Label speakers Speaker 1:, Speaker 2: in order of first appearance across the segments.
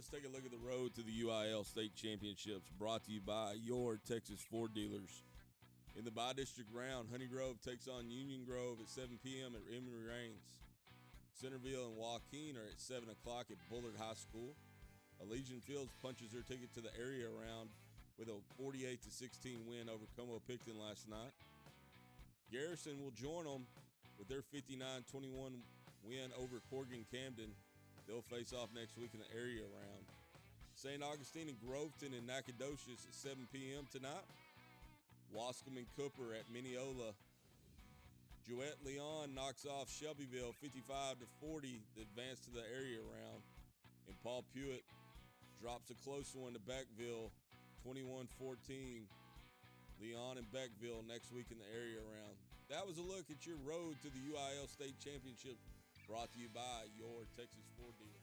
Speaker 1: let's take a look at the road to the UIL State Championships, brought to you by your Texas Ford dealers. In the bi-district round, Honey Grove takes on Union Grove at 7 p.m. at Emory Rains. Centerville and Joaquin are at 7 o'clock at Bullard High School. Allegiant Fields punches their ticket to the area round with a 48-16 win over Como-Picton last night. Garrison will join them with their 59-21 win over Corrigan-Camden. They'll face off next week in the area round. St. Augustine and Groveton and Nacogdoches at 7 p.m. tonight. Wascom and Cooper at Mineola. Jouett Leon knocks off Shelbyville 55-40 to advance to the area round. And Paul Pewitt drops a close one to Beckville 21-14. Leon and Beckville next week in the area round. That was a look at your road to the UIL State Championship, brought to you by your Texas Ford dealers.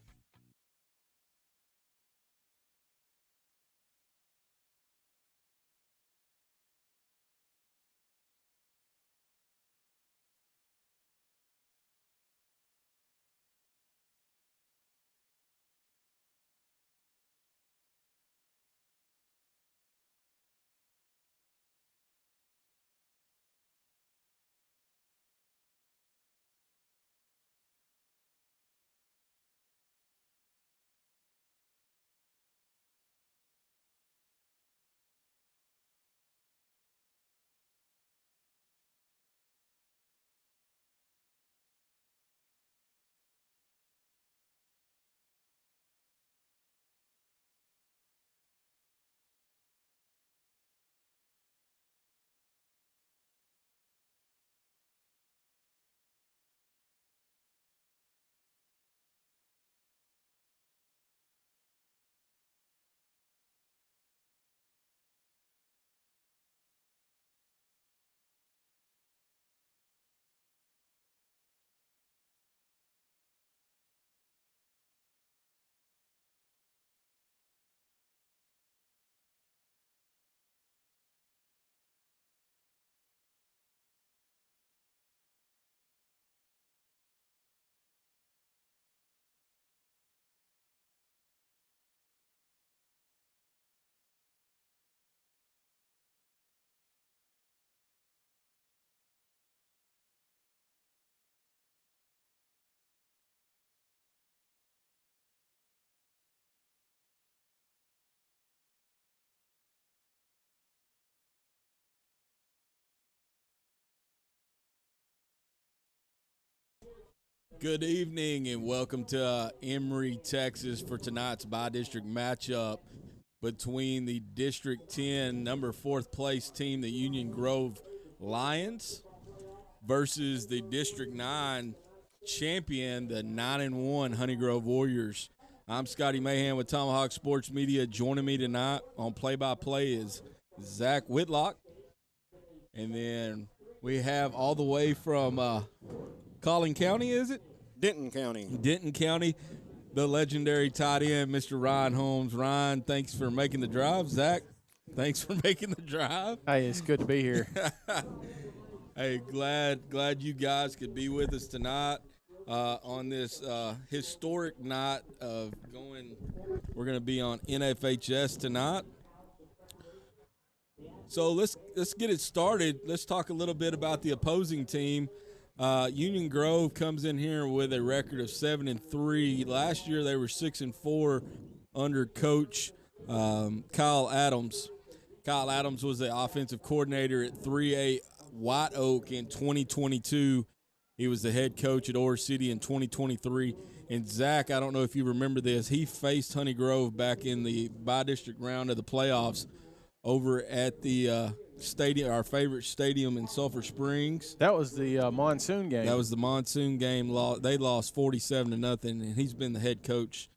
Speaker 1: Good evening and welcome to Emory, Texas for tonight's bi-district matchup between the District 10 number 4th place team, the Union Grove Lions, versus the District 9 champion, the 9-1 Honey Grove Warriors. I'm Scotty Mahan with Tomahawk Sports Media. Joining me tonight on play-by-play is Zach Whitlock. And then we have all the way from Collin County, is it?
Speaker 2: Denton County,
Speaker 1: the legendary tight end, Mr. Ryan Holmes. Ryan, thanks for making the drive. Zach, thanks for making the drive.
Speaker 3: Hey, it's good to be here.
Speaker 1: Hey, glad you guys could be with us tonight on this historic night of going. We're going to be on NFHS tonight. So let's get it started. Let's talk a little bit about the opposing team. Union Grove comes in here with a record of 7-3. Last year they were 6-4 under Coach Kyle Adams. Kyle Adams was the offensive coordinator at 3A White Oak in 2022. He was the head coach at Ore City in 2023. And Zach, I don't know if you remember this, he faced Honey Grove back in the bi-district round of the playoffs over at the stadium, our favorite stadium in Sulphur Springs.
Speaker 3: That was the monsoon game.
Speaker 1: That was the monsoon game. They lost 47-0, and he's been the head coach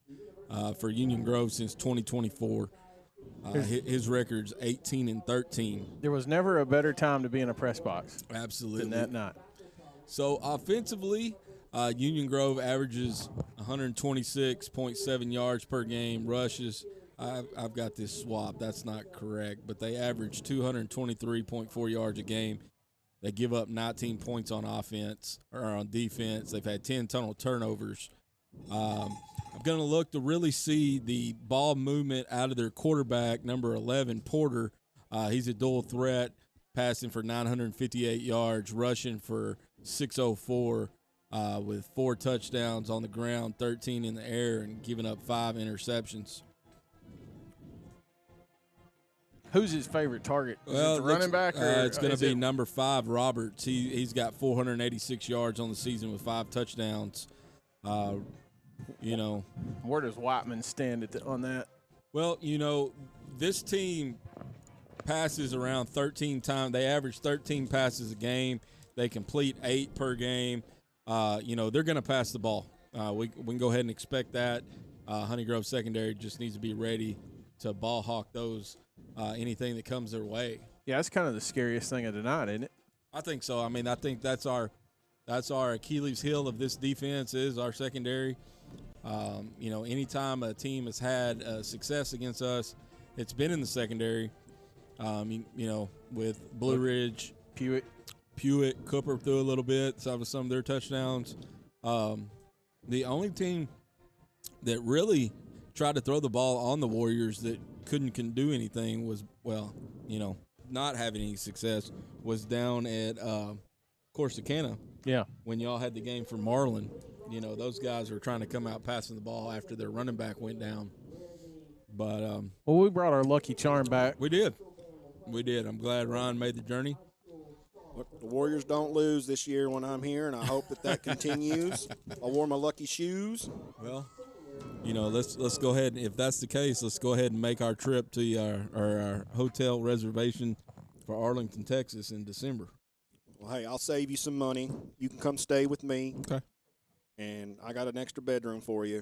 Speaker 1: for Union Grove since 2024. His record's 18-13.
Speaker 3: There was never a better time to be in a press box.
Speaker 1: Absolutely.
Speaker 3: Than that night.
Speaker 1: So offensively, Union Grove averages 126.7 yards per game, rushes. I've got this swap. That's not correct, but they average 223.4 yards a game. They give up 19 points on offense or on defense. They've had 10 total turnovers. I'm going to look to really see the ball movement out of their quarterback, number 11, Porter. He's a dual threat, passing for 958 yards, rushing for 604 with 4 touchdowns on the ground, 13 in the air, and giving up 5 interceptions.
Speaker 3: Who's his favorite target? Is
Speaker 1: Well,
Speaker 3: it the running back? Or
Speaker 1: it's going to be number 5, Roberts. He's got 486 yards on the season with 5 touchdowns.
Speaker 3: Where does Whiteman stand on that?
Speaker 1: Well, this team passes around 13 times. They average 13 passes a game. They complete 8 per game. They're going to pass the ball. We can go ahead and expect that. Honey Grove secondary just needs to be ready to ball hawk those anything that comes their way.
Speaker 3: Yeah, that's kind of the scariest thing of the night, isn't it?
Speaker 1: I think so. I mean, I think that's our Achilles heel of this defense is our secondary. Anytime a team has had success against us, it's been in the secondary. With Blue Ridge, Pewitt, Cooper threw a little bit, some of their touchdowns. The only team that really tried to throw the ball on the Warriors that couldn't do anything was, not having any success was down at Corsicana.
Speaker 3: Yeah.
Speaker 1: When y'all had the game for Marlin, those guys were trying to come out passing the ball after their running back went down. But
Speaker 3: we brought our lucky charm back.
Speaker 1: We did. I'm glad Ron made the journey.
Speaker 2: The Warriors don't lose this year when I'm here, and I hope that continues. I wore my lucky shoes.
Speaker 1: Well, let's go ahead. If that's the case, let's go ahead and make our trip to our hotel reservation for Arlington, Texas in December.
Speaker 2: Well, hey, I'll save you some money. You can come stay with me.
Speaker 1: Okay.
Speaker 2: And I got an extra bedroom for you.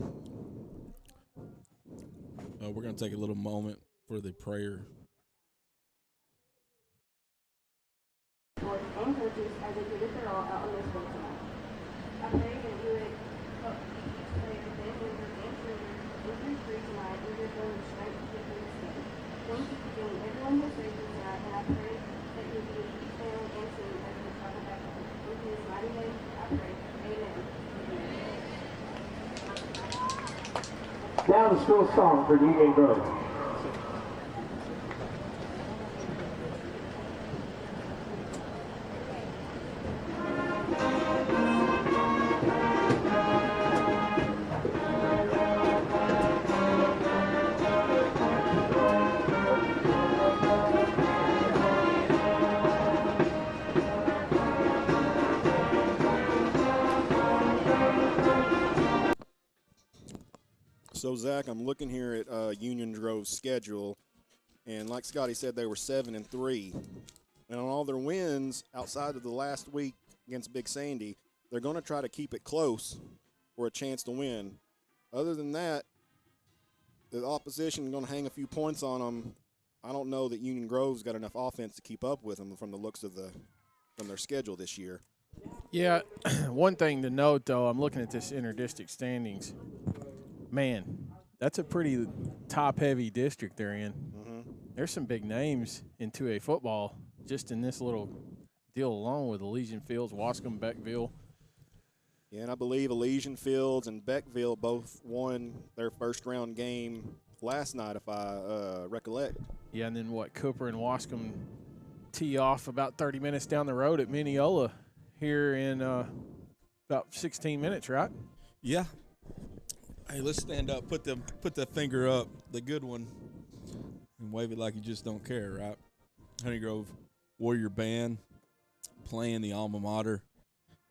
Speaker 1: We're going to take a little moment for the prayer.
Speaker 4: And coaches as they give it their all out on this field tonight. I pray that you would help keep each player, family members, and trainers injury-free tonight and give them the strength to get through this game. Thank you for giving everyone here safely tonight, and I pray that you will be with each family and team as we travel back home. In Jesus' mighty name, I pray. Amen.
Speaker 5: Now the school song for Union Grove.
Speaker 2: So, Zach, I'm looking here at Union Grove's schedule, and like Scotty said, they were 7-3. And on all their wins outside of the last week against Big Sandy, they're going to try to keep it close for a chance to win. Other than that, the opposition is going to hang a few points on them. I don't know that Union Grove's got enough offense to keep up with them from the looks of from their schedule this year.
Speaker 3: Yeah, one thing to note, though, I'm looking at this interdistrict standings. Man, that's a pretty top-heavy district they're in.
Speaker 2: Mm-hmm.
Speaker 3: There's some big names in 2A football just in this little deal alone with Elysian Fields, Wascom, Beckville.
Speaker 2: Yeah, and I believe Elysian Fields and Beckville both won their first-round game last night, if I recollect.
Speaker 3: Yeah, and then Cooper and Wascom tee off about 30 minutes down the road at Mineola here in about 16 minutes, right?
Speaker 1: Yeah. Hey, let's stand up. Put the finger up, the good one, and wave it like you just don't care, right? Honey Grove Warrior Band playing the alma mater.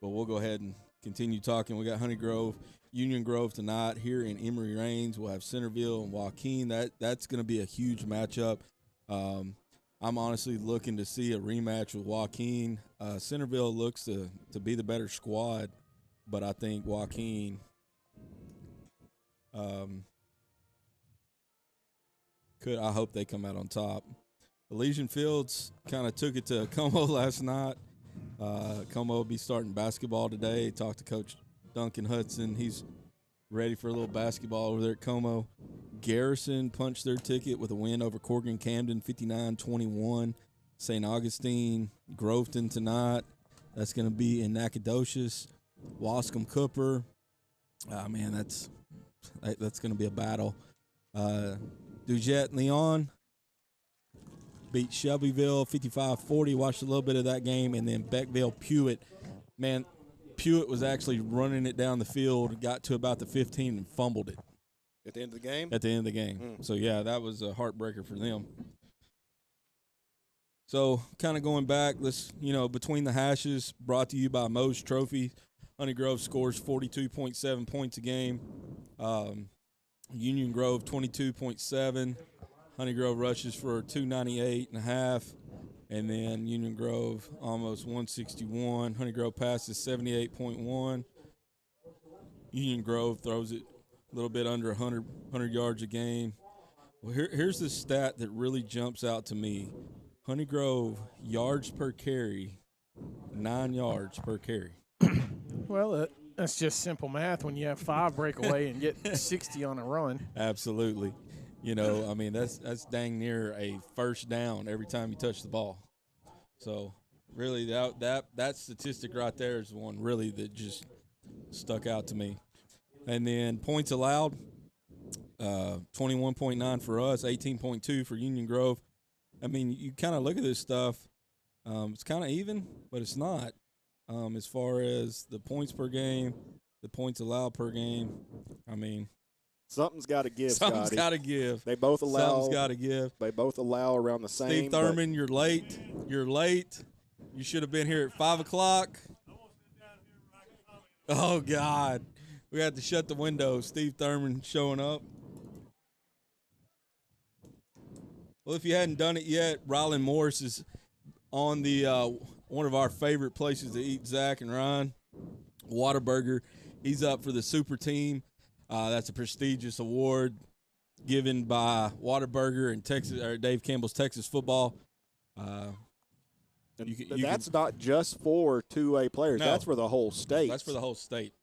Speaker 1: But we'll go ahead and continue talking. We got Honey Grove, Union Grove tonight here in Emory Rains. We'll have Centerville and Joaquin. That's going to be a huge matchup. I'm honestly looking to see a rematch with Joaquin. Centerville looks to be the better squad, but I think Joaquin I hope they come out on top. Elysian Fields kind of took it to Como last night. Como will be starting basketball today. Talked to Coach Duncan Hudson. He's ready for a little basketball over there at Como. Garrison punched their ticket with a win over Corcoran Camden, 59-21. St. Augustine, Groveton tonight. That's going to be in Nacogdoches. Wascom Cooper. Man, that's going to be a battle. Dujet Leon beat Shelbyville 55-40. Watched a little bit of that game, and then Beckville Pewitt. Man, Pewitt was actually running it down the field, got to about the 15 and fumbled it.
Speaker 2: At the end of the game?
Speaker 1: At the end of the game. So, yeah, that was a heartbreaker for them. So, kind of going back, between the hashes, brought to you by Moe's Trophy. Honey Grove scores 42.7 points a game. Union Grove 22.7. Honey Grove rushes for 298.5. And then Union Grove almost 161. Honey Grove passes 78.1. Union Grove throws it a little bit under 100 yards a game. Well, here's the stat that really jumps out to me. Honey Grove yards per carry, 9 yards per carry.
Speaker 3: Well, that's just simple math when you have 5 breakaway and get 60 on a run.
Speaker 1: Absolutely. That's dang near a first down every time you touch the ball. So, really, that statistic right there is one really that just stuck out to me. And then points allowed, 21.9 for us, 18.2 for Union Grove. I mean, you kind of look at this stuff. It's kind of even, but it's not. As far as the points per game, the points allowed per game, I mean,
Speaker 2: something's got to give.
Speaker 1: Something's got to give.
Speaker 2: They both allow.
Speaker 1: Something's got to give.
Speaker 2: They both allow around the same.
Speaker 1: Steve Thurman, you're late. You're late. You should have been here at 5:00. Oh God, we had to shut the window. Steve Thurman showing up. Well, if you hadn't done it yet, Ryland Morris is on the one of our favorite places to eat, Zach and Ryan, Whataburger. He's up for the super team. That's a prestigious award given by Whataburger and Texas, or Dave Campbell's Texas Football.
Speaker 2: That's not just for 2A players.
Speaker 1: No.
Speaker 2: That's for the whole state.
Speaker 1: That's for the whole state.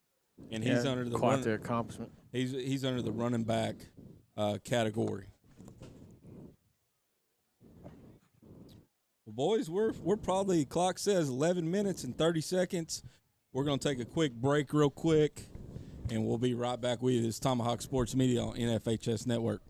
Speaker 1: And he's under the
Speaker 3: quite the accomplishment.
Speaker 1: He's under the running back category. Well, boys, we're probably, clock says 11 minutes and 30 seconds. We're going to take a quick break real quick, and we'll be right back with you. This is Tomahawk Sports Media on NFHS Network.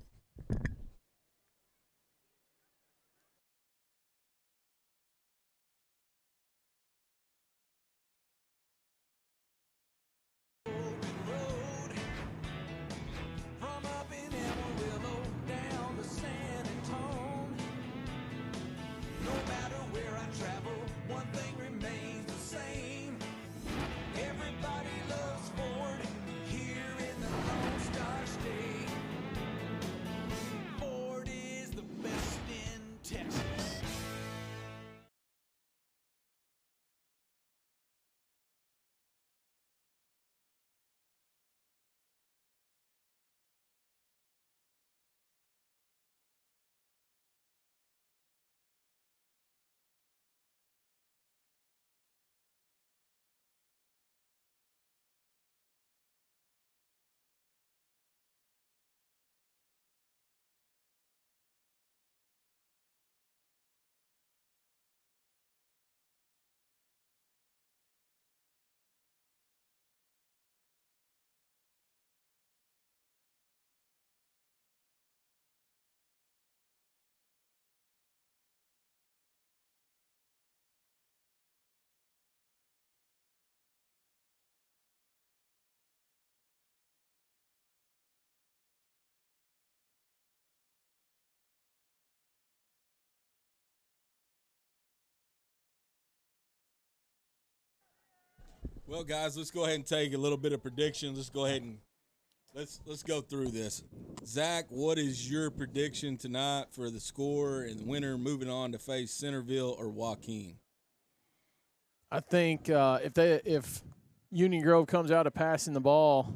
Speaker 1: Well, guys, let's go ahead and take a little bit of prediction. Let's go ahead and let's go through this. Zach, what is your prediction tonight for the score and the winner moving on to face Centerville or Joaquin?
Speaker 3: I think if Union Grove comes out of passing the ball,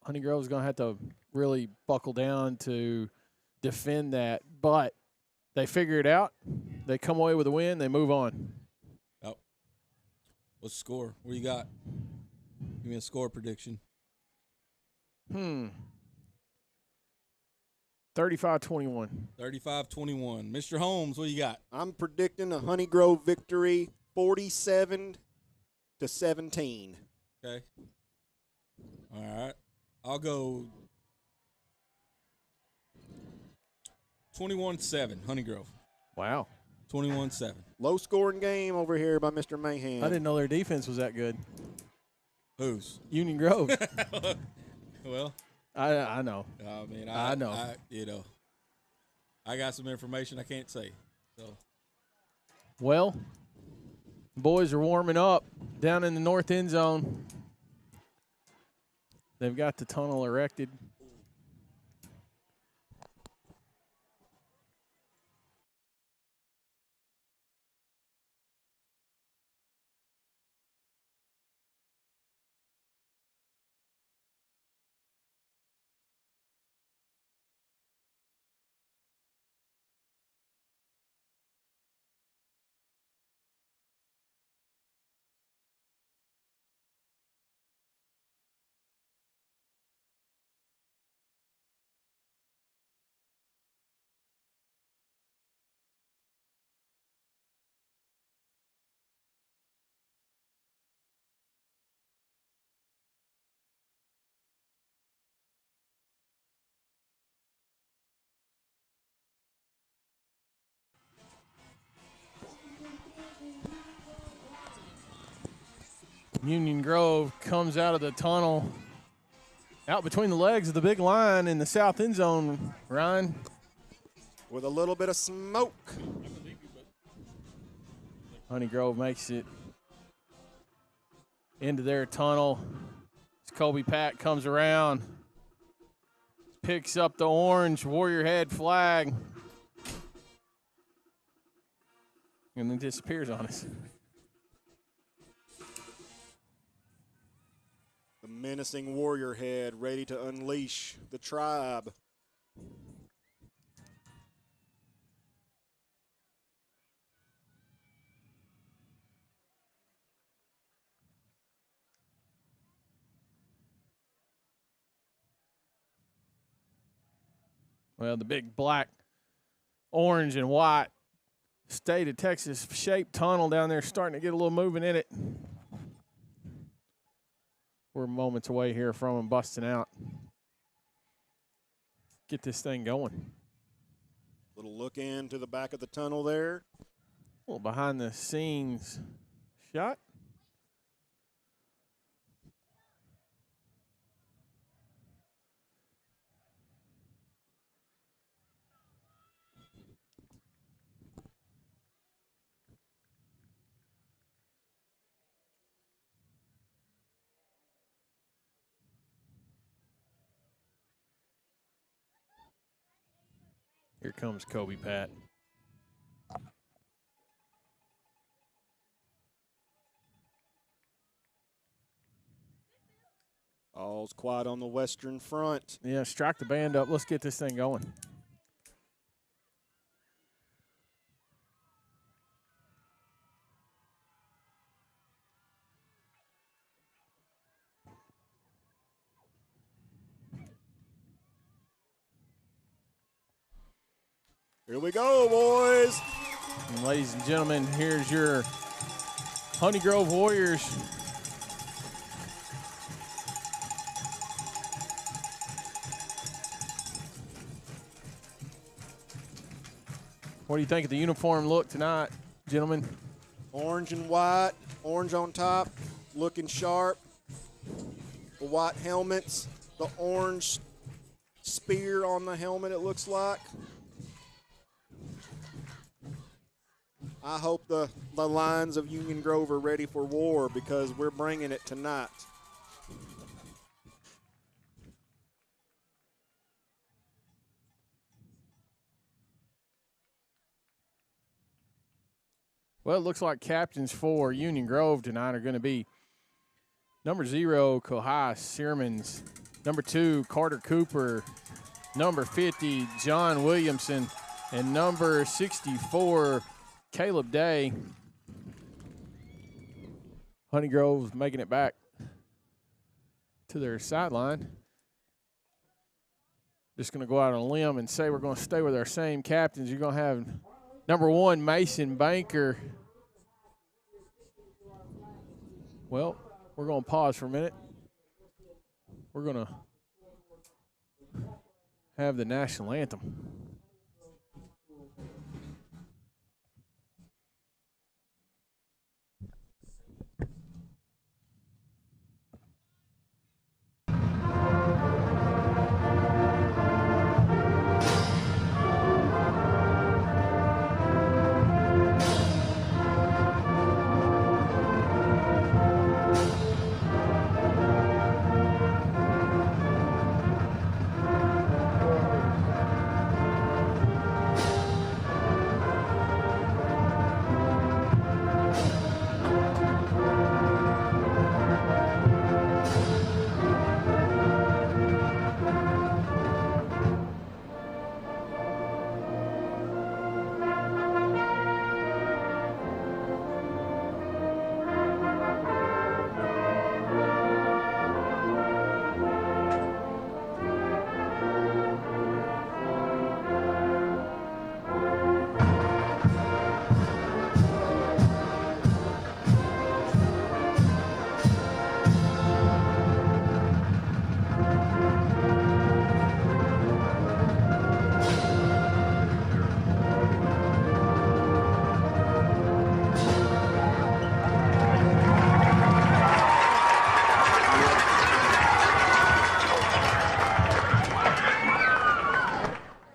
Speaker 3: Honey Grove's going to have to really buckle down to defend that. But they figure it out. They come away with a win. They move on.
Speaker 1: Oh. What's the score? What do you got? Give me a score prediction.
Speaker 3: 35-21.
Speaker 1: 35-21. Mr. Holmes, what do you got?
Speaker 2: I'm predicting a Honey Grove victory, 47-17.
Speaker 1: Okay. All right. I'll go 21-7, Honeygrove.
Speaker 3: Wow.
Speaker 1: 21-7.
Speaker 2: Low scoring game over here by Mr. Mahan.
Speaker 3: I didn't know their defense was that good.
Speaker 1: Whose?
Speaker 3: Union Grove.
Speaker 1: Well,
Speaker 3: I know.
Speaker 1: I mean,
Speaker 3: I know.
Speaker 1: I got some information I can't say. So,
Speaker 3: Well, boys are warming up down in the north end zone. They've got the tunnel erected. Union Grove comes out of the tunnel, out between the legs of the big line in the south end zone, Ryan.
Speaker 2: With a little bit of smoke.
Speaker 3: Honey Grove makes it into their tunnel. As Kobe Pat comes around, picks up the orange Warrior Head flag, and then disappears on us.
Speaker 2: The menacing Warrior Head ready to unleash the tribe.
Speaker 3: Well, the big black, orange, and white state of Texas shaped tunnel down there starting to get a little moving in it. We're moments away here from them busting out. Get this thing going.
Speaker 2: Little look into the back of the tunnel there.
Speaker 3: A little behind the scenes shot. Here comes Kobe Pat.
Speaker 2: All's quiet on the western front.
Speaker 3: Yeah, strike the band up. Let's get this thing going.
Speaker 2: Here we go, boys.
Speaker 3: And ladies and gentlemen, here's your Honey Grove Warriors. What do you think of the uniform look tonight, gentlemen?
Speaker 2: Orange and white, orange on top, looking sharp. The white helmets, the orange spear on the helmet, it looks like. I hope the lines of Union Grove are ready for war because we're bringing it tonight.
Speaker 3: Well, it looks like captains for Union Grove tonight are going to be number 0, Kohai Searmans, number 2, Carter Cooper, number 50, John Williamson, and number 64, Caleb Day. Honey Grove's making it back to their sideline. Just going to go out on a limb and say we're going to stay with our same captains. You're going to have number 1, Mason Banker. Well, we're going to pause for a minute. We're going to have the national anthem.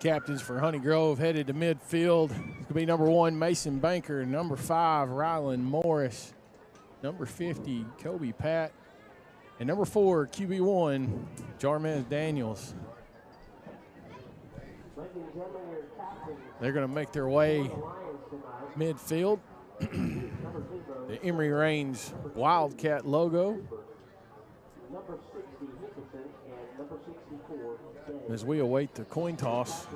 Speaker 3: captains for Honey Grove headed to midfield. It's going to be number 1, Mason Banker, number 5, Rylan Morris, number 50, Kobe Pat, and number 4, QB1, Jarmez Daniels. They're going to make their way midfield. The Emory Range Wildcat logo. As we await the coin toss.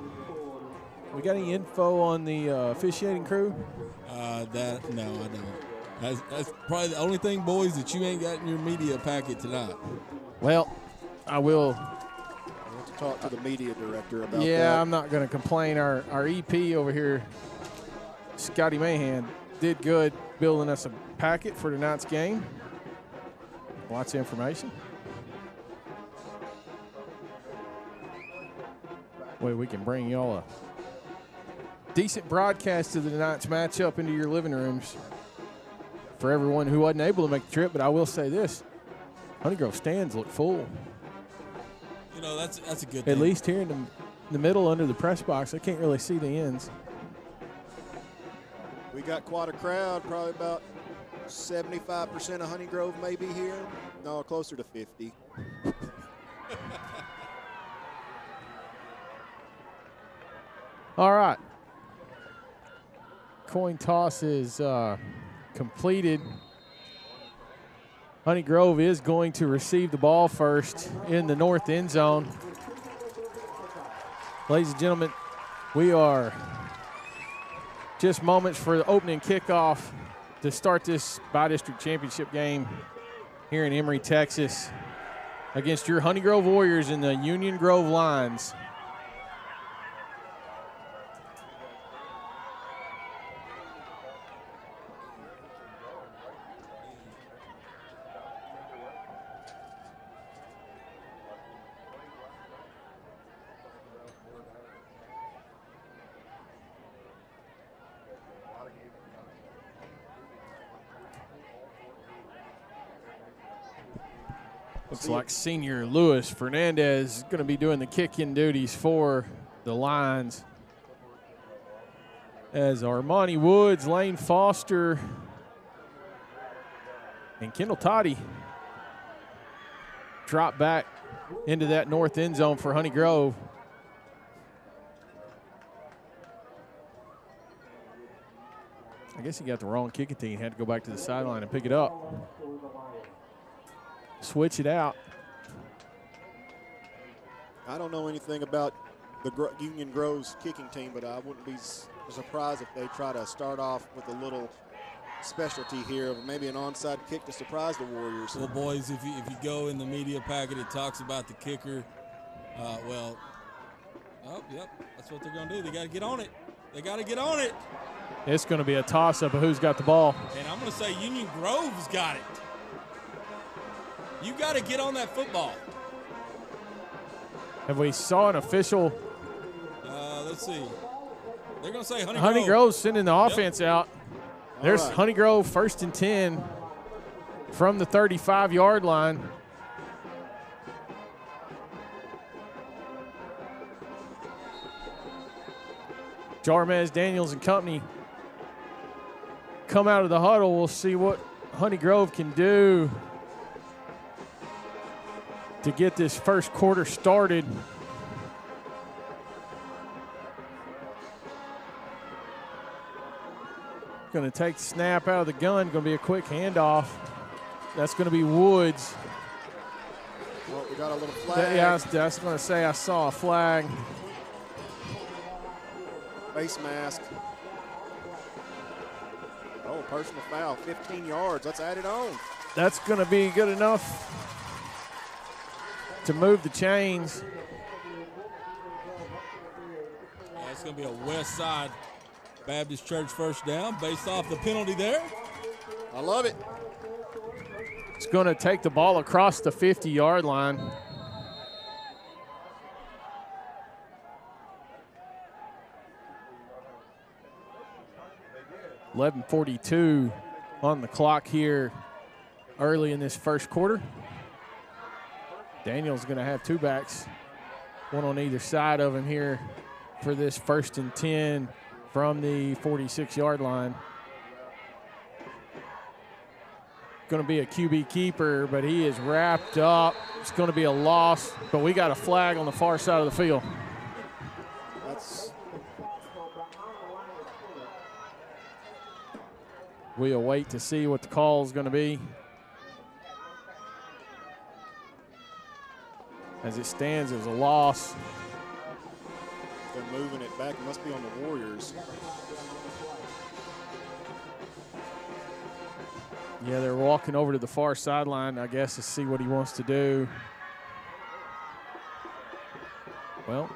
Speaker 3: We got any info on the officiating crew?
Speaker 1: No, I don't. That's probably the only thing, boys, that you ain't got in your media packet tonight.
Speaker 3: Well, I will.
Speaker 2: I want to talk to the media director about that.
Speaker 3: Yeah, I'm not going to complain. Our EP over here, Scotty Mahan, did good building us a packet for tonight's game. Lots of information. Way we can bring y'all a decent broadcast of tonight's matchup into your living rooms for everyone who wasn't able to make the trip. But I will say this, Honey Grove stands look full.
Speaker 1: You know, that's a good thing.
Speaker 3: At least here in the middle under the press box, I can't really see the ends.
Speaker 2: We got quite a crowd, probably about 75% of Honey Grove maybe here. No, closer to 50.
Speaker 3: All right. Coin toss is completed. Honey Grove is going to receive the ball first in the north end zone. Ladies and gentlemen, we are just moments for the opening kickoff to start this bi-district championship game here in Emory, Texas, against your Honey Grove Warriors and the Union Grove Lions. Looks like senior Luis Fernandez is going to be doing the kick-in duties for the Lions. As Armani Woods, Lane Foster, and Kendall Toddy drop back into that north end zone for Honey Grove. I guess he got the wrong kicking team. Had to go back to the sideline and pick it up. Switch it out.
Speaker 2: I don't know anything about the Union Grove's kicking team, but I wouldn't be surprised if they try to start off with a little specialty here of maybe an onside kick to surprise the Warriors.
Speaker 1: Well, boys, if you go in the media packet, it talks about the kicker. Yep, that's what they're going to do. They got to get on it. They got to get on it.
Speaker 3: It's going to be a toss-up of who's got the ball.
Speaker 1: And I'm going to say Union Grove's got it. You got to get on that football.
Speaker 3: Have we saw an official?
Speaker 1: Let's see. They're going to say
Speaker 3: Honey Grove's sending the offense out. There's
Speaker 2: right.
Speaker 3: Honey Grove 1st and 10 from the 35-yard line. Jarmez Daniels and company come out of the huddle. We'll see what Honey Grove can do to get this first quarter started. Going to take the snap out of the gun. Going to be a quick handoff. That's going to be Woods.
Speaker 2: Well, we got a little flag.
Speaker 3: Yeah, I was going to say I saw a flag.
Speaker 2: Face mask. Oh, personal foul, 15 yards. Let's add it on.
Speaker 3: That's going to be good enough to move the chains.
Speaker 1: That's going to be a West Side Baptist Church first down based off the penalty there.
Speaker 2: I love it.
Speaker 3: It's going to take the ball across the 50-yard line. .11:42 on the clock here early in this first quarter. Daniel's going to have two backs, one on either side of him here for this 1st and 10 from the 46-yard line. Going to be a QB keeper, but he is wrapped up. It's going to be a loss, but we got a flag on the far side of the field. We'll wait to see what the call is going to be. As it stands, it was a loss.
Speaker 2: They're moving it back. It must be on the Warriors.
Speaker 3: Yeah, they're walking over to the far sideline, I guess, to see what he wants to do. Well,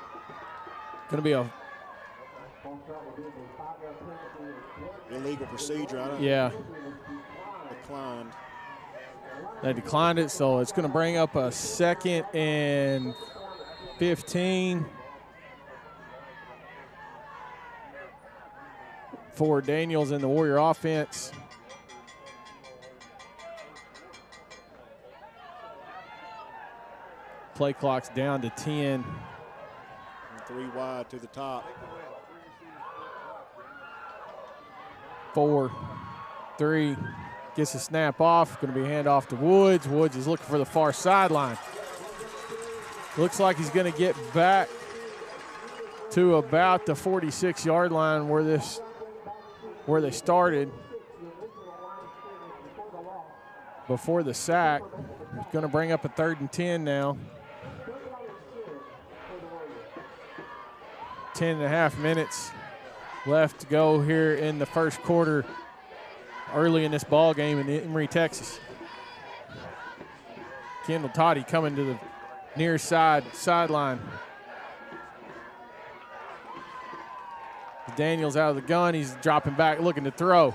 Speaker 3: going to be a
Speaker 2: illegal procedure. I don't
Speaker 3: yeah.
Speaker 2: Declined.
Speaker 3: They declined it, so it's going to bring up a 2nd and 15 for Daniels and the Warrior offense. Play clock's down to 10.
Speaker 2: And 3 wide to the top.
Speaker 3: 4, 3, gets a snap off. Going to be hand off to Woods. Woods is looking for the far sideline. Looks like he's going to get back to about the 46-yard line where they started before the sack. It's going to bring up a 3rd and 10 now. 10.5 minutes left to go here in the first quarter, early in this ball game in Emory, Texas. Kendall Toddy coming to the near sideline. Daniels out of the gun. He's dropping back, looking to throw.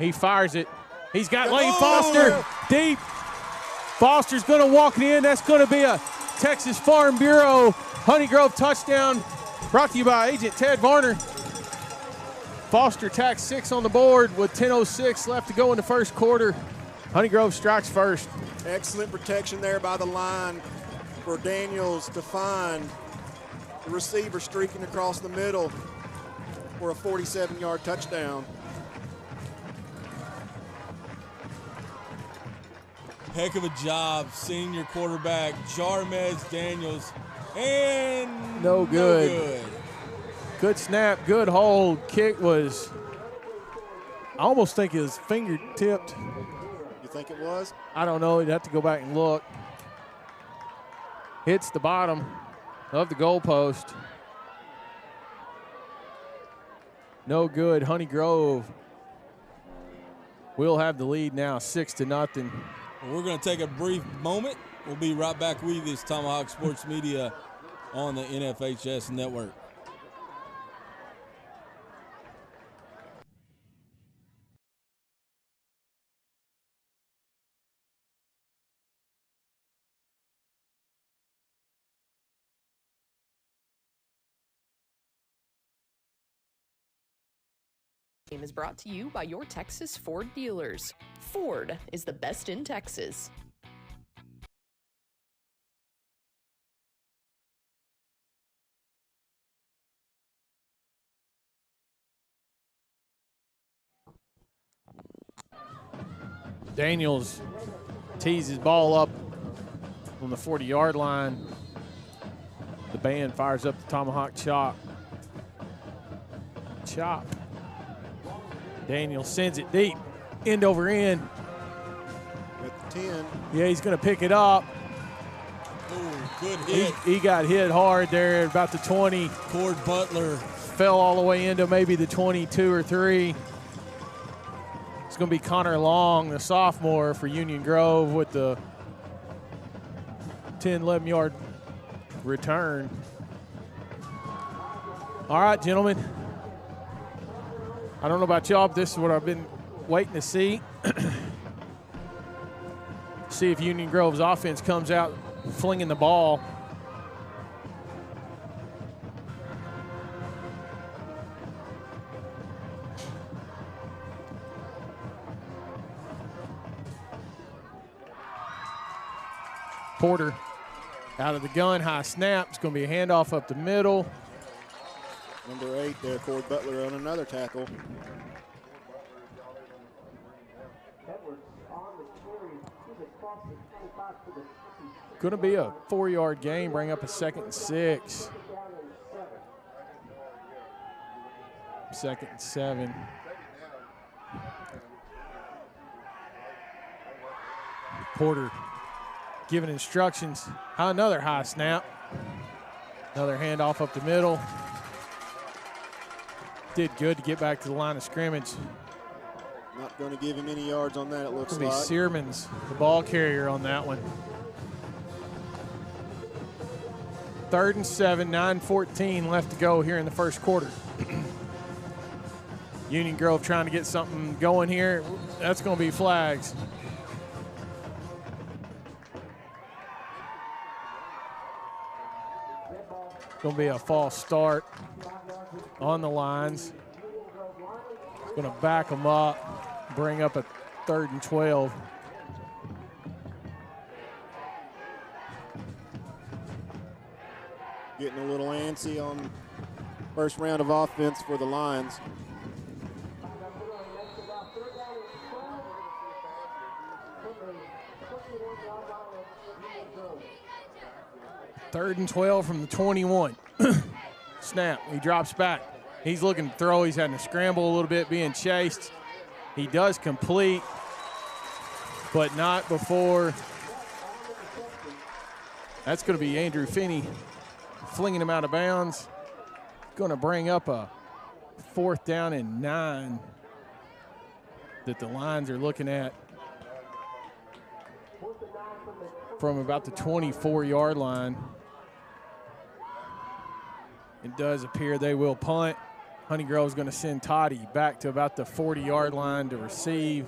Speaker 3: He fires it. He's got Lane Foster deep. Foster's going to walk it in. That's going to be a Texas Farm Bureau Honey Grove touchdown. Brought to you by Agent Ted Varner. Foster tacks 6 on the board with 10:06 left to go in the first quarter. Honey Grove strikes first.
Speaker 2: Excellent protection there by the line for Daniels to find the receiver streaking across the middle for a 47-yard touchdown.
Speaker 1: Heck of a job, senior quarterback Jarmez Daniels. And
Speaker 3: no good. Good snap, good hold. Kick was, I almost think it was finger-tipped.
Speaker 2: You think it was?
Speaker 3: I don't know. You'd have to go back and look. Hits the bottom of the goalpost. No good. Honey Grove will have the lead now, 6-0.
Speaker 1: We're going to take a brief moment. We'll be right back with you. This Tomahawk Sports Media on the NFHS network.
Speaker 6: Game is brought to you by your Texas Ford dealers. Ford is the best in Texas.
Speaker 3: Daniels tees his ball up on the 40-yard line. The band fires up the tomahawk chop. Daniels sends it deep, end over end.
Speaker 2: At the 10.
Speaker 3: Yeah, he's going to pick it up.
Speaker 1: Oh, good hit.
Speaker 3: He got hit hard there at about the 20.
Speaker 1: Cord Butler
Speaker 3: fell all the way into maybe the 22 or 3. It's going to be Connor Long, the sophomore for Union Grove, with the 10, 11-yard return. All right, gentlemen. I don't know about y'all, but this is what I've been waiting to see. See if Union Grove's offense comes out flinging the ball. Porter out of the gun, high snap. It's going to be a handoff up the middle.
Speaker 2: Number 8 there, Cord Butler on another tackle.
Speaker 3: Going to be a 4-yard gain, bring up a 2nd and 6. 2nd and 7. Porter giving instructions. Another high snap. Another handoff up the middle. Did good to get back to the line of scrimmage.
Speaker 2: Not going to give him any yards on that, it looks
Speaker 3: It'll be
Speaker 2: like.
Speaker 3: Searmans, the ball carrier on that one. 3rd and 7, 9:14 left to go here in the first quarter. Union Grove trying to get something going here. That's going to be flags. Going to be a false start on the lines. Going to back them up, bring up a 3rd and 12.
Speaker 2: Getting a little antsy on first round of offense for the Lions.
Speaker 3: Third and 12 from the 21. Snap. He drops back. He's looking to throw. He's having to scramble a little bit, being chased. He does complete, but not before. That's going to be Andrew Finney flinging him out of bounds. Going to bring up a 4th down and 9 that the Lions are looking at from about the 24-yard line. It does appear they will punt. Honeygrove's going to send Toddy back to about the 40-yard line to receive.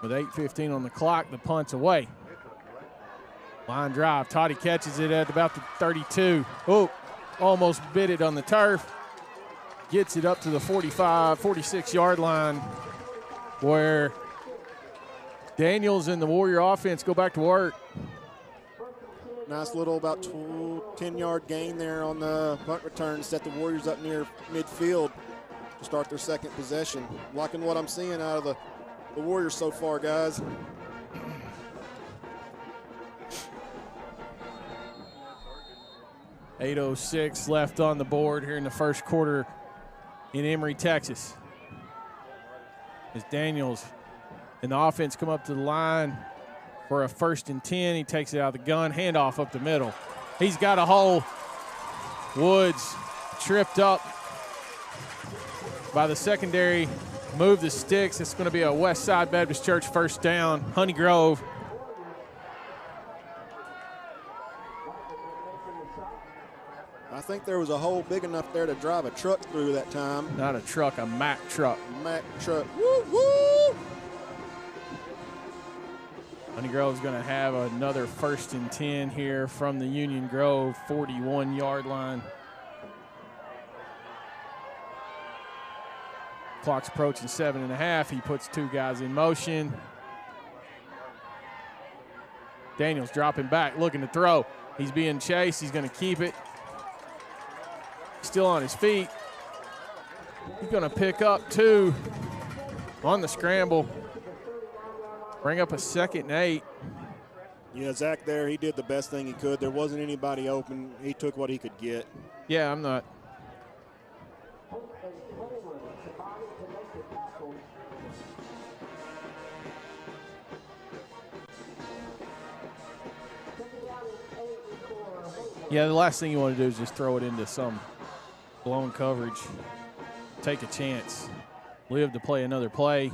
Speaker 3: With 8:15 on the clock, the punt's away. Line drive. Toddy catches it at about the 32. Oh, almost bit it on the turf. Gets it up to the 45, 46-yard line where Daniels and the Warrior offense go back to work.
Speaker 2: Nice little about 10-yard gain there on the punt return to set the Warriors up near midfield to start their second possession. Liking what I'm seeing out of the Warriors so far, guys.
Speaker 3: .806 left on the board here in the first quarter in Emory, Texas. As Daniels and the offense come up to the line for a 1st and 10. He takes it out of the gun, handoff up the middle. He's got a hole. Woods tripped up by the secondary, moved the sticks. It's going to be a West Side Baptist Church 1st down. Honeygrove.
Speaker 2: I think there was a hole big enough there to drive a truck through that time.
Speaker 3: Not a truck, a Mack truck.
Speaker 2: Mack truck. Woo, woo!
Speaker 3: Honeygrove's going to have another 1st and 10 here from the Union Grove 41-yard line. Clock's approaching 7.5. He puts 2 guys in motion. Daniels dropping back, looking to throw. He's being chased. He's going to keep it. Still on his feet. He's going to pick up 2 on the scramble. Bring up a 2nd and 8.
Speaker 2: Yeah, Zach there, he did the best thing he could. There wasn't anybody open. He took what he could get.
Speaker 3: Yeah, I'm not. Yeah, the last thing you want to do is just throw it into some blown coverage. Take a chance. Live to play another play.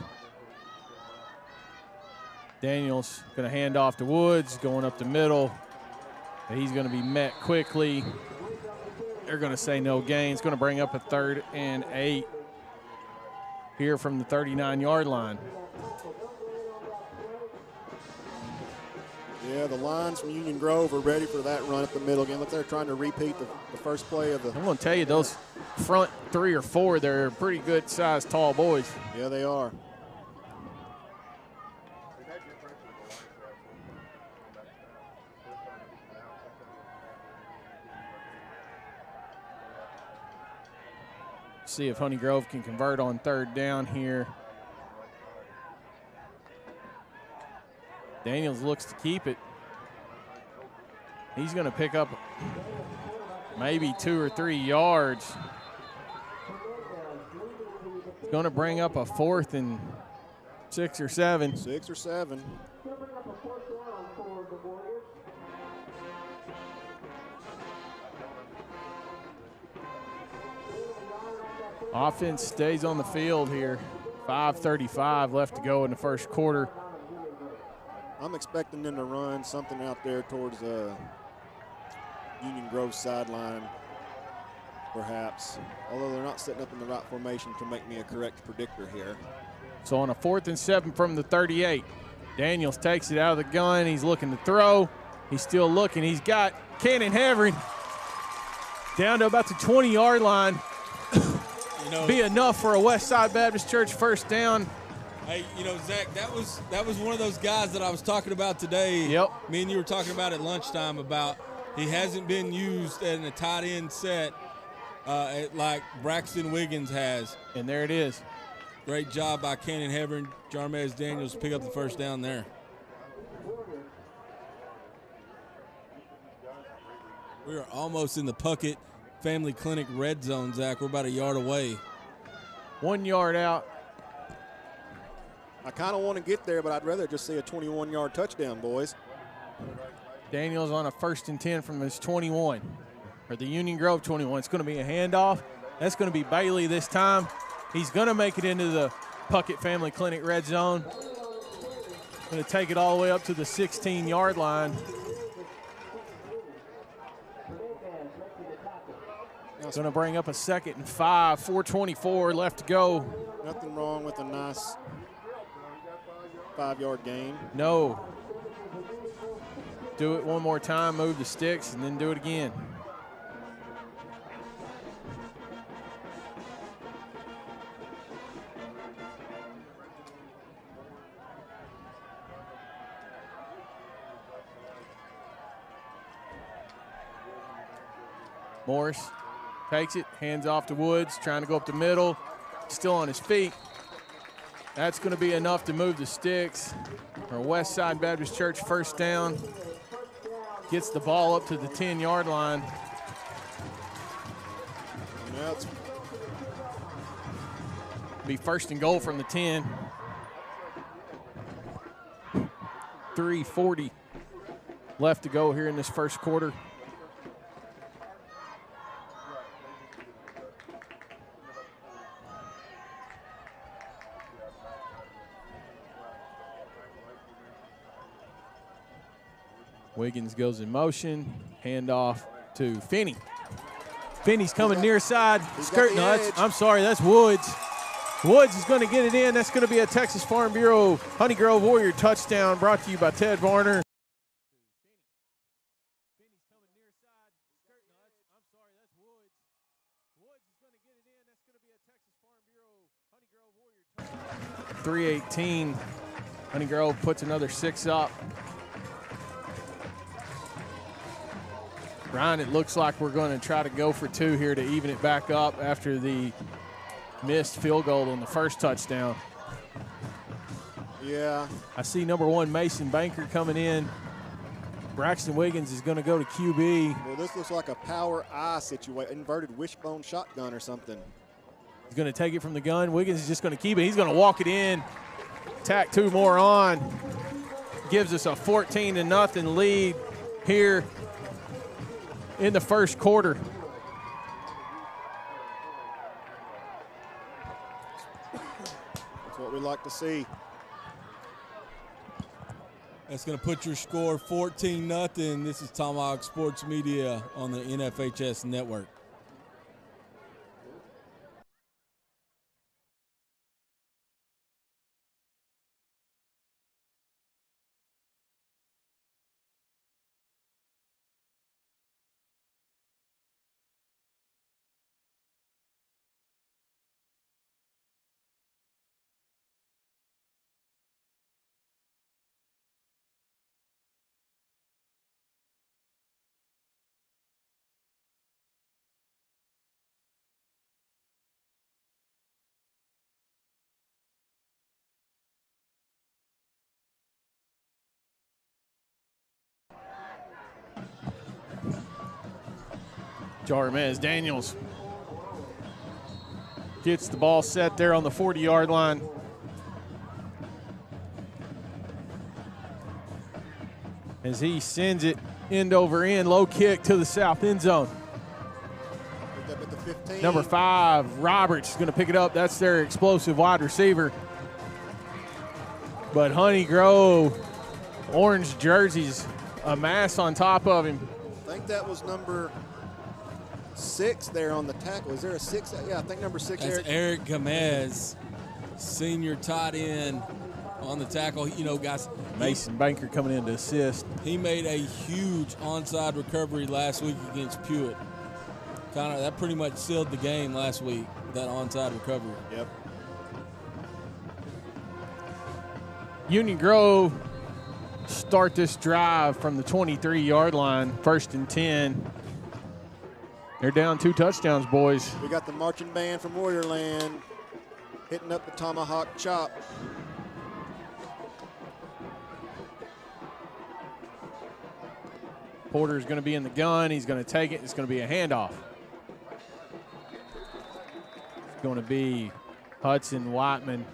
Speaker 3: Daniels going to hand off to Woods, going up the middle. He's going to be met quickly. They're going to say no gain. It's going to bring up a 3rd and 8 here from the 39-yard line.
Speaker 2: Yeah, the Lions from Union Grove are ready for that run up the middle again. Look, they're trying to repeat the first play of the.
Speaker 3: I'm going to tell you, those front 3 or 4, they're pretty good-sized, tall boys.
Speaker 2: Yeah, they are.
Speaker 3: See if Honey Grove can convert on third down here. Daniels looks to keep it. He's going to pick up maybe 2 or 3 yards. It's going to bring up a 4th and 6 or 7.
Speaker 2: 6 or 7.
Speaker 3: Offense stays on the field here. 5:35 left to go in the first quarter.
Speaker 2: I'm expecting them to run something out there towards Union Grove sideline, perhaps. Although they're not setting up in the right formation to make me a correct predictor here.
Speaker 3: So on a 4th and 7 from the 38, Daniels takes it out of the gun. He's looking to throw. He's still looking. He's got Cannon Havering down to about the 20-yard line. Be enough for a Westside Baptist Church first down.
Speaker 1: Hey, Zach, that was one of those guys that I was talking about today.
Speaker 3: Yep.
Speaker 1: Me and you were talking about at lunchtime about he hasn't been used in a tight end set like Braxton Wiggins has.
Speaker 3: And there it is.
Speaker 1: Great job by Cannon Havering, Jarmez Daniels to pick up the first down there. We are almost in the Puckett Family Clinic red zone, Zach. We're about a yard away.
Speaker 3: 1 yard out.
Speaker 2: I kind of want to get there, but I'd rather just see a 21-yard touchdown, boys.
Speaker 3: Daniels on a 1st and 10 from his 21, or the Union Grove 21. It's going to be a handoff. That's going to be Bailey this time. He's going to make it into the Puckett Family Clinic red zone. Going to take it all the way up to the 16-yard line. It's going to bring up a 2nd and 5, 4:24 left to go.
Speaker 2: Nothing wrong with a nice 5-yard gain.
Speaker 3: No. Do it one more time, move the sticks, and then do it again. Morris takes it, hands off to Woods, trying to go up the middle, still on his feet. That's going to be enough to move the sticks. For Westside Baptist Church first down. Gets the ball up to the 10-yard line.
Speaker 2: That's
Speaker 3: Be 1st and goal from the 10. 3:40 left to go here in this first quarter. Wiggins goes in motion, handoff to Finney. Finney's coming near side, skirting. No, I'm sorry, that's Woods. Woods is going to get it in. That's going to be a Texas Farm Bureau Honey Grove Warrior touchdown brought to you by Ted Varner. Finney's coming near side, skirting. No, I'm sorry, that's Woods. Woods is going to get it in. That's going to be a Texas Farm Bureau Honey Grove Warrior touchdown. 3:18. Honey Grove puts another 6 up. Ryan, it looks like we're going to try to go for 2 here to even it back up after the missed field goal on the first touchdown.
Speaker 2: Yeah.
Speaker 3: I see number 1 Mason Banker coming in. Braxton Wiggins is going to go to QB.
Speaker 2: Well, this looks like a power I situation, inverted wishbone shotgun or something.
Speaker 3: He's going to take it from the gun. Wiggins is just going to keep it. He's going to walk it in. Tack 2 more on. Gives us a 14-0 lead here in the first quarter.
Speaker 2: That's what we like to see.
Speaker 1: That's going to put your score 14-0. This is Tomahawk Sports Media on the NFHS Network.
Speaker 3: Jarmez Daniels gets the ball set there on the 40-yard line. As he sends it end over end, low kick to the south end zone.
Speaker 2: Picked up at the 15.
Speaker 3: Number 5, Roberts, is going to pick it up. That's their explosive wide receiver. But Honey Grove, orange jerseys, a mass on top of him.
Speaker 2: I think that was number 6 there on the tackle. Is there a 6? Yeah, I think number 6.
Speaker 7: That's Eric Gomez, senior tight end on the tackle. You know, guys,
Speaker 3: Mason Banker coming in to assist.
Speaker 7: he made a huge onside recovery last week against Pewitt. That pretty much sealed the game last week, that onside recovery.
Speaker 2: Yep.
Speaker 3: Union Grove start this drive from the 23-yard line, 1st and 10. They're down 2 touchdowns, boys.
Speaker 2: We got the marching band from Warriorland hitting up the tomahawk chop.
Speaker 3: Porter's going to be in the gun. He's going to take it. It's going to be a handoff. It's going to be Hudson Whiteman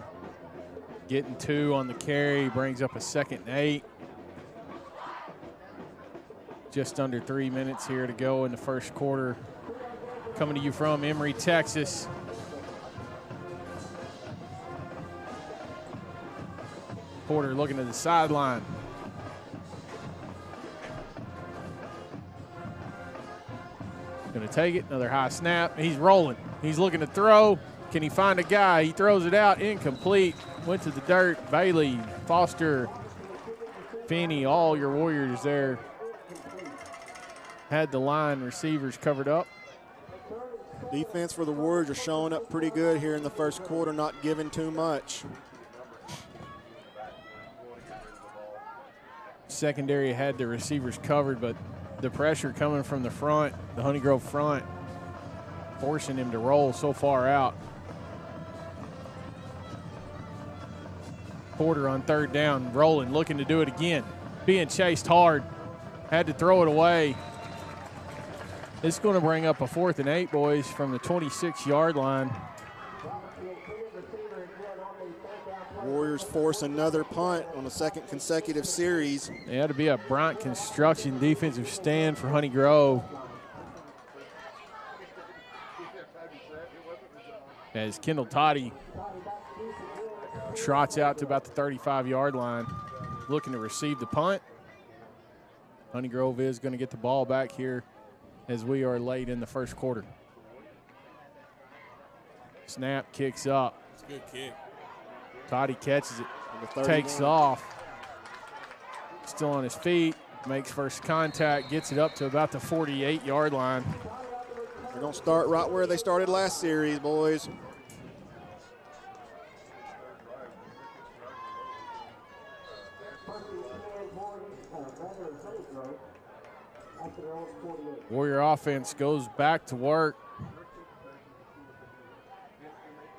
Speaker 3: getting 2 on the carry. Brings up a 2nd and 8. Just under 3 minutes here to go in the first quarter. Coming to you from Emory, Texas. Porter looking at the sideline. Going to take it, another high snap. He's rolling. He's looking to throw. Can he find a guy? He throws it out, incomplete. Went to the dirt. Bailey, Foster, Finney, all your Warriors there. Had the line receivers covered up.
Speaker 2: Defense for the Warriors are showing up pretty good here in the first quarter, not giving too much.
Speaker 3: Secondary had the receivers covered, but the pressure coming from the front, the Honey Grove front, forcing him to roll so far out. Porter on 3rd down, rolling, looking to do it again. Being chased hard, had to throw it away. It's going to bring up a 4th and 8, boys, from the 26-yard line.
Speaker 2: Warriors force another punt on a 2nd consecutive series.
Speaker 3: It had to be a Bryant Construction defensive stand for Honey Grove. As Kendall Toddy trots out to about the 35-yard line, looking to receive the punt. Honey Grove is going to get the ball back here as we are late in the first quarter. Snap, kicks up.
Speaker 1: It's a good kick.
Speaker 3: Toddy catches it, takes off. Still on his feet, makes first contact, gets it up to about the 48-yard line.
Speaker 2: They're going to start right where they started last series, boys.
Speaker 3: Warrior offense goes back to work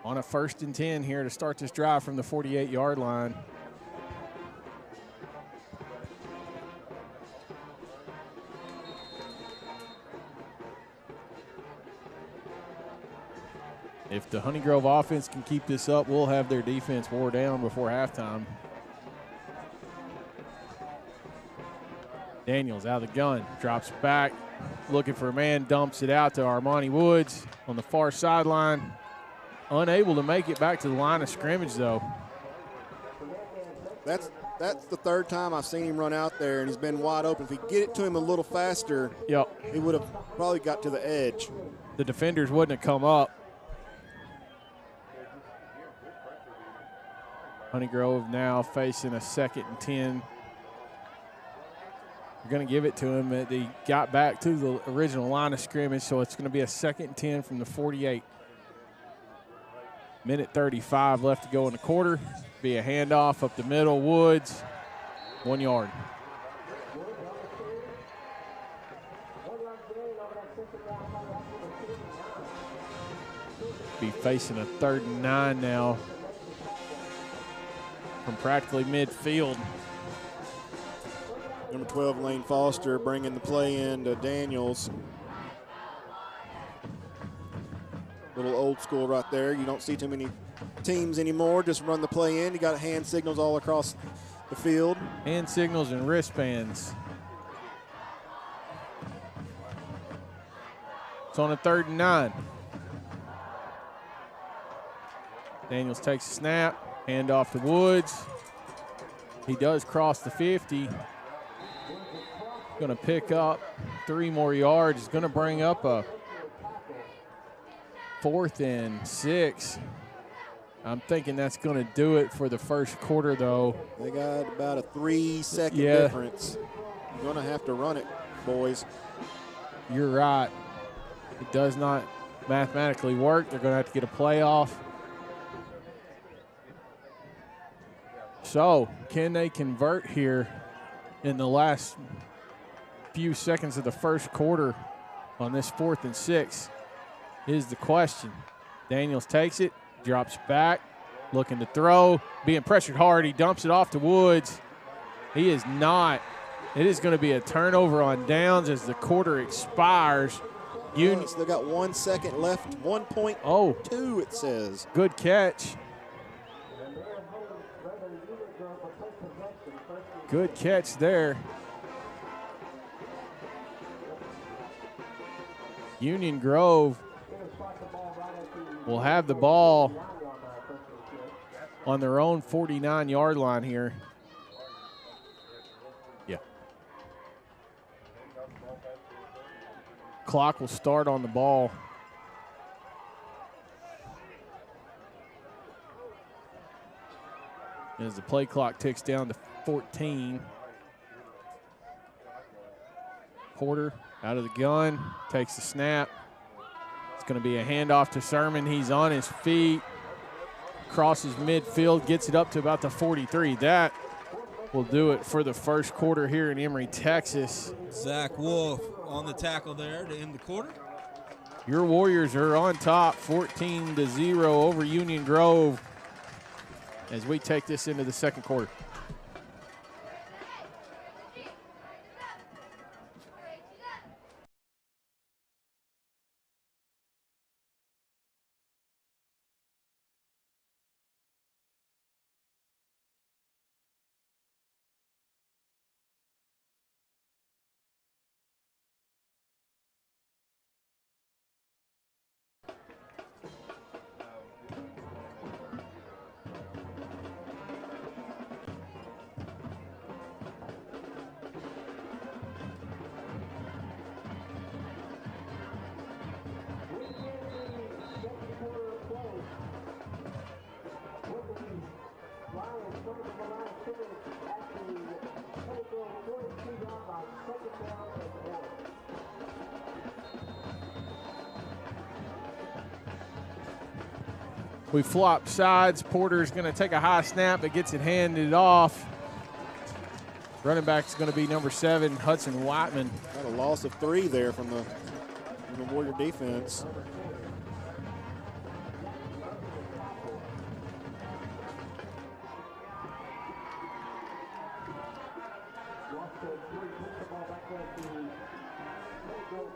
Speaker 3: on a 1st and 10 here to start this drive from the 48-yard line. If the Honey Grove offense can keep this up, we'll have their defense wore down before halftime. Daniels out of the gun, drops back, looking for a man, dumps it out to Armani Woods on the far sideline. Unable to make it back to the line of scrimmage, though.
Speaker 2: That's the 3rd time I've seen him run out there, and he's been wide open. If we get it to him a little faster, he would have probably got to the edge.
Speaker 3: The defenders wouldn't have come up. Honey Grove now facing a 2nd and 10. They're going to give it to him. They got back to the original line of scrimmage, so it's going to be a 2nd and 10 from the 48. Minute 35 left to go in the quarter. Be a handoff up the middle. Woods, 1 yard. Be facing a 3rd and 9 now from practically midfield.
Speaker 2: Number 12, Lane Foster, bringing the play in to Daniels. Little old school right there. You don't see too many teams anymore. Just run the play in. You got hand signals all across the field.
Speaker 3: Hand signals and wristbands. It's on a 3rd and 9. Daniels takes a snap. Hand off to Woods. He does cross the 50. Going to pick up 3 more yards. He's going to bring up a 4th and 6. I'm thinking that's going to do it for the first quarter, though.
Speaker 2: They got about a 3-second difference. You're going to have to run it, boys.
Speaker 3: You're right. It does not mathematically work. They're going to have to get a playoff. So, can they convert here in the last few seconds of the first quarter on this 4th and 6 is the question. Daniels takes it, drops back, looking to throw, being pressured hard. He dumps it off to Woods. He is not. It is going to be a turnover on downs as the quarter expires.
Speaker 2: Yes, they got 1 second left, 1.2 it says.
Speaker 3: Good catch. Good catch there. Union Grove will have the ball on their own 49-yard line here. Yeah. Clock will start on the ball. As the play clock ticks down to 14. Porter out of the gun, takes the snap. It's going to be a handoff to Sermon. He's on his feet, crosses midfield, gets it up to about the 43. That will do it for the first quarter here in Emory, Texas.
Speaker 7: Zach Wolf on the tackle there to end the quarter.
Speaker 3: Your Warriors are on top, 14-0 over Union Grove as we take this into the second quarter. We flop sides. Porter's going to take a high snap, but gets it handed off. Running back is going to be number 7, Hudson Whiteman.
Speaker 2: Got a loss of 3 there from the Warrior defense.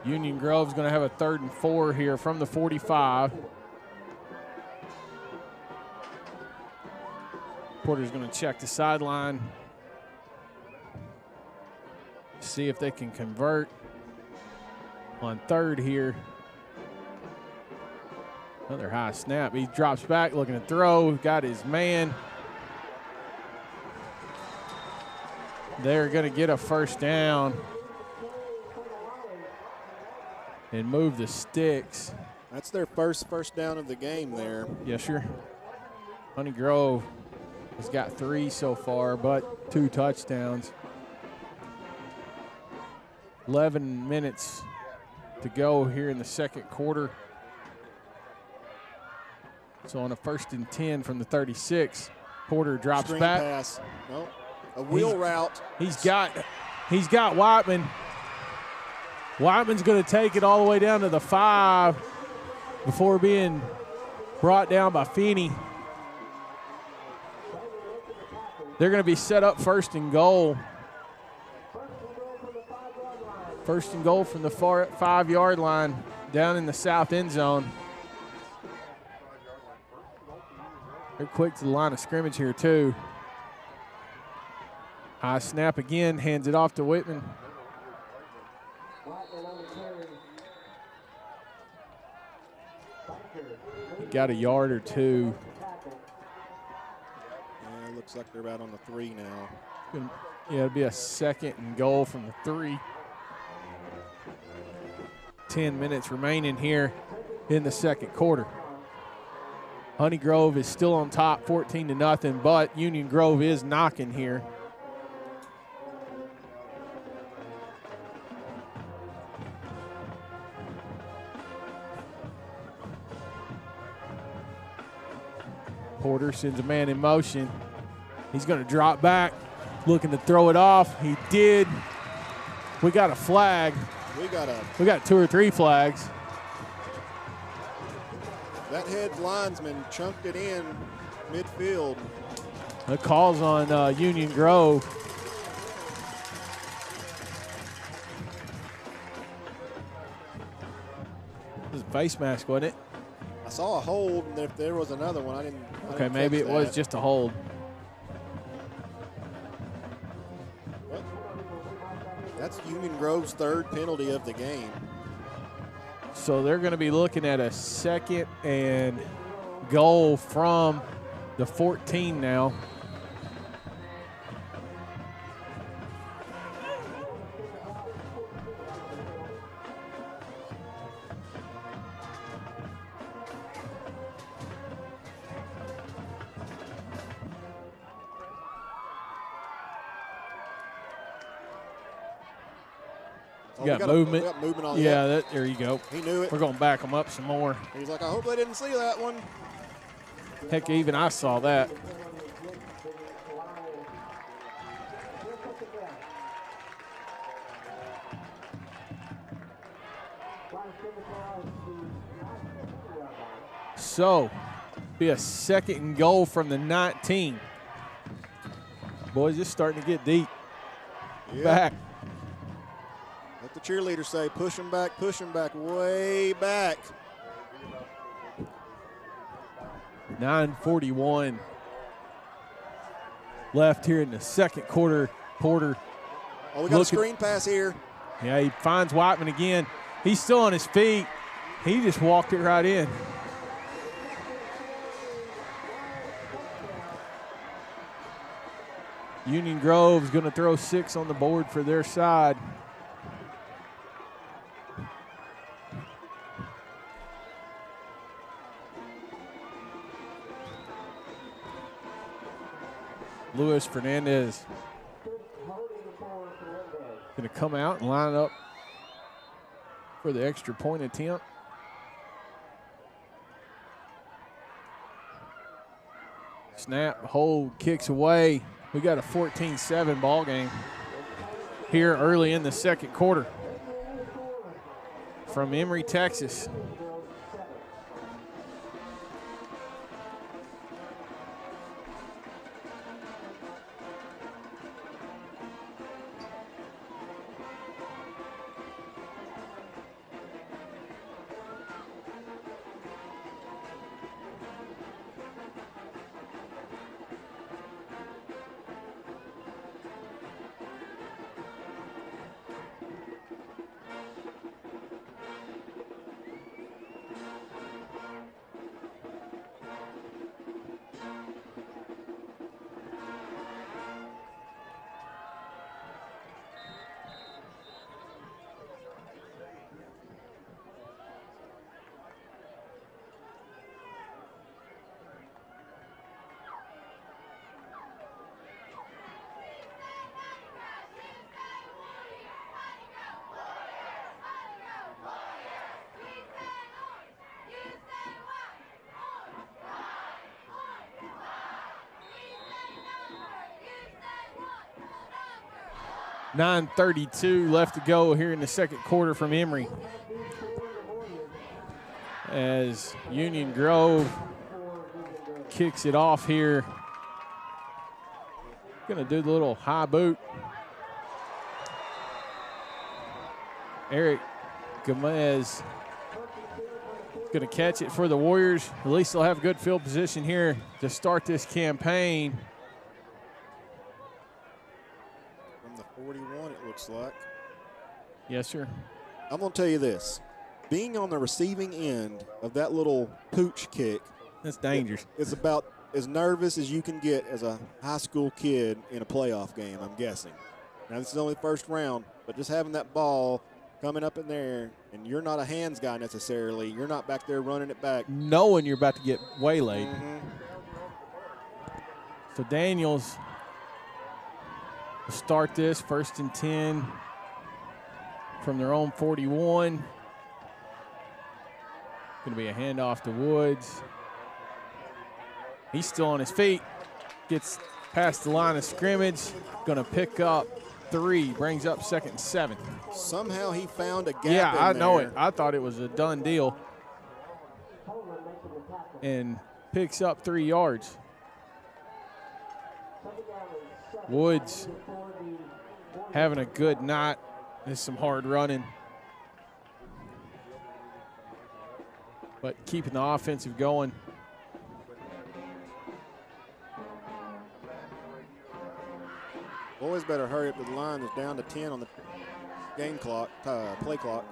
Speaker 3: Union Grove's going to have a 3rd and 4 here from the 45. Porter's going to check the sideline, see if they can convert on 3rd here. Another high snap. He drops back looking to throw. Got his man. They're going to get a first down and move the sticks.
Speaker 2: That's their first down of the game there.
Speaker 3: Yes, sir. Honey Grove has got 3 so far, but 2 touchdowns. 11 minutes to go here in the second quarter. So on a 1st and 10 from the 36, Porter drops
Speaker 2: Screen
Speaker 3: back.
Speaker 2: Pass. Nope. A wheel route.
Speaker 3: He's got Whiteman. Whiteman's going to take it all the way down to the 5 before being brought down by Feeney. They're going to be set up 1st and goal. 1st and goal from the 5-yard line down in the south end zone. They're quick to the line of scrimmage here, too. High snap again, hands it off to Whitman. He got a yard or two.
Speaker 2: Yeah, it looks like they're about on the 3 now.
Speaker 3: Yeah, it'll be a 2nd and goal from the 3. 10 minutes remaining here in the second quarter. Honey Grove is still on top, 14-0, but Union Grove is knocking here. Porter sends a man in motion. He's going to drop back, looking to throw it off. He did. We got a flag. We got 2 or 3 flags.
Speaker 2: That head linesman chunked it in midfield.
Speaker 3: The call's on Union Grove. This is a face mask, wasn't it?
Speaker 2: I saw a hold, and if there was another one, I didn't.
Speaker 3: Okay, maybe it was just a hold.
Speaker 2: What? That's Union Grove's 3rd penalty of the game.
Speaker 3: So they're going to be looking at a 2nd and goal from the 14 now.
Speaker 2: Oh,
Speaker 3: got movement.
Speaker 2: We got movement on
Speaker 3: yeah, there you go.
Speaker 2: He knew it.
Speaker 3: We're going to back them up some more.
Speaker 2: He's like, I hope they didn't see that one.
Speaker 3: Heck, even I saw that. So, be a 2nd and goal from the 19. Boys, it's starting to get deep.
Speaker 2: Yeah.
Speaker 3: Back.
Speaker 2: Let the cheerleaders say, push them back, way back.
Speaker 3: 9:41 left here in the second quarter. Porter.
Speaker 2: Oh, we got a screen pass here.
Speaker 3: Yeah, he finds Whiteman again. He's still on his feet. He just walked it right in. Union Grove's going to throw 6 on the board for their side. Luis Fernandez going to come out and line up for the extra point attempt. Snap, hold, kicks away. We got a 14-7 ball game here early in the second quarter from Emory, Texas. .32 left to go here in the second quarter from Emory. As Union Grove kicks it off here. Gonna do the little high boot. Eric Gomez Going to catch it for the Warriors. At least they'll have good field position here to start this campaign.
Speaker 2: From the 41, it looks like.
Speaker 3: Yes, sir.
Speaker 2: I'm going to tell you this. Being on the receiving end of that little pooch kick,
Speaker 3: that's dangerous.
Speaker 2: It's about as nervous as you can get as a high school kid in a playoff game, I'm guessing. Now, this is only the first round, but just having that ball coming up in there, and you're not a hands guy necessarily. You're not back there running it back.
Speaker 3: Knowing you're about to get waylaid.
Speaker 2: Mm-hmm.
Speaker 3: So Daniels will start this 1st and 10 from their own 41. Going to be a handoff to Woods. He's still on his feet. Gets past the line of scrimmage. Going to pick up 3. Brings up 2nd and 7.
Speaker 2: Somehow he found a gap
Speaker 3: Yeah,
Speaker 2: in
Speaker 3: I know
Speaker 2: there.
Speaker 3: it. I thought it was a done deal. And picks up 3 yards. Woods having a good night. There's some hard running. But keeping the offensive going.
Speaker 2: Boys better hurry up to the line. It's down to 10 on the game clock, play clock.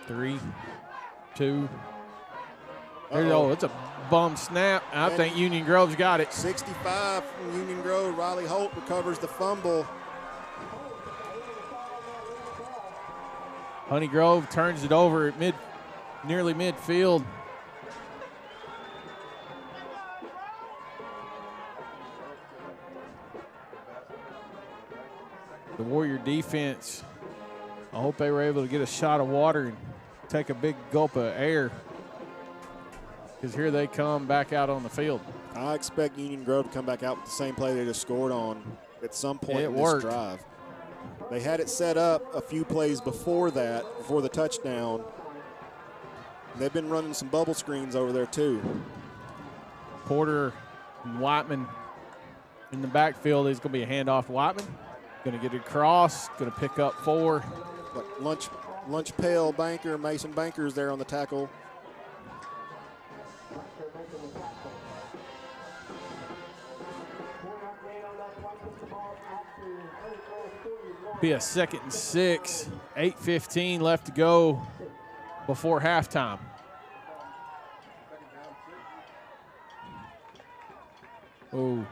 Speaker 3: 3, 2. There you go. It's a bum snap. I think Union Grove's got it.
Speaker 2: 65 from Union Grove. Riley Holt recovers the fumble.
Speaker 3: Honey Grove turns it over at nearly midfield. The Warrior defense, I hope they were able to get a shot of water and take a big gulp of air, because here they come back out on the field.
Speaker 2: I expect Union Grove to come back out with the same play they just scored on at some point in this drive. They had it set up a few plays before that, before the touchdown. They've been running some bubble screens over there too.
Speaker 3: Porter and Whiteman in the backfield. There's going to be a handoff to Whiteman. Going to get it across. Going to pick up 4.
Speaker 2: Lunch pail banker, Mason Banker's there on the tackle.
Speaker 3: Be a 2nd and 6. 8:15 left to go before halftime. Oh,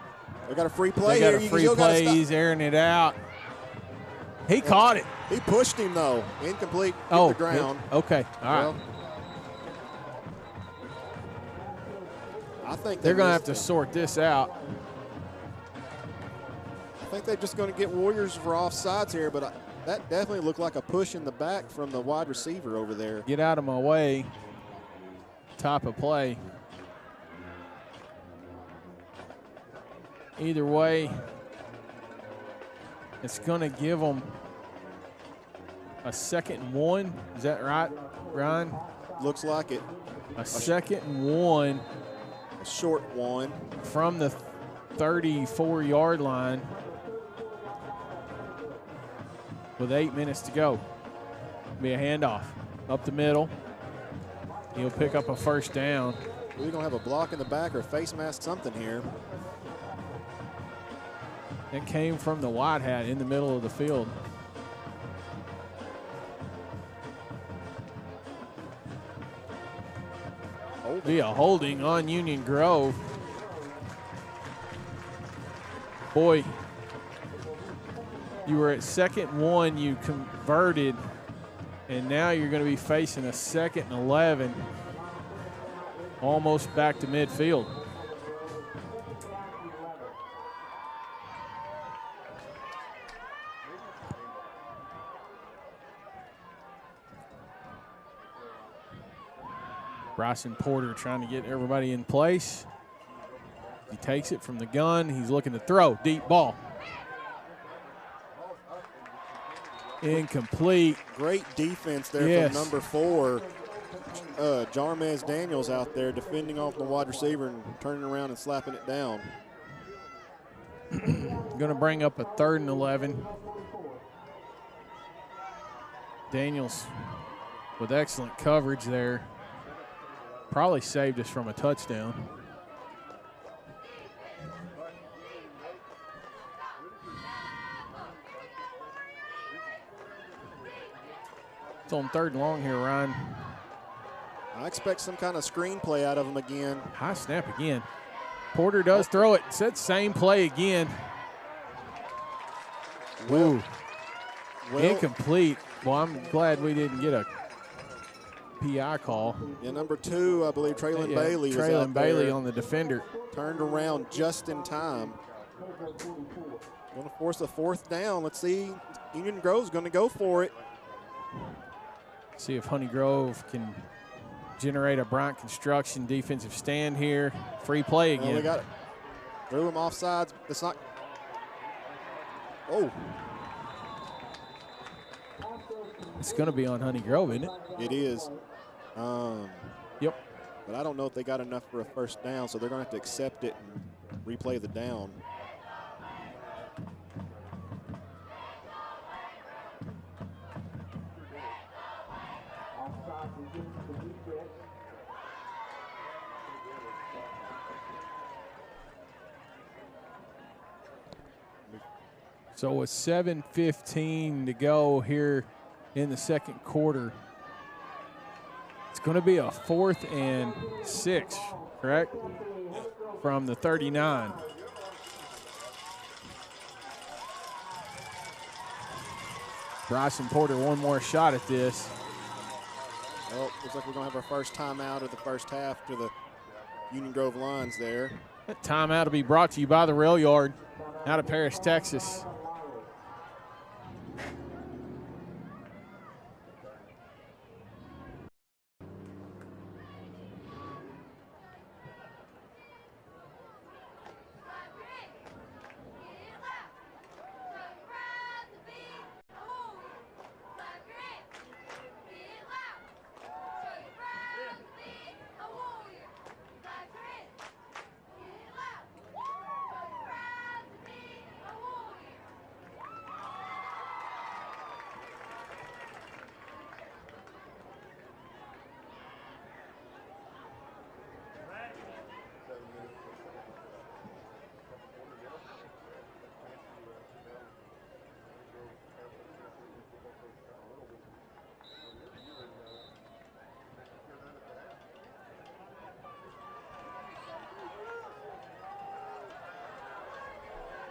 Speaker 2: they got a free play
Speaker 3: they
Speaker 2: here.
Speaker 3: Got a free play. He's airing it out. He caught it.
Speaker 2: He pushed him though. Incomplete. Hit the ground.
Speaker 3: Okay. All right.
Speaker 2: I think
Speaker 3: they're going to have to sort this out.
Speaker 2: I think they're just going to get Warriors for offsides here, but that definitely looked like a push in the back from the wide receiver over there.
Speaker 3: Get out of my way type of play. Either way, it's going to give them a 2nd and 1. Is that right, Ryan?
Speaker 2: Looks like it.
Speaker 3: A 2nd and 1.
Speaker 2: A short one.
Speaker 3: From the 34-yard line with 8 minutes to go. Be a handoff up the middle. He'll pick up a 1st down.
Speaker 2: We're going to have a block in the back or a face mask, something here.
Speaker 3: It came from the wide hat in the middle of the field. Be a holding on Union Grove. Boy, you were at 2nd and 1, you converted, and now you're going to be facing a 2nd and 11, almost back to midfield. Bryson Porter trying to get everybody in place. He takes it from the gun. He's looking to throw. Deep ball. Incomplete.
Speaker 2: Great defense there from number 4. Jarmez Daniels out there defending off the wide receiver and turning around and slapping it down.
Speaker 3: Going to bring up a 3rd and 11. Daniels with excellent coverage there. Probably saved us from a touchdown. It's on 3rd and long here, Ryan.
Speaker 2: I expect some kind of screenplay out of him again.
Speaker 3: High snap again. Porter does throw it. It's that same play again. Woo.
Speaker 2: Well,
Speaker 3: Incomplete. Well, I'm glad we didn't get a PI call.
Speaker 2: Yeah, number 2, I believe, Traylon Bailey was out
Speaker 3: Traylon Bailey
Speaker 2: there.
Speaker 3: on the defender.
Speaker 2: Turned around just in time. Going to force a 4th down. Let's see. Union Grove's going to go for it.
Speaker 3: See if Honey Grove can generate a Bryant Construction defensive stand here. Free play again.
Speaker 2: Well, we got it. Threw him offsides. It's not. Oh.
Speaker 3: It's going to be on Honey Grove, isn't it?
Speaker 2: It is.
Speaker 3: Yep.
Speaker 2: But I don't know if they got enough for a 1st down, so they're going to have to accept it and replay the down.
Speaker 3: So with 7:15 to go here in the 2nd quarter, it's going to be a 4th and 6, correct? From the 39. Bryson Porter, one more shot at this.
Speaker 2: Well, looks like we're going to have our first timeout of the first half to the Union Grove lines there.
Speaker 3: That timeout will be brought to you by the Rail Yard out of Paris, Texas.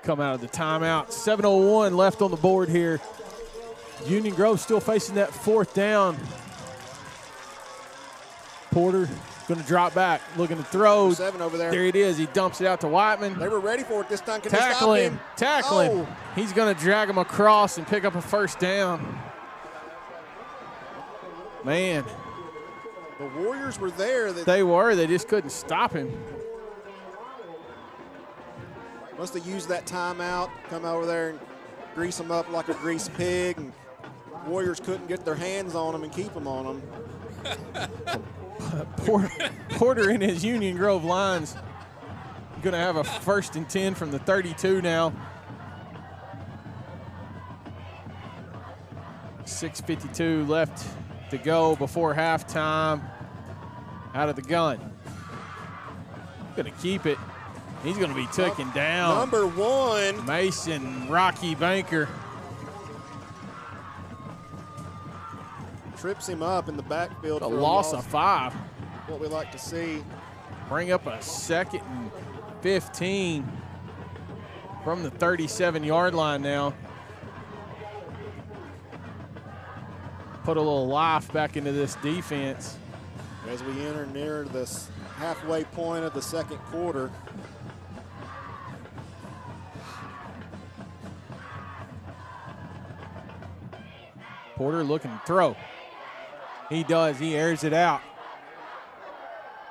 Speaker 3: Come out of the timeout. 7:01 left on the board here. Union Grove still facing that 4th down. Porter going to drop back, looking to throw.
Speaker 2: 7 over there.
Speaker 3: There it is. He dumps it out to Whiteman.
Speaker 2: They were ready for it this time. Can
Speaker 3: Tackle
Speaker 2: they stop
Speaker 3: him. Tackle him. He's going to drag him across and pick up a 1st down. Man.
Speaker 2: The Warriors were there.
Speaker 3: They were. They just couldn't stop him.
Speaker 2: Must have used that timeout, come over there and grease them up like a greased pig, and Warriors couldn't get their hands on them and keep them on them.
Speaker 3: Porter in his Union Grove lines going to have a 1st and 10 from the 32 now. 6:52 left to go before halftime. Out of the gun. Going to keep it. He's going to be taken down.
Speaker 2: Number 1.
Speaker 3: Mason Rocky Banker.
Speaker 2: Trips him up in the backfield.
Speaker 3: A
Speaker 2: for
Speaker 3: loss of 5.
Speaker 2: What we like to see.
Speaker 3: Bring up a 2nd and 15 from the 37-yard line now. Put a little life back into this defense.
Speaker 2: As we enter near this halfway point of the 2nd quarter.
Speaker 3: Porter looking to throw. He does. He airs it out.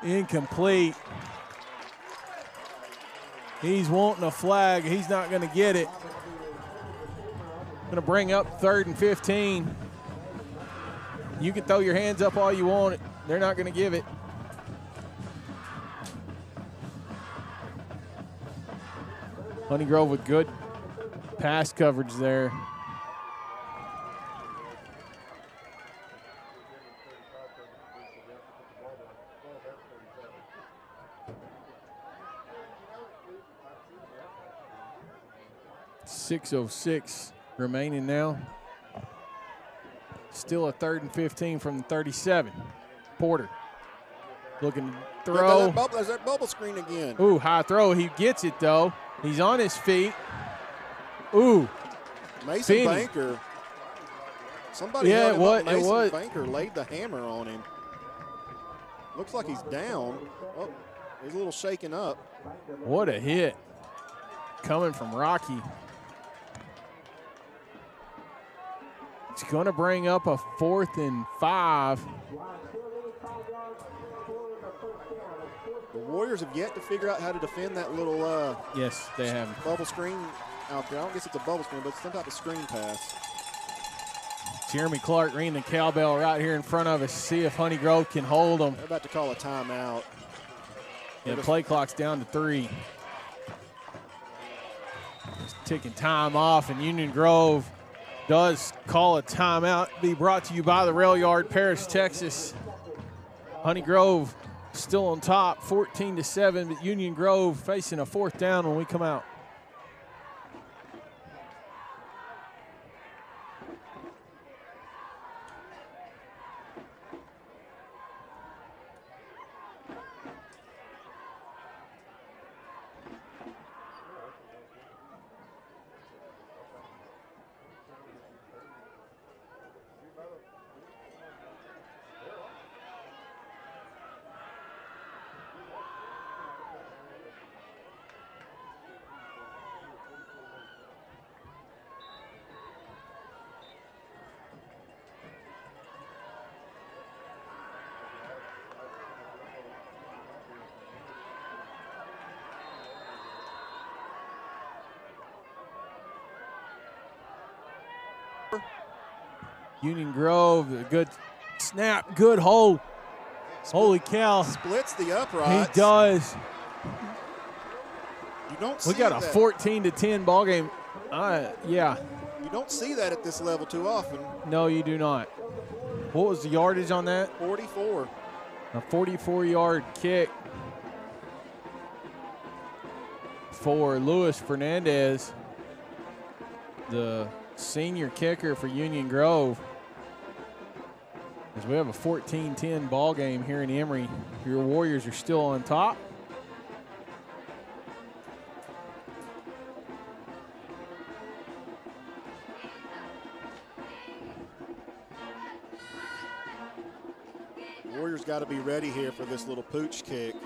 Speaker 3: Incomplete. He's wanting a flag. He's not going to get it. Going to bring up 3rd and 15. You can throw your hands up all you want. They're not going to give it. Honey Grove with good pass coverage there. 6:06 remaining now. Still a 3rd and 15 from the 37. Porter looking to throw.
Speaker 2: There's that bubble screen again.
Speaker 3: Ooh, high throw. He gets it, though. He's on his feet. Ooh.
Speaker 2: Mason
Speaker 3: Finney.
Speaker 2: Banker. Somebody
Speaker 3: Yeah,
Speaker 2: held him up.
Speaker 3: it was.
Speaker 2: Mason Banker laid the hammer on him. Looks like he's down. Oh, he's a little shaken up.
Speaker 3: What a hit coming from Rocky. It's going to bring up a 4th and 5.
Speaker 2: The Warriors have yet to figure out how to defend that little
Speaker 3: Yes, they have.
Speaker 2: bubble screen out there. I don't guess it's a bubble screen, but it's some type of screen pass.
Speaker 3: Jeremy Clark ringing the cowbell right here in front of us. See if Honey Grove can hold them.
Speaker 2: They're about to call a timeout.
Speaker 3: Yeah, play clock's down to 3. Just ticking time off, and Union Grove does call a timeout. Be brought to you by the Rail Yard, Paris, Texas. Honey Grove still on top, 14-7, but Union Grove facing a 4th down when we come out. Union Grove, a good snap, good hold. Holy cow.
Speaker 2: Splits the uprights.
Speaker 3: He does.
Speaker 2: You don't see
Speaker 3: We got a
Speaker 2: that.
Speaker 3: 14-10 ball game. Yeah.
Speaker 2: You don't see that at this level too often.
Speaker 3: No, you do not. What was the yardage on that?
Speaker 2: 44.
Speaker 3: A 44-yard kick for Luis Fernandez, the senior kicker for Union Grove. As we have a 14-10 ball game here in Emory. Your Warriors are still on top.
Speaker 2: Warriors got to be ready here for this little pooch kick.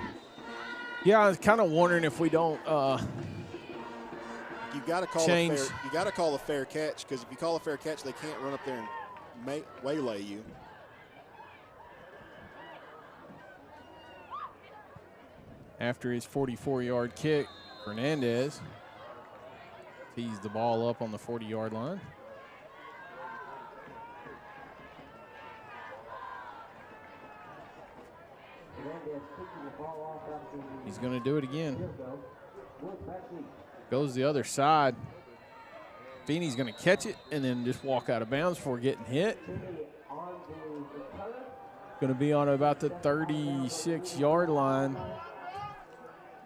Speaker 3: Yeah, I was kind of wondering if we don't
Speaker 2: You've got to call
Speaker 3: change.
Speaker 2: you got to call a fair catch, because if you call a fair catch, they can't run up there and waylay you.
Speaker 3: After his 44-yard kick, Fernandez tees the ball up on the 40-yard line. He's going to do it again. Goes the other side. Feeney's going to catch it and then just walk out of bounds before getting hit. Going to be on about the 36-yard line.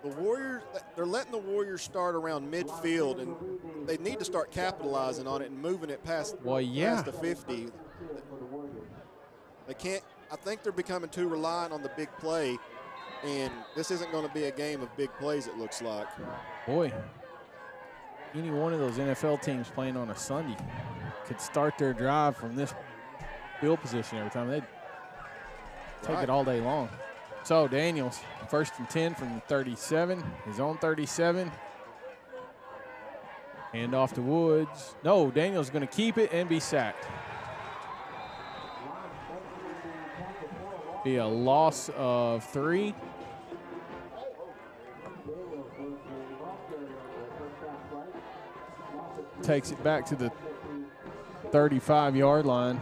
Speaker 2: The Warriors, they're letting the Warriors start around midfield, and they need to start capitalizing on it and moving it past, past the 50. They can't. I think they're becoming too reliant on the big play, and this isn't going to be a game of big plays, it looks like.
Speaker 3: Boy, any one of those NFL teams playing on a Sunday could start their drive from this field position every time. They'd take it all day long. So Daniels, 1st and 10 from 37, his own 37. Hand off to Woods. No, Daniels going to keep it and be sacked. Be a loss of 3. Takes it back to the 35-yard line.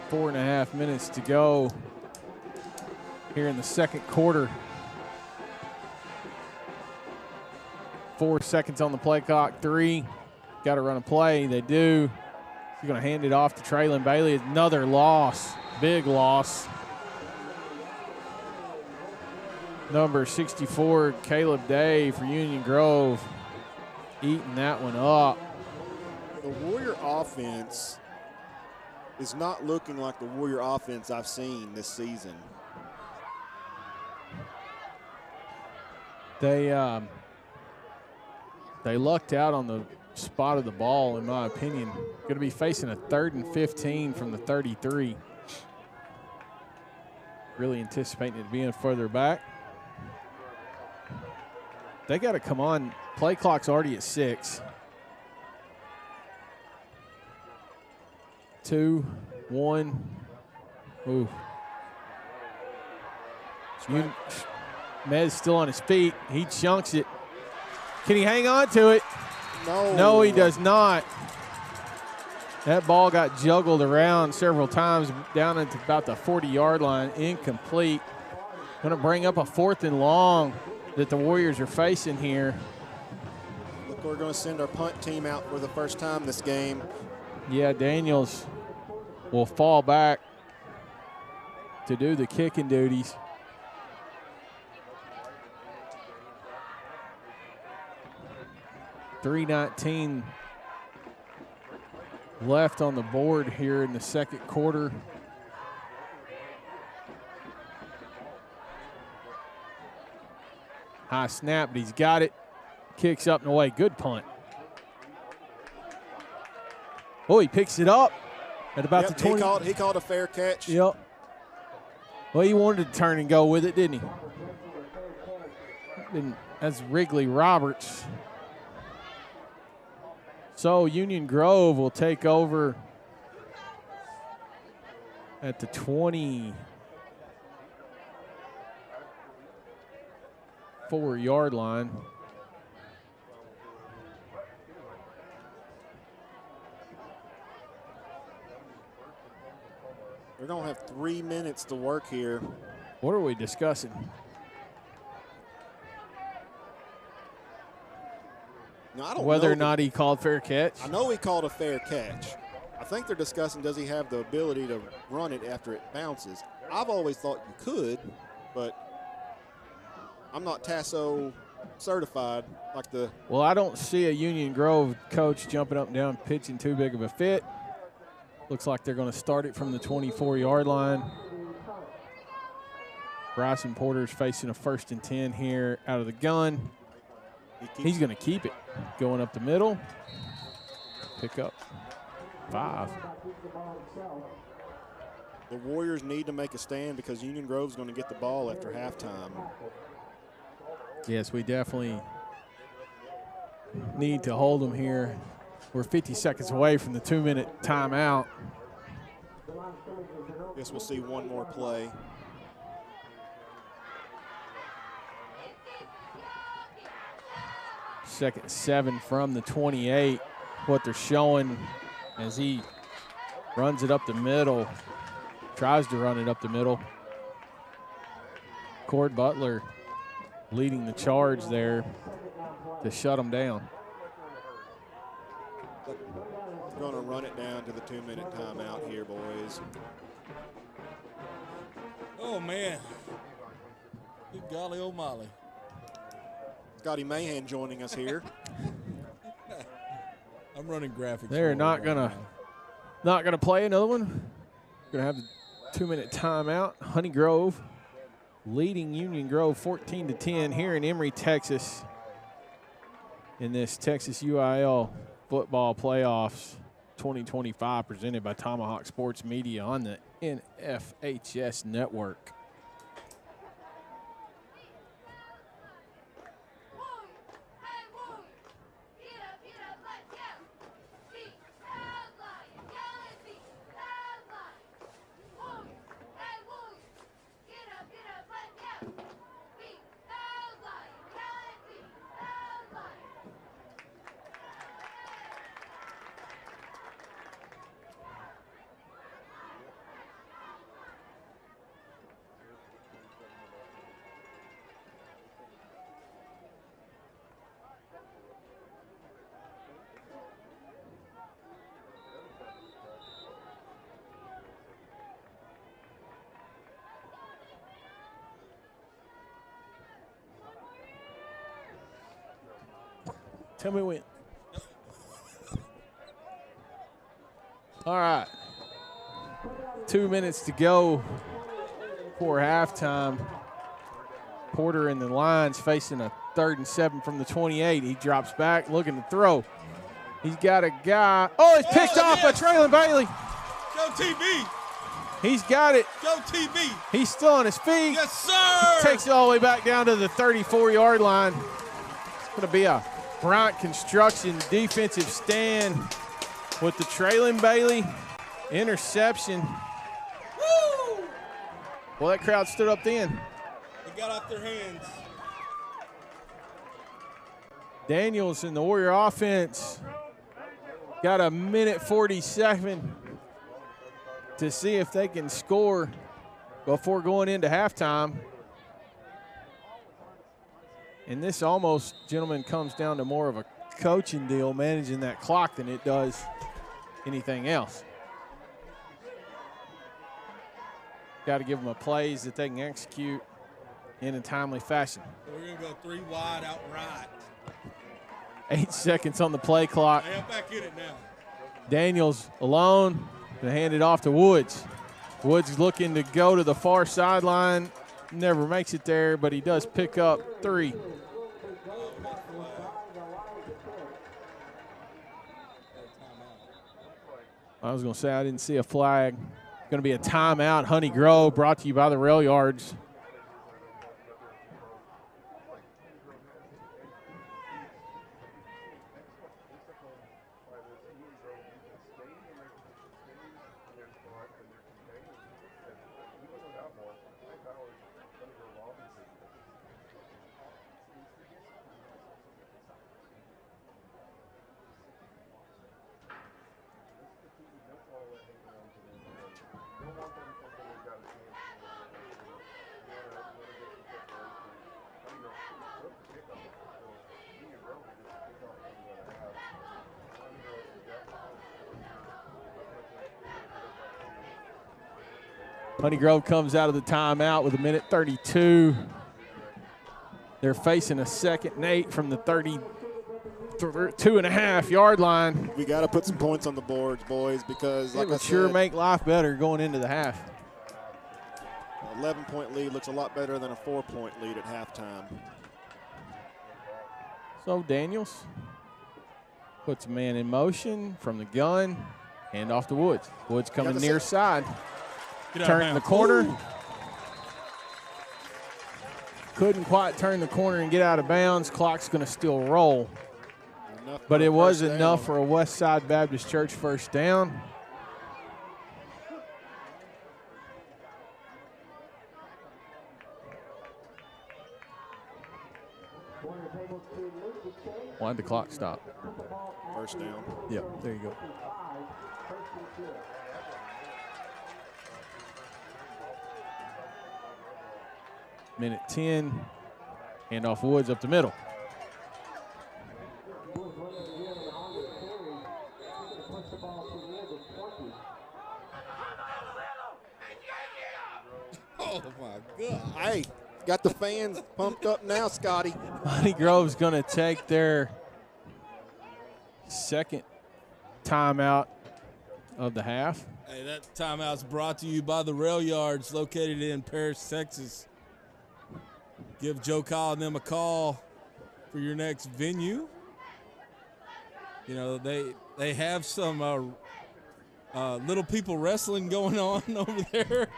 Speaker 3: Four and a half minutes to go here in the second quarter. 4 seconds on the play clock. 3. got to run a play. They do. He's going to hand it off to Traylon Bailey. Another loss, big loss. Number 64, Caleb Day for Union Grove, eating that one up.
Speaker 2: The Warrior offense is not looking like the Warrior offense I've seen this season.
Speaker 3: They lucked out on the spot of the ball, in my opinion. Going to be facing a 3rd and 15 from the 33. Really anticipating it being further back. They got to come on. Play clock's already at 6. 2, 1. Ooh. Mez still on his feet. He chunks it. Can he hang on to it? No, he does not. That ball got juggled around several times down into about the 40-yard line. Incomplete. Going to bring up a 4th and long that the Warriors are facing here.
Speaker 2: Look, we're going to send our punt team out for the first time this game.
Speaker 3: Yeah, Daniels will fall back to do the kicking duties. .319 left on the board here in the second quarter. High snap, but he's got it. Kicks up and away. Good punt. Oh, he picks it up at about the 20.
Speaker 2: He called a fair catch.
Speaker 3: Yep. Well, he wanted to turn and go with it, didn't he? That's Wrigley Roberts. So Union Grove will take over at the 24-yard line.
Speaker 2: We're going to have 3 minutes to work here.
Speaker 3: What are we discussing?
Speaker 2: Now, I don't
Speaker 3: Whether
Speaker 2: know
Speaker 3: or not he called fair catch?
Speaker 2: I know he called a fair catch. I think they're discussing, does he have the ability to run it after it bounces? I've always thought you could, but I'm not Tasso certified like the.
Speaker 3: Well, I don't see a Union Grove coach jumping up and down pitching too big of a fit. Looks like they're going to start it from the 24-yard line. Bryson Porter's facing a 1st and 10 here out of the gun. He's going to keep it. Going up the middle. Pick up 5.
Speaker 2: The Warriors need to make a stand because Union Grove's going to get the ball after halftime.
Speaker 3: Yes, we definitely need to hold them here. We're 50 seconds away from the 2-minute timeout.
Speaker 2: Guess we'll see one more play.
Speaker 3: Second 7 from the 28. What they're showing as he runs it up the middle, tries to run it up the middle. Cord Butler leading the charge there to shut them down.
Speaker 2: We're going to run it down to the 2-minute timeout here, boys.
Speaker 7: Oh, man. Good golly o'Malley.
Speaker 2: Scotty Mahan joining us here.
Speaker 7: I'm running graphics.
Speaker 3: They're not gonna play another one. Gonna have the 2-minute timeout. Honey Grove leading Union Grove 14-10 here in Emory, Texas, in this Texas UIL football playoffs 2025 presented by Tomahawk Sports Media on the NFHS network. Tell me when. All right. 2 minutes to go before halftime. Porter in the lines facing a 3rd and 7 from the 28. He drops back, looking to throw. He's got a guy. Oh, it's picked off by Traylon Bailey.
Speaker 1: Go TB.
Speaker 3: He's got it.
Speaker 1: Go TB.
Speaker 3: He's still on his feet.
Speaker 1: Yes, sir.
Speaker 3: Takes it all the way back down to the 34-yard line. It's going to be a Bryant Construction defensive stand with the Traylon Bailey interception.
Speaker 1: Woo!
Speaker 3: Well, that crowd stood up then.
Speaker 1: They got off their hands.
Speaker 3: Daniels and the Warrior offense got a minute 47 to see if they can score before going into halftime. And this almost, gentlemen, comes down to more of a coaching deal, managing that clock, than it does anything else. Got to give them a plays that they can execute in a timely fashion.
Speaker 1: We're going to go 3 wide out right.
Speaker 3: 8 seconds on the play clock.
Speaker 1: Hey, I'm back in it now.
Speaker 3: Daniels alone, to hand it off to Woods. Woods looking to go to the far sideline. Never makes it there, but he does pick up 3. I was going to say I didn't see a flag. Going to be a timeout. Honey Grove, brought to you by the Rail Yards. Honey Grove comes out of the timeout with a minute 32. They're facing a 2nd and 8 from the 32.5-yard line.
Speaker 2: We got to put some points on the boards, boys, because like
Speaker 3: it would
Speaker 2: I
Speaker 3: sure
Speaker 2: said,
Speaker 3: make life better going into the half.
Speaker 2: An 11-point lead looks a lot better than a 4-point lead at halftime.
Speaker 3: So Daniels puts a man in motion from the gun, hand off to Woods. Woods coming near side. Turning the corner. Ooh. Couldn't quite turn the corner and get out of bounds. Clock's going to still roll. But it was enough for a West Side Baptist Church first down. Why'd the clock stop?
Speaker 2: First down.
Speaker 3: Yep, there you go. Minute 10, hand off Woods up the middle.
Speaker 1: Oh, my God.
Speaker 2: Hey, got the fans pumped up now, Scotty.
Speaker 3: Honey Grove's going to take their 2nd timeout of the half.
Speaker 7: Hey, that timeout's brought to you by the Rail Yards located in Paris, Texas. Give Joe Kyle and them a call for your next venue. You know, they have some little people wrestling going on over there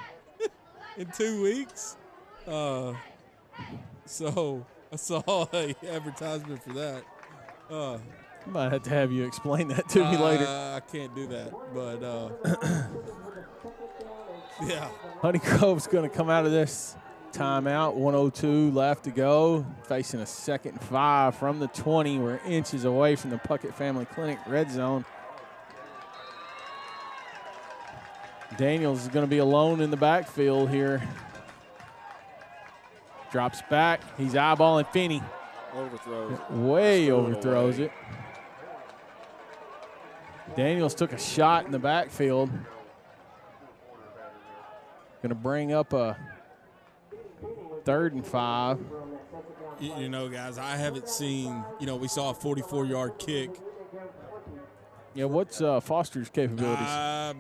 Speaker 7: in 2 weeks. So I saw a advertisement for that.
Speaker 3: Might have to have you explain that to me later.
Speaker 7: I can't do that, but yeah.
Speaker 3: Honey Grove's going to come out of this timeout, 1:02 left to go, facing a 2nd and 5 from the 20. We're inches away from the Puckett Family Clinic red zone. Daniels is going to be alone in the backfield here. Drops back. He's eyeballing Finney.
Speaker 2: Overthrows.
Speaker 3: Way overthrows it. Daniels took a shot in the backfield. Going to bring up a 3rd and 5
Speaker 7: You know, guys, I haven't seen, we saw a 44-yard kick.
Speaker 3: Yeah, what's Foster's capabilities?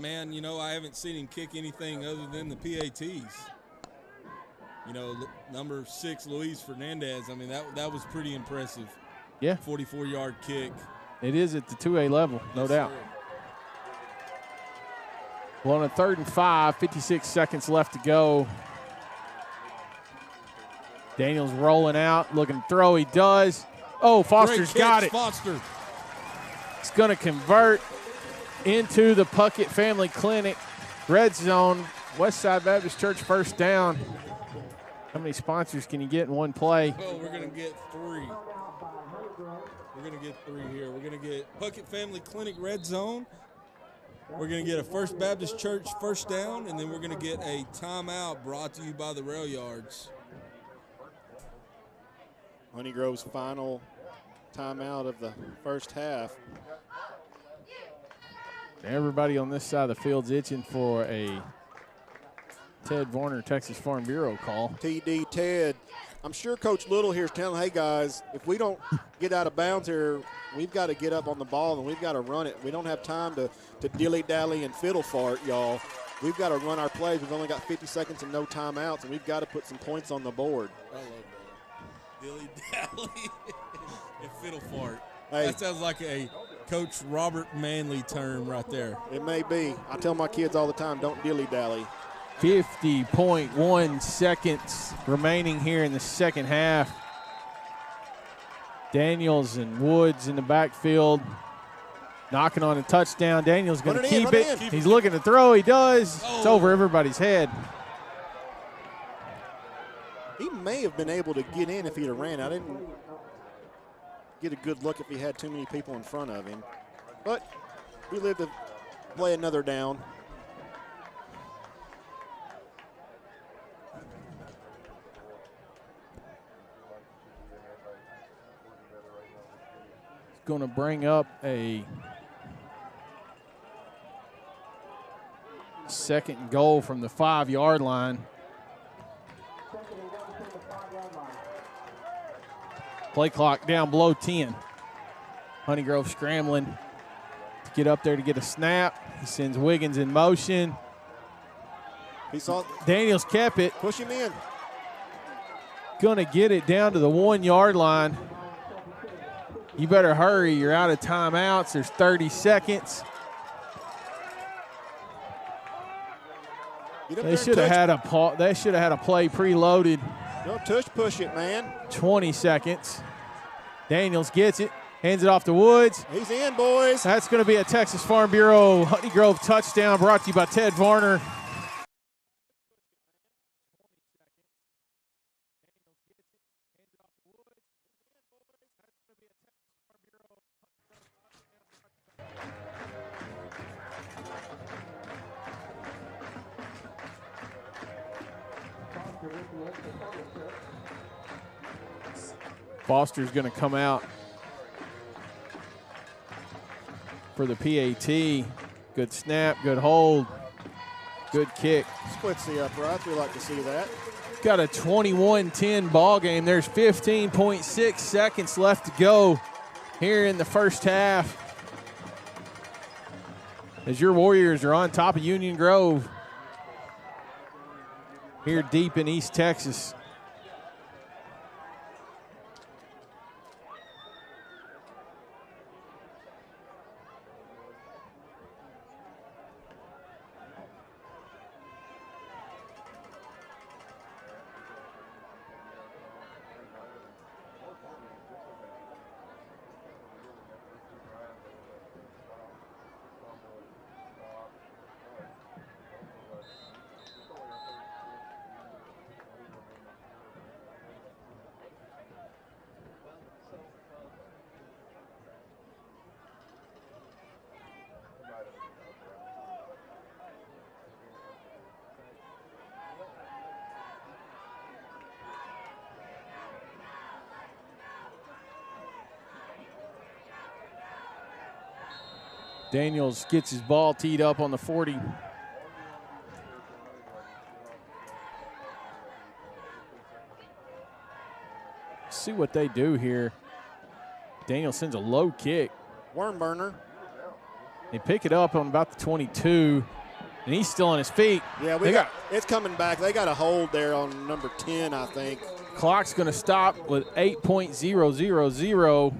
Speaker 7: Man, I haven't seen him kick anything other than the PATs. Number 6, Luis Fernandez, I mean, that was pretty impressive.
Speaker 3: Yeah.
Speaker 7: 44-yard kick.
Speaker 3: It is at the 2A level, no doubt.
Speaker 7: Sir.
Speaker 3: Well, on a 3rd and 5, 56 seconds left to go. Daniels rolling out, looking to throw. He does. Oh, Foster's got it.
Speaker 7: Foster.
Speaker 3: It's going to convert into the Puckett Family Clinic. Red zone, Westside Baptist Church first down. How many sponsors can you get in one play?
Speaker 7: Well, we're going to get 3. We're going to get 3 here. We're going to get Puckett Family Clinic red zone. We're going to get a First Baptist Church first down, and then we're going to get a timeout brought to you by the Rail Yards.
Speaker 2: Honeygrove's final timeout of the first half.
Speaker 3: Everybody on this side of the field's itching for a Ted Varner, Texas Farm Bureau call.
Speaker 2: TD Ted. I'm sure Coach Little here is telling, hey, guys, if we don't get out of bounds here, we've got to get up on the ball and we've got to run it. We don't have time to dilly-dally and fiddle fart, y'all. We've got to run our plays. We've only got 50 seconds and no timeouts, and we've got to put some points on the board.
Speaker 7: I love that. Dilly-dally and fiddle fart.
Speaker 2: Hey.
Speaker 7: That sounds like a Coach Robert Manley term right there.
Speaker 2: It may be. I tell my kids all the time, don't dilly-dally.
Speaker 3: 50.1 seconds remaining here in the second half. Daniels and Woods in the backfield knocking on a touchdown. Daniels going to keep it. He's looking to throw. He does. It's over everybody's head.
Speaker 2: He may have been able to get in if he'd have ran. I didn't get a good look if he had too many people in front of him. But we live to play another down.
Speaker 3: Going to bring up a second and goal from the 5-yard line. Play clock down below 10. Honeygrove scrambling to get up there to get a snap. He sends Wiggins in motion.
Speaker 2: He saw
Speaker 3: Daniels kept it.
Speaker 2: Push him in.
Speaker 3: Going to get it down to the 1-yard line. You better hurry. You're out of timeouts. There's 30 seconds. They should have had a play preloaded.
Speaker 2: Don't tush push it, man.
Speaker 3: 20 seconds. Daniels gets it, hands it off to Woods.
Speaker 2: He's in, boys.
Speaker 3: That's going to be a Texas Farm Bureau Honeygrove touchdown brought to you by Ted Varner. Foster's going to come out for the PAT. Good snap, good hold, good kick.
Speaker 2: Splits the uprights. We like to see that.
Speaker 3: Got a 21-10 ball game. There's 15.6 seconds left to go here in the first half. As your Warriors are on top of Union Grove here deep in East Texas. Daniels gets his ball teed up on the 40. see what they do here. Daniel sends a low kick.
Speaker 2: Worm burner.
Speaker 3: They pick it up on about the 22, and he's still on his feet.
Speaker 2: Yeah, it's coming back. They got a hold there on number 10, I think.
Speaker 3: Clock's going to stop with 8.000.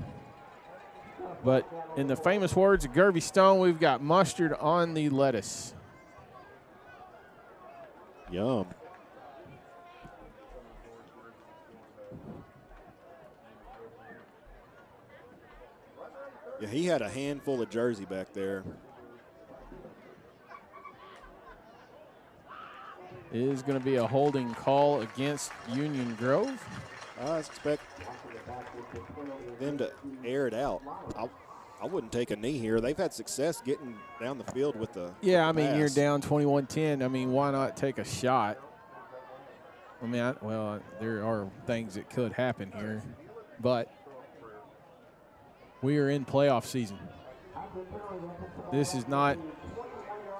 Speaker 3: But in the famous words of Gervie Stone, we've got mustard on the lettuce.
Speaker 2: Yum. Yeah, he had a handful of jersey back there.
Speaker 3: It is going to be a holding call against Union Grove.
Speaker 2: I expect them to air it out. I wouldn't take a knee here. They've had success getting down the field with the
Speaker 3: Yeah, I mean,
Speaker 2: pass.
Speaker 3: you're down 21-10. I mean, why not take a shot? I mean, there are things that could happen here, but we are in playoff season. This is not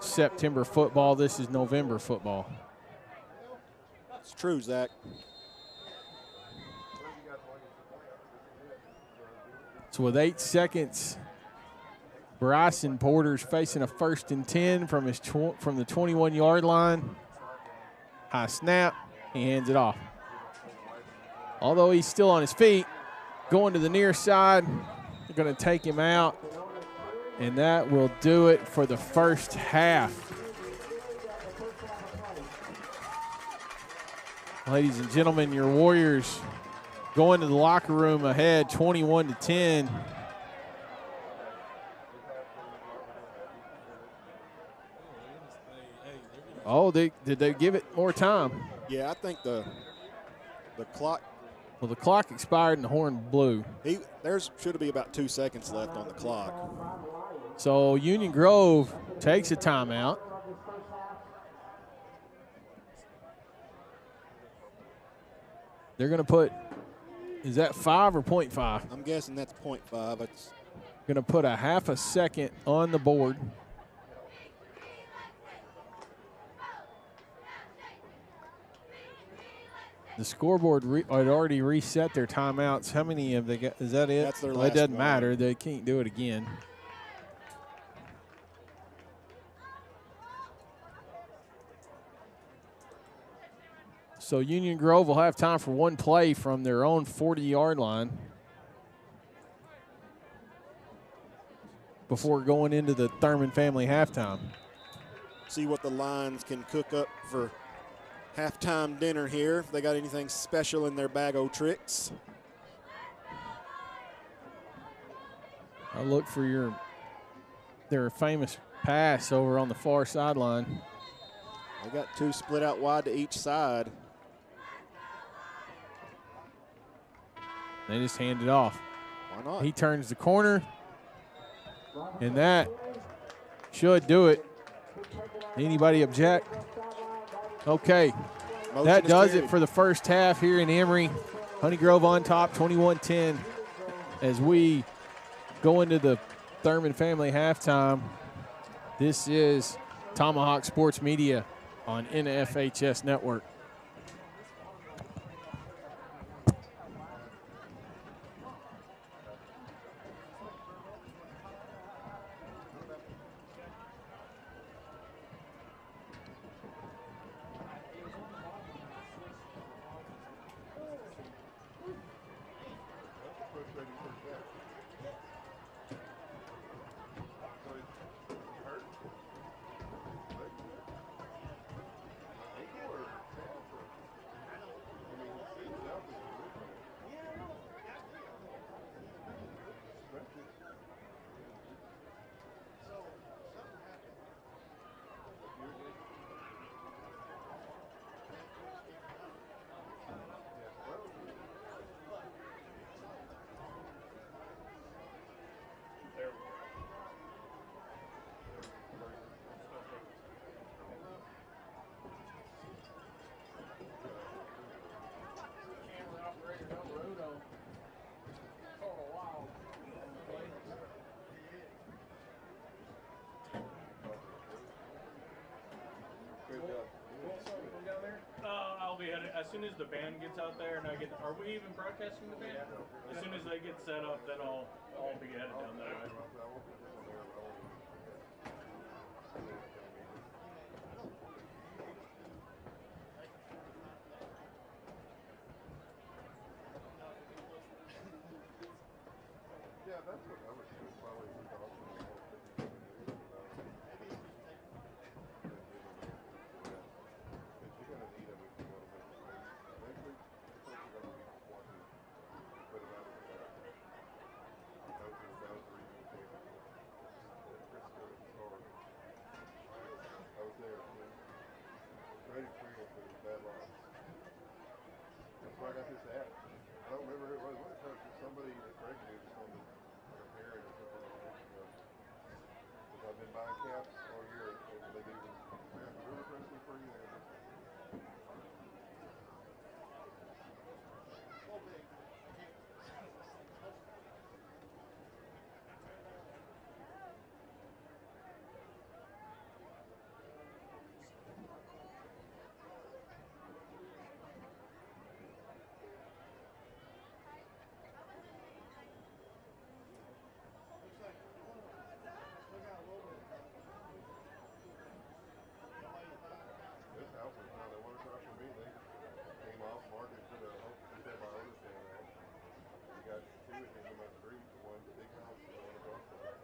Speaker 3: September football. This is November football.
Speaker 2: It's true, Zach.
Speaker 3: So with 8 seconds, Bryson Porter's facing a 1st and 10 from the 21-yard line. High snap. He hands it off. Although he's still on his feet, going to the near side. They're going to take him out, and that will do it for the first half. Ladies and gentlemen, your Warriors going to the locker room ahead 21-10. Oh, did they give it more time?
Speaker 2: Yeah, I think the clock.
Speaker 3: Well, the clock expired and the horn blew.
Speaker 2: There's should be about 2 seconds left on the clock.
Speaker 3: So Union Grove takes a timeout. They're going to put, is that 5 or 0.5?
Speaker 2: I'm guessing that's 0.5. It's
Speaker 3: Going to put a half a second on the board. The scoreboard had already reset their timeouts. How many have they got? Is that it?
Speaker 2: That's their
Speaker 3: Well,
Speaker 2: last
Speaker 3: it doesn't
Speaker 2: one.
Speaker 3: matter. They can't do it again. So Union Grove will have time for one play from their own 40-yard line before going into the Thurman family halftime.
Speaker 2: see what the Lions can cook up for halftime dinner here. If they got anything special in their bag o' tricks.
Speaker 3: I look for their famous pass over on the far sideline.
Speaker 2: They got two split out wide to each side.
Speaker 3: They just hand it off.
Speaker 2: Why not?
Speaker 3: He turns the corner, and that should do it. Anybody object? Okay.
Speaker 2: Motion
Speaker 3: That
Speaker 2: is
Speaker 3: does
Speaker 2: carried.
Speaker 3: it for the first half here in Emory. Honey Grove on top, 21-10. As we go into the Thurman family halftime, this is Tomahawk Sports Media on NFHS Network.
Speaker 8: be headed as soon as the band gets out there, and I get. Are we even broadcasting the band? As soon as they get set up, then I'll be headed down there. Right?
Speaker 9: Yeah, that's what I was probably talking about. You're going to need them if you want to make it. Eventually, the folks are going to be wanting to put them out of the back. That was the reason we came in. Frisco at the start. I was there too. Great experience, but it was bad loss. That's why I got this app. I don't remember who it was. What it was somebody that Greg knew was on the like a parent or something like that. Because I've been buying caps all year, and they do the river wrestling free there. This house is now the one across from me. They came off market to the home. Just had my other stand at. We got two at the end of my street. One the big house and one across from it.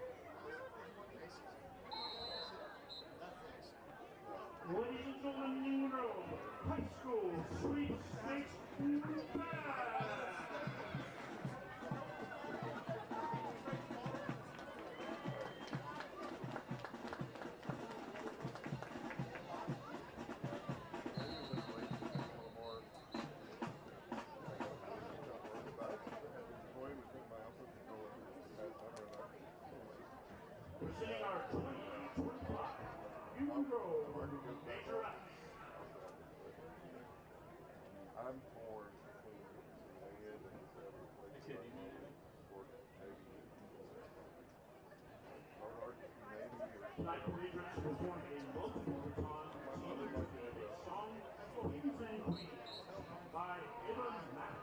Speaker 5: Ladies and gentlemen, new enrolled high school sweepstakes match. Presenting our 2025 Union Road Major Act.
Speaker 9: I'm torn between land and the seven places.
Speaker 5: Tonight, the Regrets was born a multiple-baton team song Kings and Queens by Evan Max.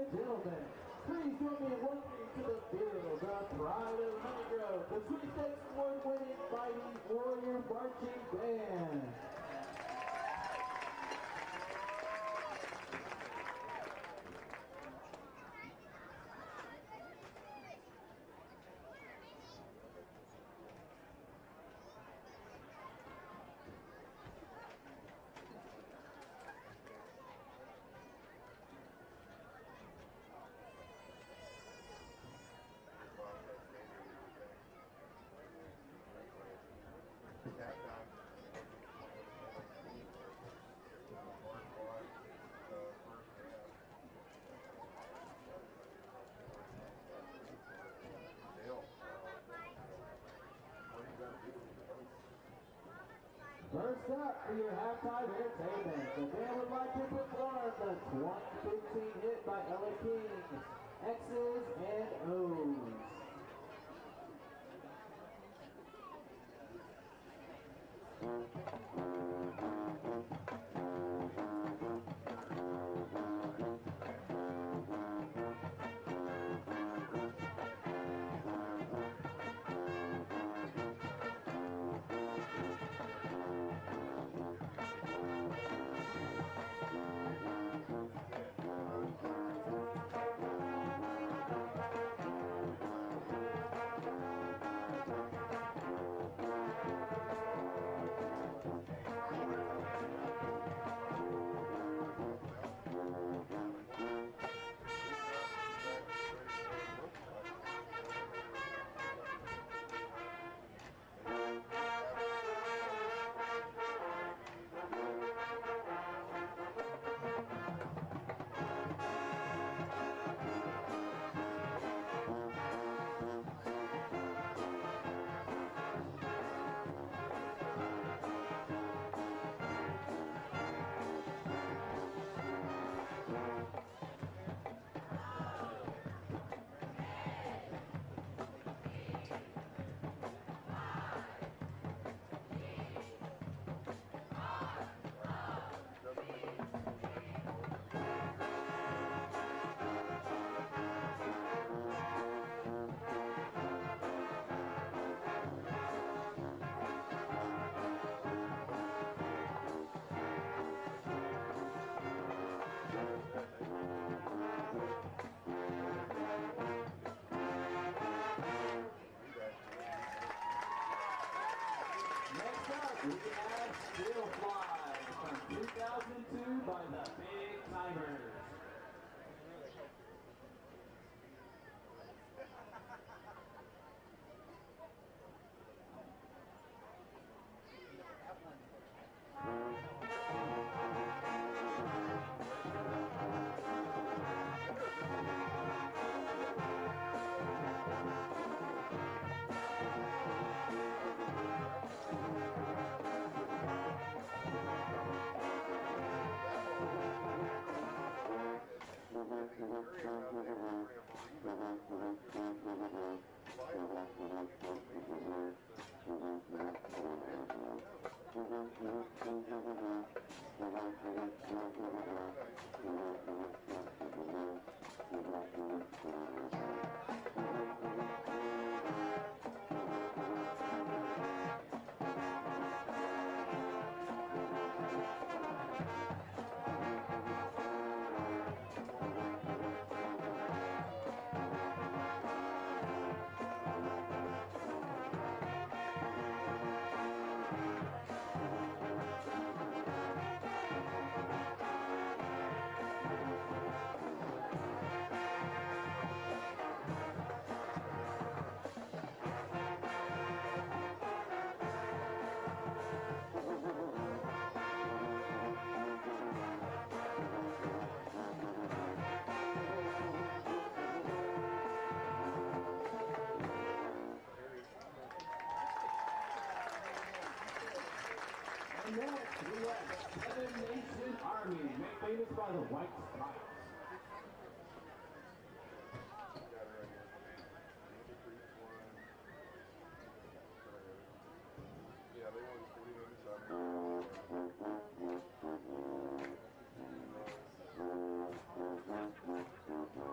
Speaker 10: and gentlemen, please join me in welcoming to the field the pride of Honey Grove, the Sweepstakes award-winning Mighty Warrior Marching Band. First up for your halftime entertainment, the band would like to perform the 2015 hit by LA Kings, X's and O's. We have Still Fly from 2002 by the Big Timers. And next, we have Seven Nation Army, made famous by the White Stripes.
Speaker 9: Yeah, they won 49-7.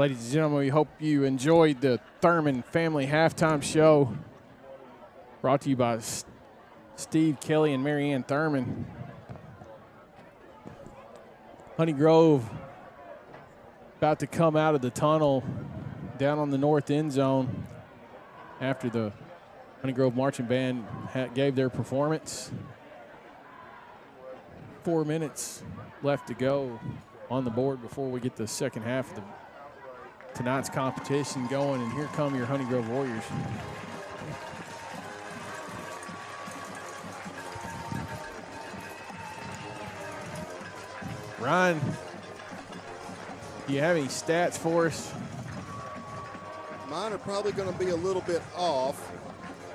Speaker 3: Ladies and gentlemen, we hope you enjoyed the Thurman Family Halftime Show, brought to you by Steve Kelly and Marianne Thurman. Honey Grove about to come out of the tunnel down on the north end zone after the Honey Grove Marching Band gave their performance. 4 minutes left to go on the board before we get the second half of tonight's competition going, and here come your Honey Grove Warriors. Ryan, do you have any stats for us?
Speaker 2: Mine are probably going to be a little bit off,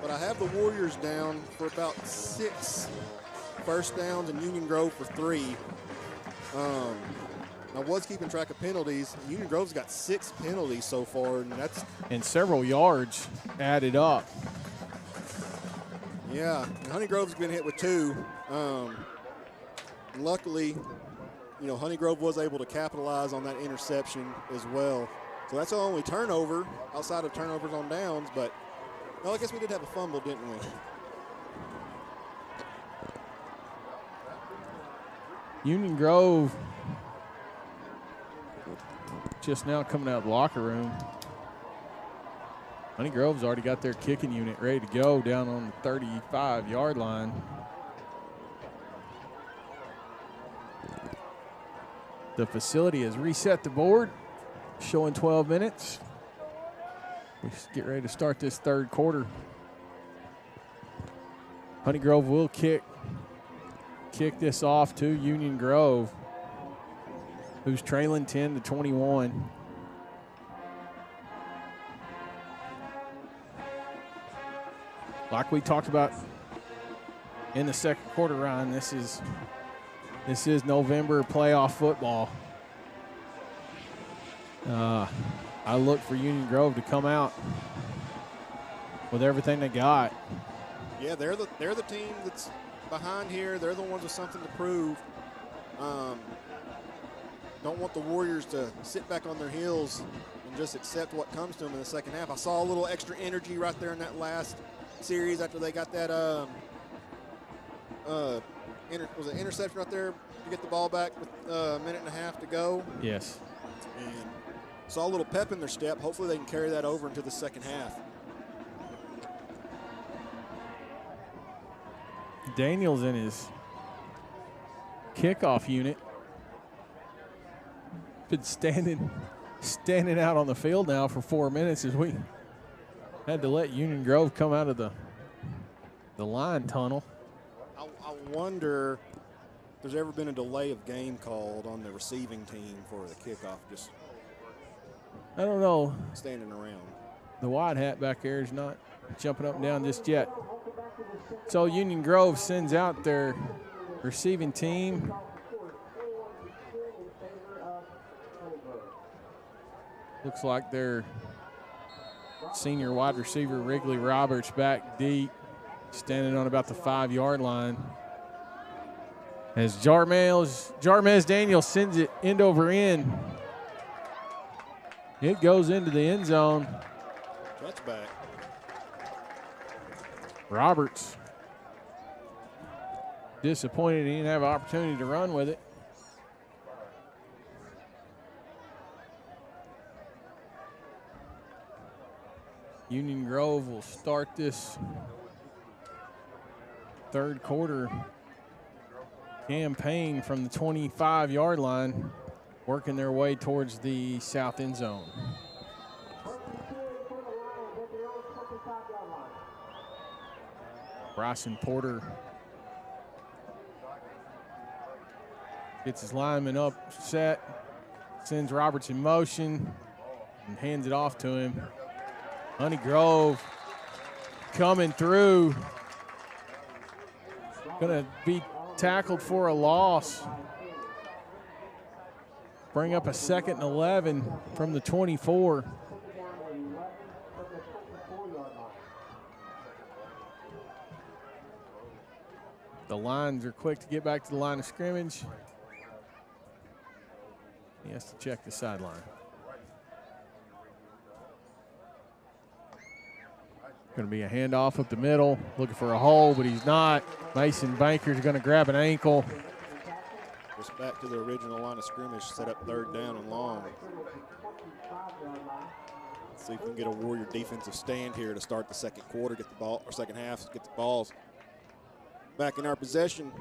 Speaker 2: but I have the Warriors down for about 6 first downs and Union Grove for 3. I was keeping track of penalties. Union Grove's got 6 penalties so far, and
Speaker 3: several yards added up.
Speaker 2: Yeah, Honey Grove's been hit with 2. Luckily, Honey Grove was able to capitalize on that interception as well. So that's our only turnover outside of turnovers on downs, but I guess we did have a fumble, didn't we?
Speaker 3: Union Grove just now coming out of the locker room. Honey Grove's already got their kicking unit ready to go down on the 35-yard line. The facility has reset the board, showing 12 minutes. We get ready to start this third quarter. Honey Grove will kick this off to Union Grove, who's trailing 10-21. Like we talked about in the second quarter, Ryan, this is November playoff football. I look for Union Grove to come out with everything they got.
Speaker 2: Yeah, they're the team that's behind here. They're the ones with something to prove. Don't want the Warriors to sit back on their heels and just accept what comes to them in the second half. I saw a little extra energy right there in that last series after they got that was an interception right there to get the ball back with a minute and a half to go.
Speaker 3: Yes.
Speaker 2: And saw a little pep in their step. Hopefully they can carry that over into the second half.
Speaker 3: Daniels in his kickoff unit. Been standing out on the field now for 4 minutes as we had to let Union Grove come out of the line tunnel.
Speaker 2: I wonder if there's ever been a delay of game called on the receiving team for the kickoff, just
Speaker 3: I don't know.
Speaker 2: Standing around.
Speaker 3: The wide hat back there is not jumping up and down just yet. So Union Grove sends out their receiving team. Looks like their senior wide receiver, Wrigley Roberts, back deep, standing on about the 5-yard line. As Jarmez Daniels sends it end over end. It goes into the end zone.
Speaker 2: Touchback.
Speaker 3: Roberts disappointed he didn't have an opportunity to run with it. Union Grove will start this third quarter campaign from the 25-yard line, working their way towards the south end zone. Bryson Porter gets his lineman up, set, sends Roberts in motion, and hands it off to him. Honey Grove coming through. Going to be tackled for a loss. Bring up a 2nd and 11 from the 24. The Lions are quick to get back to the line of scrimmage. He has to check the sideline. Going to be a handoff up the middle, looking for a hole, but he's not. Mason Banker's going to grab an ankle.
Speaker 2: Just back to the original line of scrimmage, set up 3rd down and long. Let's see if we can get a Warrior defensive stand here to start the second quarter, get the ball, or second half, get the balls back in our possession.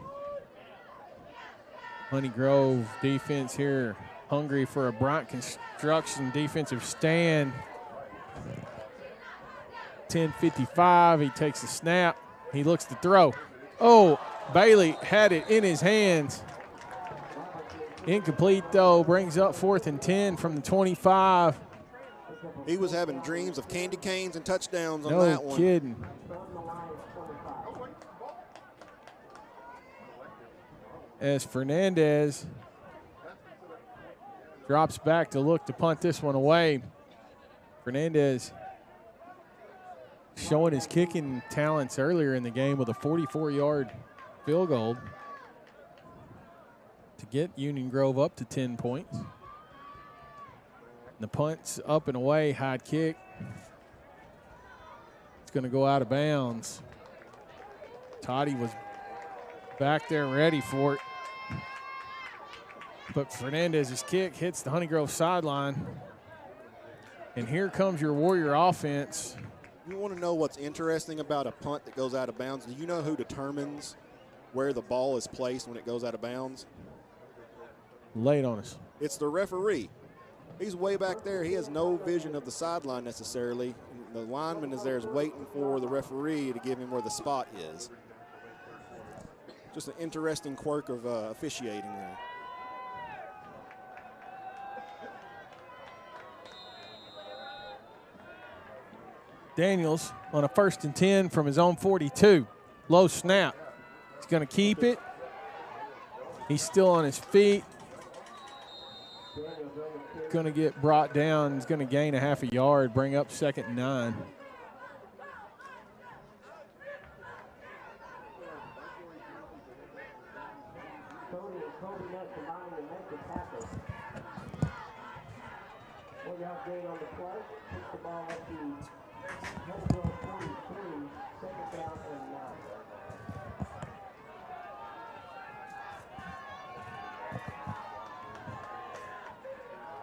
Speaker 3: Honey Grove defense here, hungry for a Bryant Construction defensive stand. 10:55, he takes the snap. He looks to throw. Oh, Bailey had it in his hands. Incomplete, though, brings up 4th and 10 from the 25.
Speaker 2: He was having dreams of candy canes and touchdowns on
Speaker 3: No
Speaker 2: that one.
Speaker 3: kidding. As Fernandez drops back to look to punt this one away. Fernandez showing his kicking talents earlier in the game with a 44-yard field goal to get Union Grove up to 10 points. And the punt's up and away, high kick. It's going to go out of bounds. Toddy was back there ready for it. But Fernandez's kick hits the Honey Grove sideline. And here comes your Warrior offense.
Speaker 2: You want to know what's interesting about a punt that goes out of bounds? Do you know who determines where the ball is placed when it goes out of bounds?
Speaker 3: Lay it on us.
Speaker 2: It's the referee. He's way back there. He has no vision of the sideline necessarily. The lineman is there is waiting for the referee to give him where the spot is. Just an interesting quirk of officiating there.
Speaker 3: Daniels on a 1st and 10 from his own 42. Low snap. He's going to keep it. He's still on his feet. Going to get brought down. He's going to gain a half a yard, bring up 2nd and 9.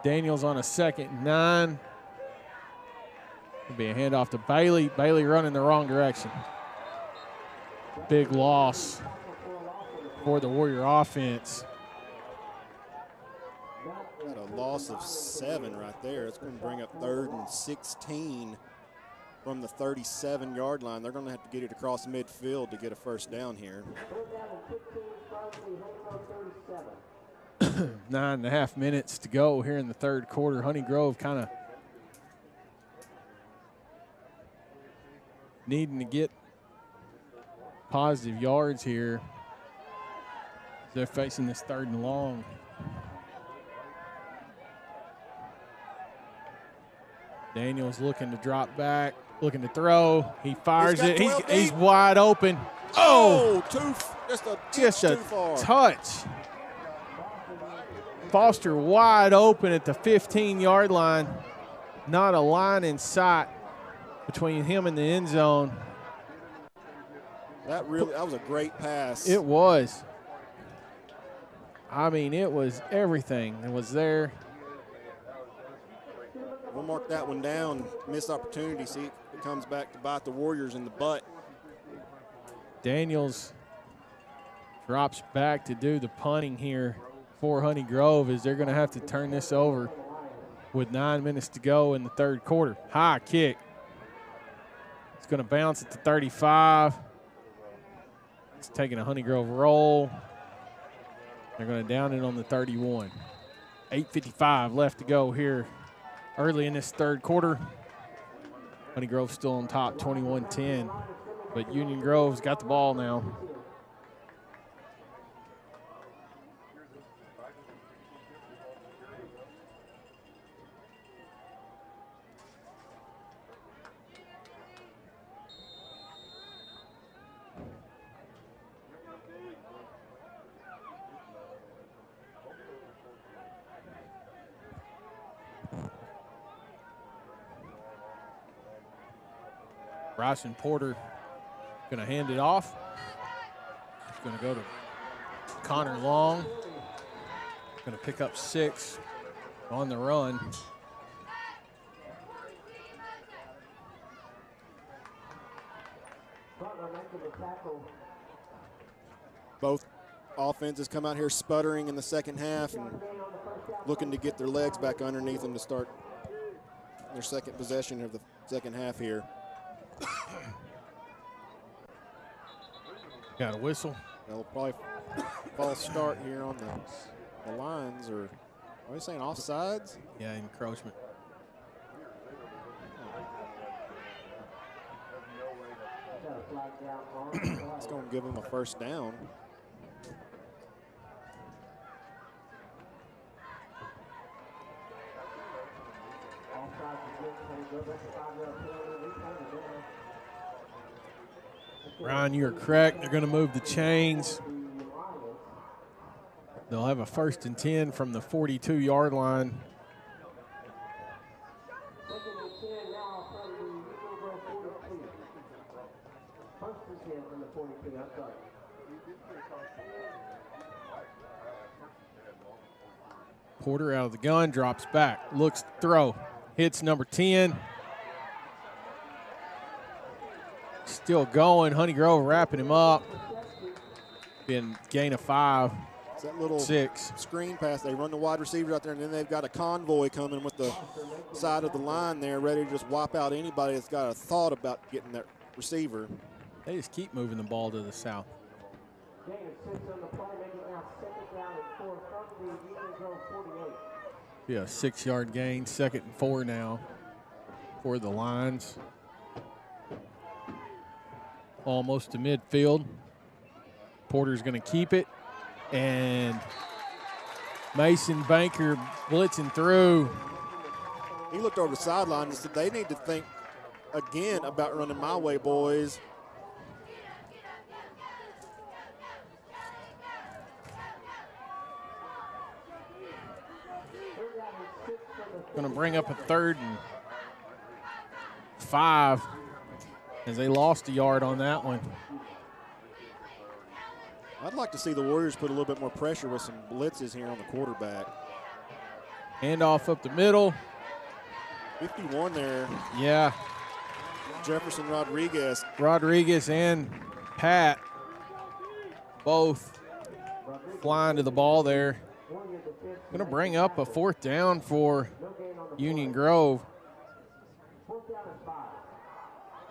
Speaker 3: Daniels on a 2nd and 9. It'll be a handoff to Bailey. Bailey running the wrong direction. Big loss for the Warrior offense.
Speaker 2: Got a loss of 7 right there. It's going to bring up 3rd and 16 from the 37-yard line. They're going to have to get it across midfield to get a 1st down here.
Speaker 3: 9.5 minutes to go here in the 3rd quarter. Honey Grove kind of needing to get positive yards here. They're facing this 3rd and long. Daniels looking to drop back, looking to throw. He fires it. He's wide open. Oh,
Speaker 2: just a
Speaker 3: too
Speaker 2: far.
Speaker 3: Touch. Foster wide open at the 15-yard line. Not a line in sight between him and the end zone.
Speaker 2: That was a great pass.
Speaker 3: It was. I mean, it was everything that was there.
Speaker 2: We'll mark that one down. Missed opportunity. See, it comes back to bite the Warriors in the butt.
Speaker 3: Daniels drops back to do the punting here for Honey Grove as they're going to have to turn this over with 9 minutes to go in the 3rd quarter. High kick. It's going to bounce at the 35. It's taking a Honey Grove roll. They're going to down it on the 31. 8:55 left to go here early in this 3rd quarter. Honey Grove still on top, 21-10. But Union Grove's got the ball now. Bryson Porter going to hand it off. It's going to go to Connor Long. Going to pick up 6 on the run.
Speaker 2: Both offenses come out here sputtering in the second half and looking to get their legs back underneath them to start their second possession of the second half here.
Speaker 3: Got a whistle.
Speaker 2: They'll probably false start here on the lines, or are they saying offsides?
Speaker 3: Yeah, encroachment.
Speaker 2: It's going to give them a first down.
Speaker 3: Ryan, you're correct. They're going to move the chains. They'll have a 1st and 10 from the 42-yard line. Porter out of the gun, drops back, looks to throw, hits number 10. Still going. Honey Grove wrapping him up. Been gain of 5.
Speaker 2: It's that little
Speaker 3: 6
Speaker 2: screen pass. They run the wide receivers out there, and then they've got a convoy coming with the side of the line there, ready to just wipe out anybody that's got a thought about getting that receiver.
Speaker 3: They just keep moving the ball to the south. Yeah, 6-yard gain, 2nd and 4 now for the Lions. Almost to midfield. Porter's going to keep it. And Mason Banker blitzing through.
Speaker 2: He looked over the sideline and said, they need to think again about running my way, boys.
Speaker 3: Going to bring up a 3rd and 5 as they lost a yard on that one.
Speaker 2: I'd like to see the Warriors put a little bit more pressure with some blitzes here on the quarterback.
Speaker 3: Handoff up the middle.
Speaker 2: 51 there.
Speaker 3: Yeah.
Speaker 2: Jefferson Rodriguez.
Speaker 3: Rodriguez and Pat both flying to the ball there. Going to bring up a 4th down for Union Grove.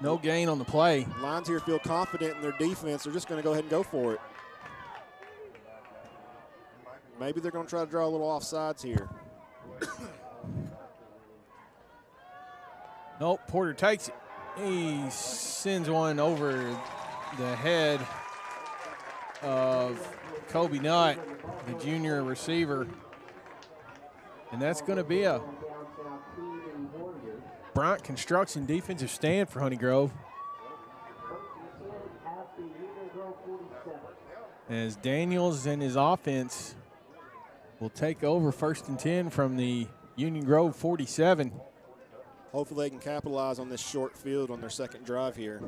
Speaker 3: No gain on the play.
Speaker 2: Lions here feel confident in their defense. They're just going to go ahead and go for it. Maybe they're going to try to draw a little offsides here.
Speaker 3: Nope, Porter takes it. He sends one over the head of Kobe Nutt, the junior receiver. And that's going to be a Bryant Construction defensive stand for Honey Grove. As Daniels and his offense will take over 1st and 10 from the Union Grove 47.
Speaker 2: Hopefully they can capitalize on this short field on their second drive here.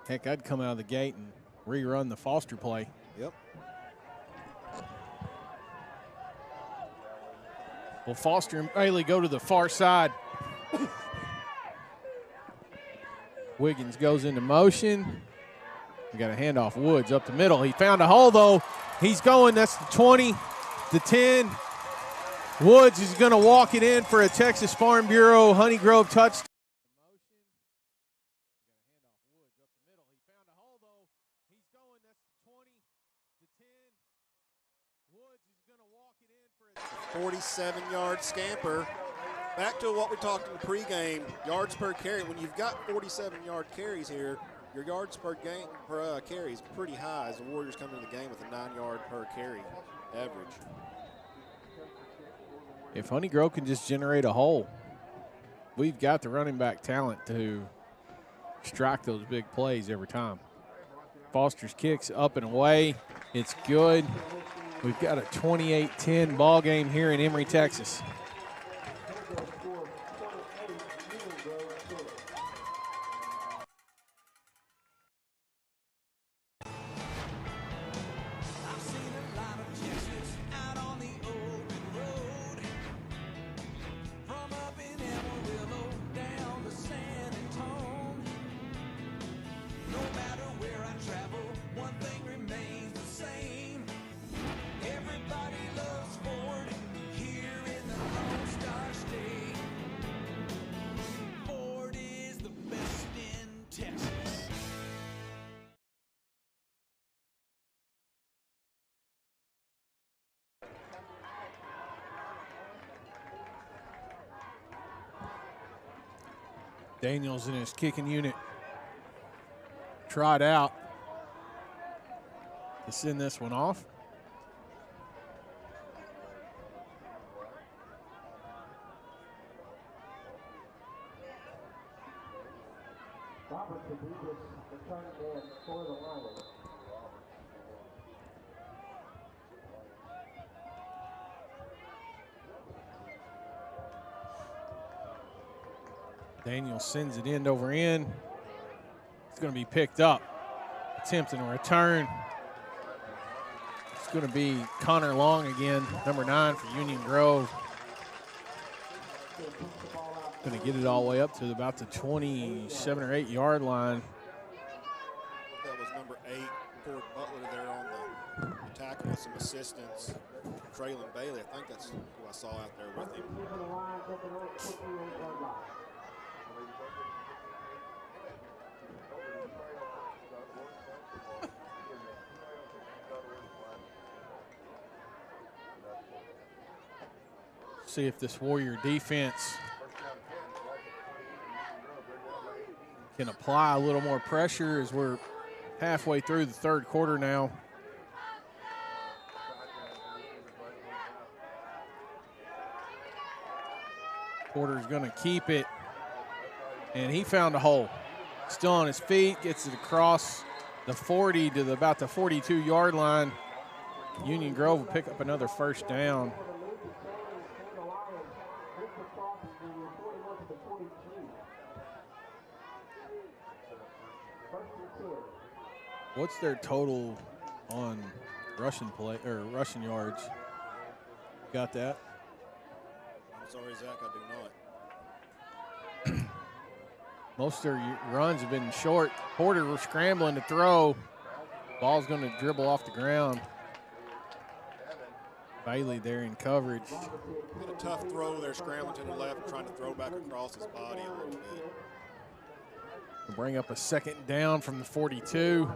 Speaker 3: Heck, I'd come out of the gate and rerun the Foster play.
Speaker 2: Yep.
Speaker 3: Well, Foster and Bailey go to the far side. Wiggins goes into motion. We got a handoff. Woods up the middle. He found a hole, though. He's going. That's the 20, the 10. Woods is going to walk it in for a Texas Farm Bureau Honey Grove touchdown. Found a hole, though. He's going. That's the 20, the 10. Woods is going to walk it in for a
Speaker 2: 47-yard scamper. Back to what we talked in the pregame, yards per carry. When you've got 47-yard carries here, your yards per carry is pretty high as the Warriors come into the game with a 9-yard per carry average.
Speaker 3: If Honey Grove can just generate a hole, we've got the running back talent to strike those big plays every time. Foster's kicks up and away. It's good. We've got a 28-10 ball game here in Emory, Texas. Daniels in his kicking unit tried out to send this one off.
Speaker 10: Roberts will be this return man for the Lions.
Speaker 3: Daniel sends it end over end. It's going to be picked up. Attempting a return. It's going to be Connor Long again, number 9 for Union Grove. Going to get it all the way up to about the 27 or 8 yard line.
Speaker 2: That was number 8, Ford Butler there on the tackle with some assistance. Traylon Bailey, I think that's who I saw out there with him.
Speaker 3: See if this Warrior defense can apply a little more pressure as we're halfway through the third quarter now. Porter's going to keep it, and he found a hole. Still on his feet, gets it across the 40 to about the 42-yard line. Union Grove will pick up another first down. What's their total on rushing play or rushing yards? Got that?
Speaker 2: I'm sorry, Zach, I do not.
Speaker 3: Most of their runs have been short. Porter was scrambling to throw. Ball's going to dribble off the ground. Bailey there in coverage.
Speaker 2: Had a tough throw there, scrambling to the left, trying to throw back across his body a little bit.
Speaker 3: We'll bring up a second down from the 42.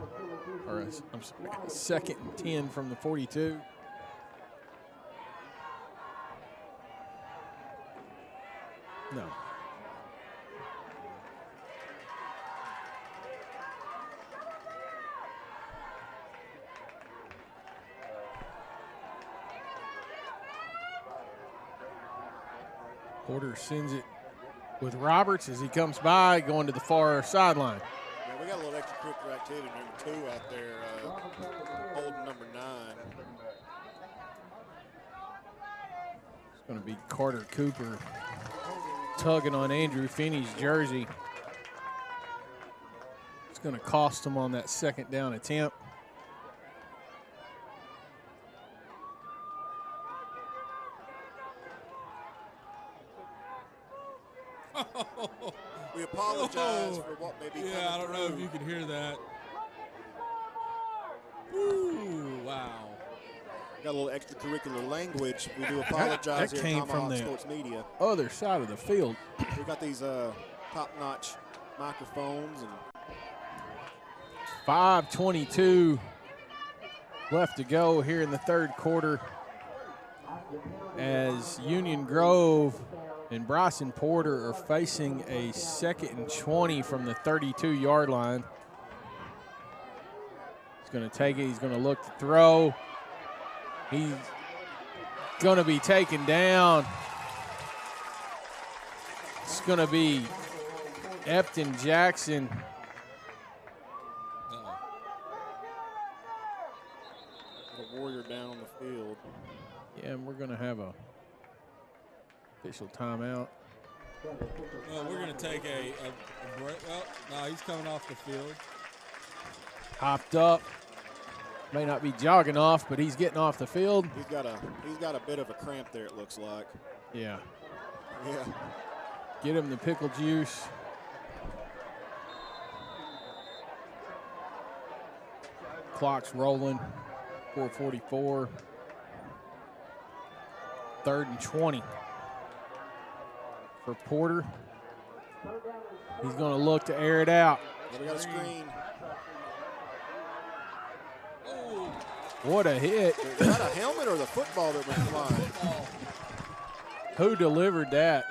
Speaker 3: Or I'm sorry, a second and 10 from the 42. No. Porter sends it with Roberts as he comes by, going to the far sideline.
Speaker 2: Yeah, we got a little extracurricular activity. Number 2 out there, holding number 9.
Speaker 3: It's going to be Carter Cooper tugging on Andrew Finney's jersey. It's going to cost him on that second down attempt.
Speaker 2: We apologize for what may be
Speaker 7: Yeah, I don't know if you can hear that. Ooh, wow.
Speaker 2: Got a little extracurricular language. We do apologize
Speaker 3: that
Speaker 2: here
Speaker 3: came
Speaker 2: at
Speaker 3: from
Speaker 2: Tomahawk
Speaker 3: the
Speaker 2: Sports Media.
Speaker 3: Other side of the field.
Speaker 2: We got these top-notch microphones and
Speaker 3: 5:22 left to go here in the third quarter as Union Grove and Bryson Porter are facing a 2nd and 20 from the 32-yard line. He's going to take it. He's going to look to throw. He's going to be taken down. It's going to be Epton Jackson.
Speaker 2: the Warrior down on the field.
Speaker 3: Yeah, and we're going to have a official timeout.
Speaker 7: Well, we're going to take a break. Well, no, he's coming off the field.
Speaker 3: Hopped up. May not be jogging off, but he's getting off the field.
Speaker 2: He's got a bit of a cramp there, it looks like.
Speaker 3: Yeah.
Speaker 2: Yeah.
Speaker 3: Get him the pickle juice. Clock's rolling. 4:44. 3rd and 20 for Porter. He's going to look to air it out.
Speaker 2: Yeah, we got a screen.
Speaker 3: What a hit.
Speaker 2: Is that a helmet or the football that went flying?
Speaker 3: Who delivered that?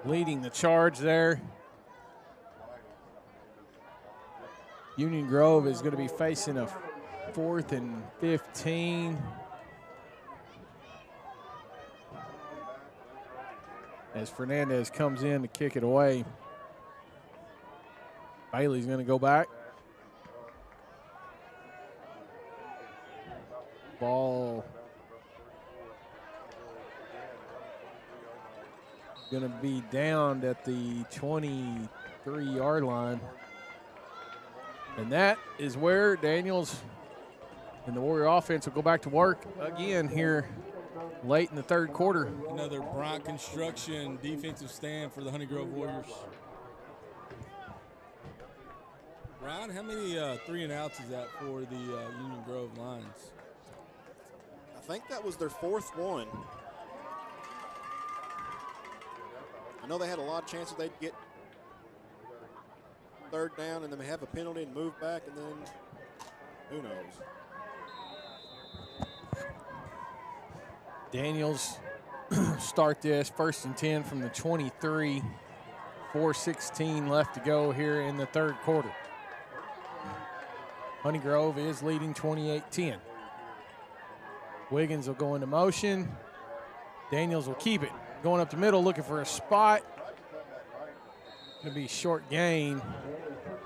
Speaker 3: leading the charge there. Union Grove is going to be facing a 4th and 15. As Fernandez comes in to kick it away. Bailey's going to go back. Ball going to be down at the 23-yard line. And that is where Daniels and the Warrior offense will go back to work again here late in the third quarter.
Speaker 7: Another Bryant Construction defensive stand for the Honey Grove Warriors. Ryan, how many 3 and outs is that for the Union Grove Lions?
Speaker 2: I think that was their 4th one. I know they had a lot of chances they'd get 3rd down and then have a penalty and move back, and then who knows.
Speaker 3: Daniels start this 1st and 10 from the 23. 4:16 left to go here in the third quarter. Honey Grove is leading 28-10. Wiggins will go into motion. Daniels will keep it. Going up the middle, looking for a spot. Going to be short gain.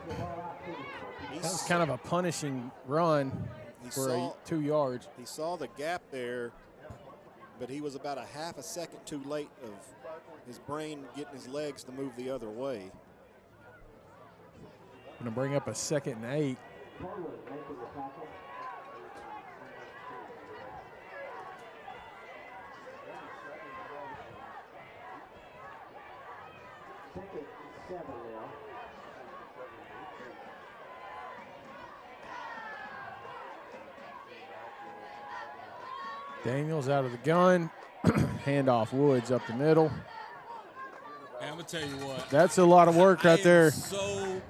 Speaker 3: That was kind of a punishing run for 2 yards.
Speaker 2: He saw the gap there, but he was about a half a second too late of his brain getting his legs to move the other way.
Speaker 3: Going to bring up a 2nd and 8. Daniels out of the gun. Handoff Woods up the middle.
Speaker 7: Hey, I'm going to tell you what.
Speaker 3: That's a lot of work right there.
Speaker 7: So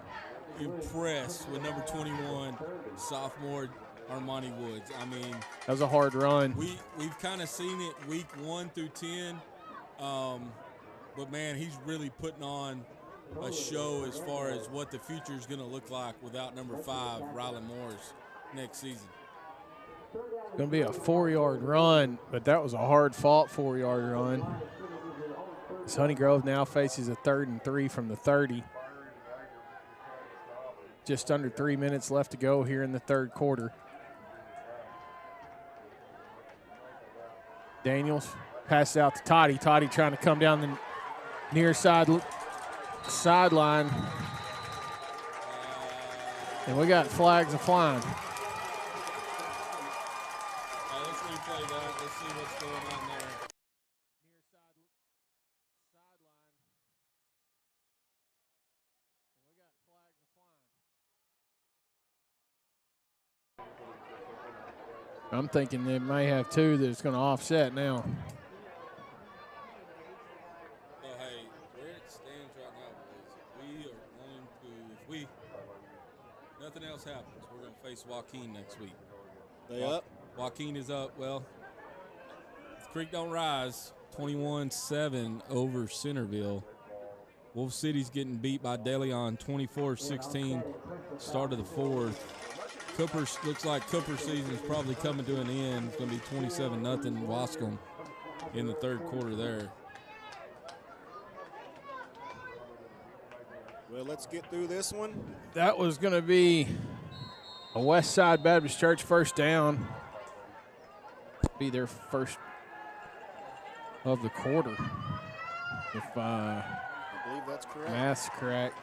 Speaker 7: impressed with number 21, sophomore Armani Woods. I mean,
Speaker 3: that was a hard run.
Speaker 7: We've kind of seen it week 1 through 10, but man, he's really putting on a show as far as what the future is going to look like without number 5, Rylan Morris, next season.
Speaker 3: It's going to be a 4-yard run, but that was a hard-fought 4-yard run. Honey Grove now faces a 3rd and 3 from the 30. Just under 3 minutes left to go here in the third quarter. Daniels passes out to Toddy. Toddy trying to come down the near sideline. And we got flags flying.
Speaker 7: Let's replay that. Let's see what's going on there.
Speaker 3: I'm thinking they may have 2 that's going to offset now.
Speaker 7: So, hey, where it stands right now is if nothing else happens, we're going to face Joaquin next week.
Speaker 2: They up?
Speaker 7: Joaquin is up. Well, if the creek don't rise, 21-7 over Centerville. Wolf City's getting beat by De Leon 24-16, start of the 4th. Looks like Cooper season is probably coming to an end. It's going to be 27-0 Wascom in the third quarter there.
Speaker 2: Well, let's get through this one.
Speaker 3: That was going to be a West Side Baptist Church first down. Be their first of the quarter, if
Speaker 2: I believe that's correct.
Speaker 3: Math's correct.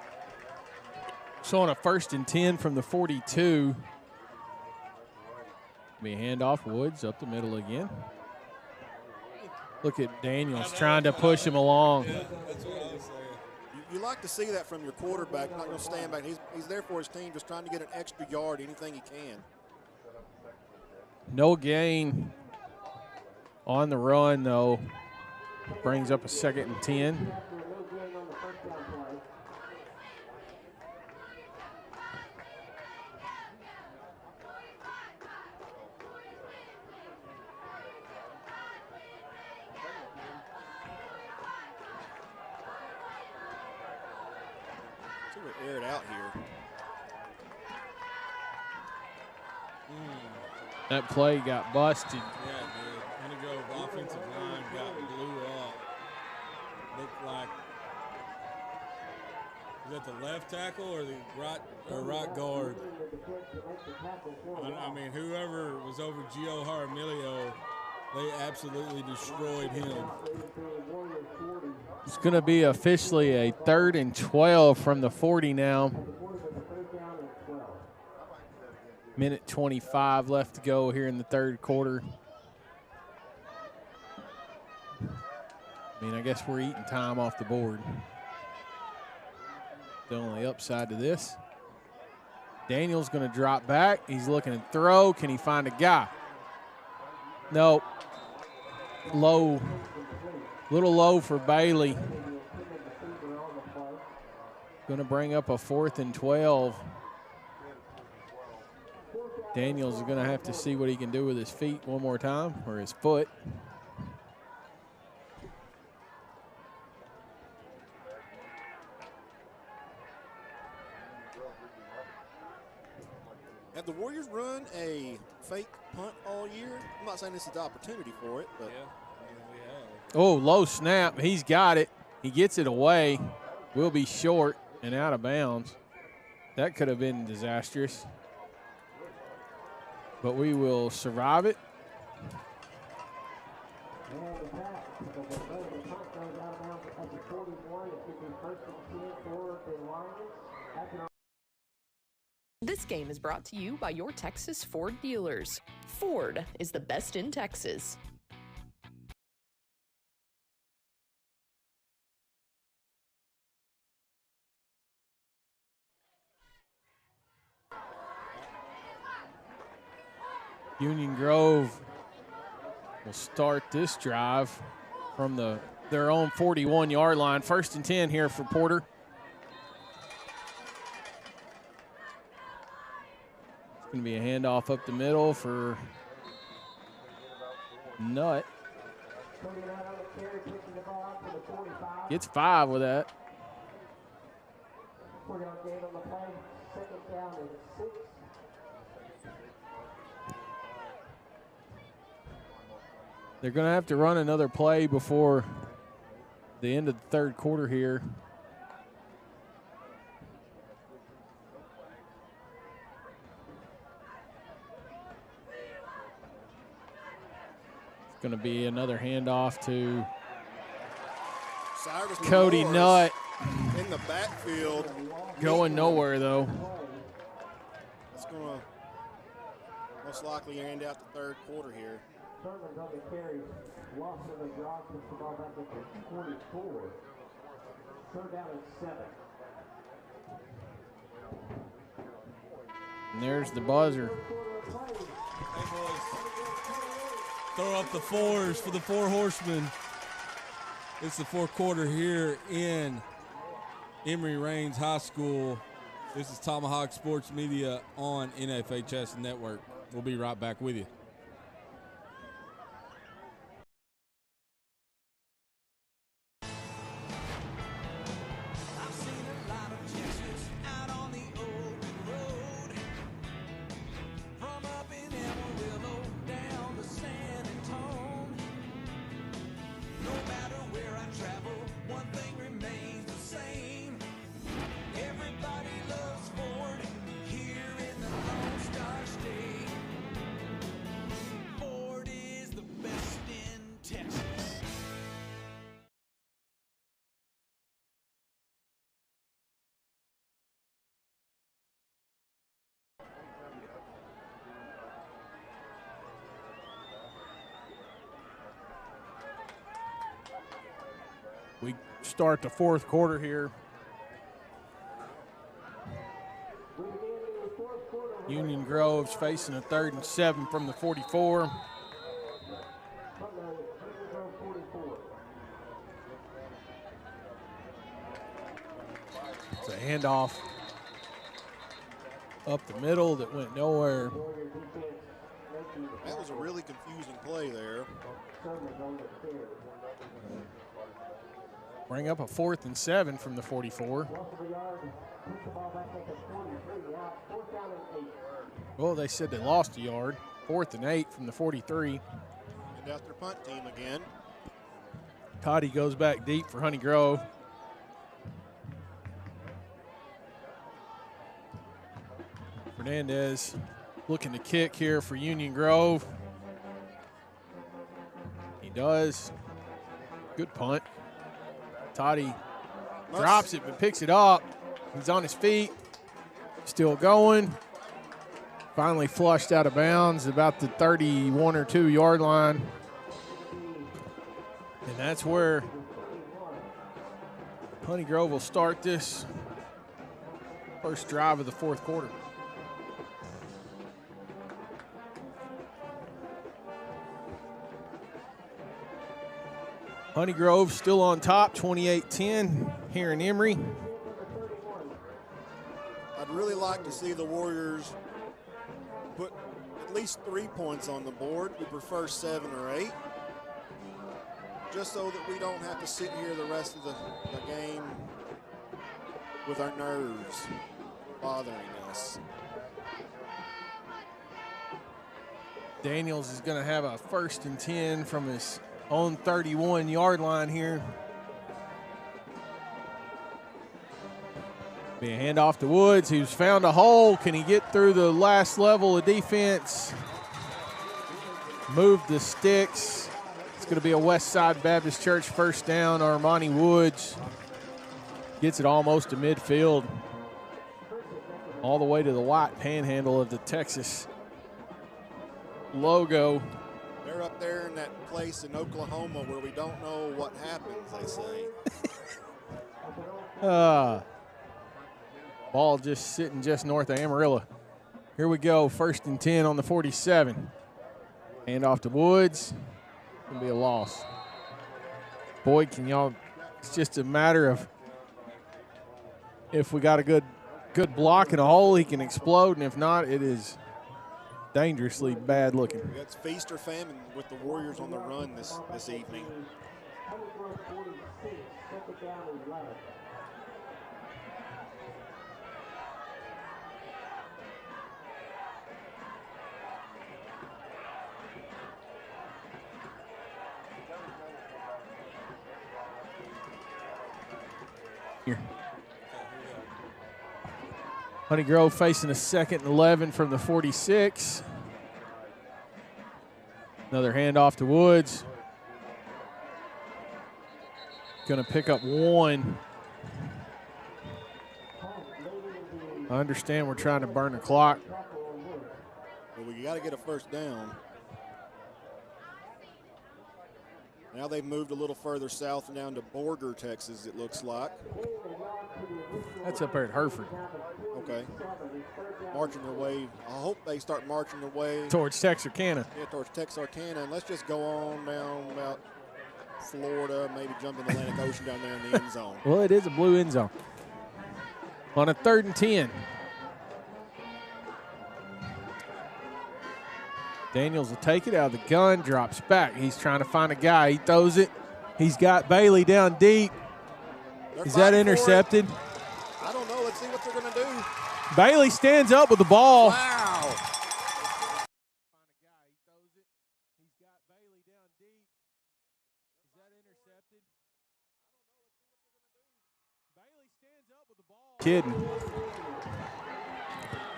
Speaker 3: So on a 1st and 10 from the 42. Be a handoff, Woods up the middle again. Look at Daniels trying to push him along.
Speaker 7: Yeah, that's what I was saying.
Speaker 2: You like to see that from your quarterback. Not going to stand back. He's there for his team, just trying to get an extra yard, anything he can.
Speaker 3: No gain on the run, though. Brings up a 2nd and 10.
Speaker 2: Should have aired out here.
Speaker 3: That play got busted.
Speaker 7: Yeah, it did. Honey Grove offensive line got blew up. Looked like, is that the left tackle or the right guard? I mean, whoever was over Gio Jaramillo, they absolutely destroyed him.
Speaker 3: It's going to be officially a 3rd and 12 from the 40 now. Minute 25 left to go here in the 3rd quarter. I mean, I guess we're eating time off the board. The only upside to this. Daniel's going to drop back. He's looking to throw. Can he find a guy? Nope. Low. Little low for Bailey. Going to bring up a 4th and 12. Daniels is going to have to see what he can do with his feet one more time, or his foot.
Speaker 2: Have the Warriors run a fake punt all year? I'm not saying this is the opportunity for it, but.
Speaker 7: Yeah, we have.
Speaker 3: Oh, low snap. He's got it. He gets it away. Will be short and out of bounds. That could have been disastrous. But we will survive it.
Speaker 6: This game is brought to you by your Texas Ford dealers. Ford is the best in Texas.
Speaker 3: Union Grove will start this drive from their own 41-yard line. 1st and 10 here for Porter. It's going to be a handoff up the middle for Nutt. Gets 5 with that. They're going to have to run another play before the end of the 3rd quarter here. It's going to be another handoff to
Speaker 2: Cyrus
Speaker 3: Cody
Speaker 2: Morris
Speaker 3: Nutt.
Speaker 2: In the backfield.
Speaker 3: Going nowhere, though.
Speaker 2: It's going to most likely end out the 3rd quarter here.
Speaker 10: Sermons on the carry, loss of the draw, puts the ball back up to 24. 3rd down and 7.
Speaker 3: And there's the buzzer.
Speaker 7: Hey, boys. Throw up the 4s for the 4 horsemen. It's the 4th quarter here in Emory Raines High School. This is Tomahawk Sports Media on NFHS Network. We'll be right back with you.
Speaker 3: We start the 4th quarter here. Union Grove's facing a 3rd and 7 from the 44. It's a handoff up the middle that went nowhere.
Speaker 2: That was a really confusing play there.
Speaker 3: Bring up a 4th and 7 from the 44. Well, they said they lost a yard. 4th and 8 from the 43.
Speaker 2: And after punt team again.
Speaker 3: Toddy goes back deep for Honey Grove. Fernandez looking to kick here for Union Grove. He does. Good punt. Toddy drops it but picks it up. He's on his feet. Still going. Finally flushed out of bounds about the 31 or 2 yard line. And that's where Honey Grove will start this first drive of the 4th quarter. Honey Grove still on top, 28-10 here in Emory.
Speaker 2: I'd really like to see the Warriors put at least 3 points on the board. We prefer 7 or 8. Just so that we don't have to sit here the rest of the game with our nerves bothering us.
Speaker 3: Daniels is going to have a 1st and 10 from his own 31 yard line here. Be a handoff to Woods, who's found a hole. Can he get through the last level of defense? Move the sticks. It's going to be a Westside Baptist Church first down. Armani Woods gets it almost to midfield, all the way to the white panhandle of the Texas logo.
Speaker 2: They're up there in that place in Oklahoma where we don't know what happens, they say.
Speaker 3: Ball just sitting just north of Amarillo. Here we go, 1st and 10 on the 47. Hand off to Woods. Gonna be a loss. Boy, can y'all, it's just a matter of if we got a good block in a hole, he can explode, and if not, it is dangerously bad looking.
Speaker 2: It's feast or famine with the Warriors on the run this evening.
Speaker 3: Here. Honey Grove facing a 2nd and 11 from the 46. Another handoff to Woods. Going to pick up 1. I understand we're trying to burn the clock.
Speaker 2: Well, we got to get a first down. Now they've moved a little further south and down to Borger, Texas, it looks like.
Speaker 3: That's up there at Hereford.
Speaker 2: Okay. Marching their way. I hope they start marching their way.
Speaker 3: Towards Texarkana.
Speaker 2: Yeah, towards Texarkana. And let's just go on down about Florida, maybe jump in the Atlantic Ocean down there in the end zone.
Speaker 3: Well, it is a blue end zone. On a 3rd and 10. Daniels will take it out of the gun, drops back. He's trying to find a guy. He throws it. He's got Bailey down deep. Is that intercepted?
Speaker 2: I don't know. Let's see what they're going to do.
Speaker 3: Bailey stands up with the ball.
Speaker 2: Wow.
Speaker 3: Kidding.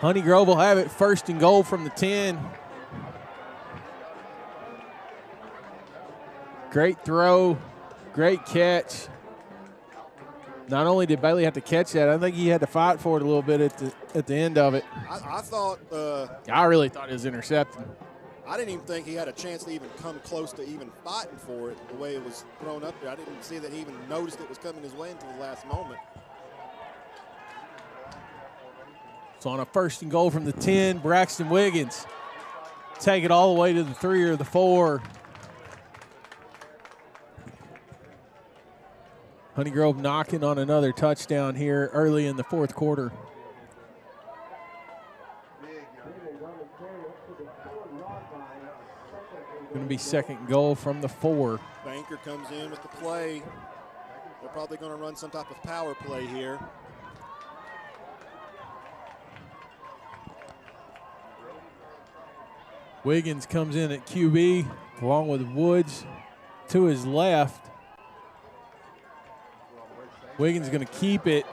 Speaker 3: Honey Grove will have it 1st and goal from the 10. Great throw, great catch. Not only did Bailey have to catch that, I think he had to fight for it a little bit at the end of it.
Speaker 2: I thought
Speaker 3: I really thought it was intercepted.
Speaker 2: I didn't even think he had a chance to even come close to even fighting for it the way it was thrown up there. I didn't see that he even noticed it was coming his way until the last moment.
Speaker 3: So on a 1st and goal from the 10, Braxton Wiggins take it all the way to the 3 or the 4. Honey Grove knocking on another touchdown here early in the 4th quarter. Going to be 2nd and goal from the 4.
Speaker 2: Banker comes in with the play. They're probably going to run some type of power play here.
Speaker 3: Wiggins comes in at QB along with Woods to his left. Wiggins going to keep it.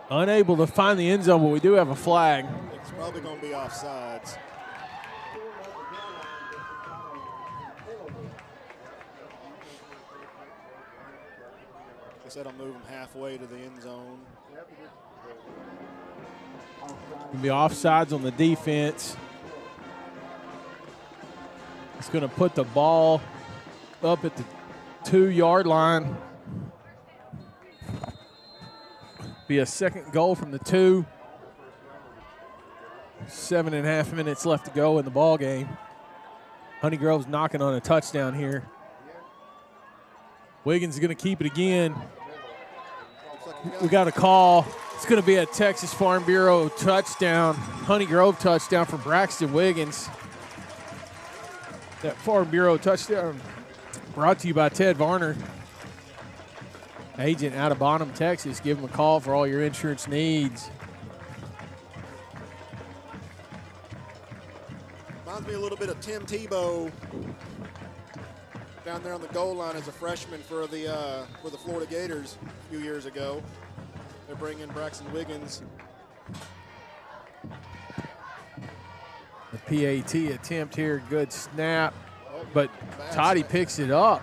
Speaker 3: Unable to find the end zone, but we do have a flag.
Speaker 2: It's probably going to be offsides. I said I'll move him halfway to the end zone.
Speaker 3: Going to be offsides on the defense. It's going to put the ball up at the 2-yard line. Be a second goal from the 2. 7.5 minutes left to go in the ball game. Honeygrove's knocking on a touchdown here. Wiggins is going to keep it again. We got a call. It's going to be a Texas Farm Bureau touchdown, Honeygrove touchdown for Braxton Wiggins. That Farm Bureau touchdown brought to you by Ted Varner, agent out of Bonham, Texas. Give him a call for all your insurance needs.
Speaker 2: Reminds me a little bit of Tim Tebow down there on the goal line as a freshman for the Florida Gators a few years ago. They're bringing Braxton Wiggins.
Speaker 3: The PAT attempt here, good snap, but Toddy picks it up.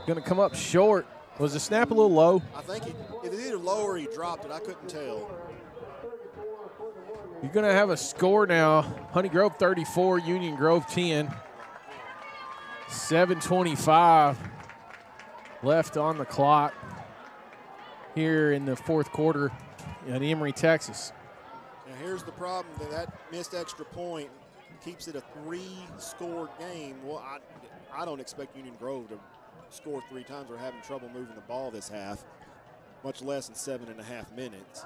Speaker 3: Going to come up short. Was the snap a little low?
Speaker 2: I think it was either low or he dropped it. I couldn't tell.
Speaker 3: You're going to have a score now. Honeygrove 34, Union Grove 10. 7:25 left on the clock here in the fourth quarter in Emory, Texas.
Speaker 2: Now here's the problem, that missed extra point keeps it a 3-score game. Well, I don't expect Union Grove to score 3 times. We're having trouble moving the ball this half, much less in 7.5 minutes.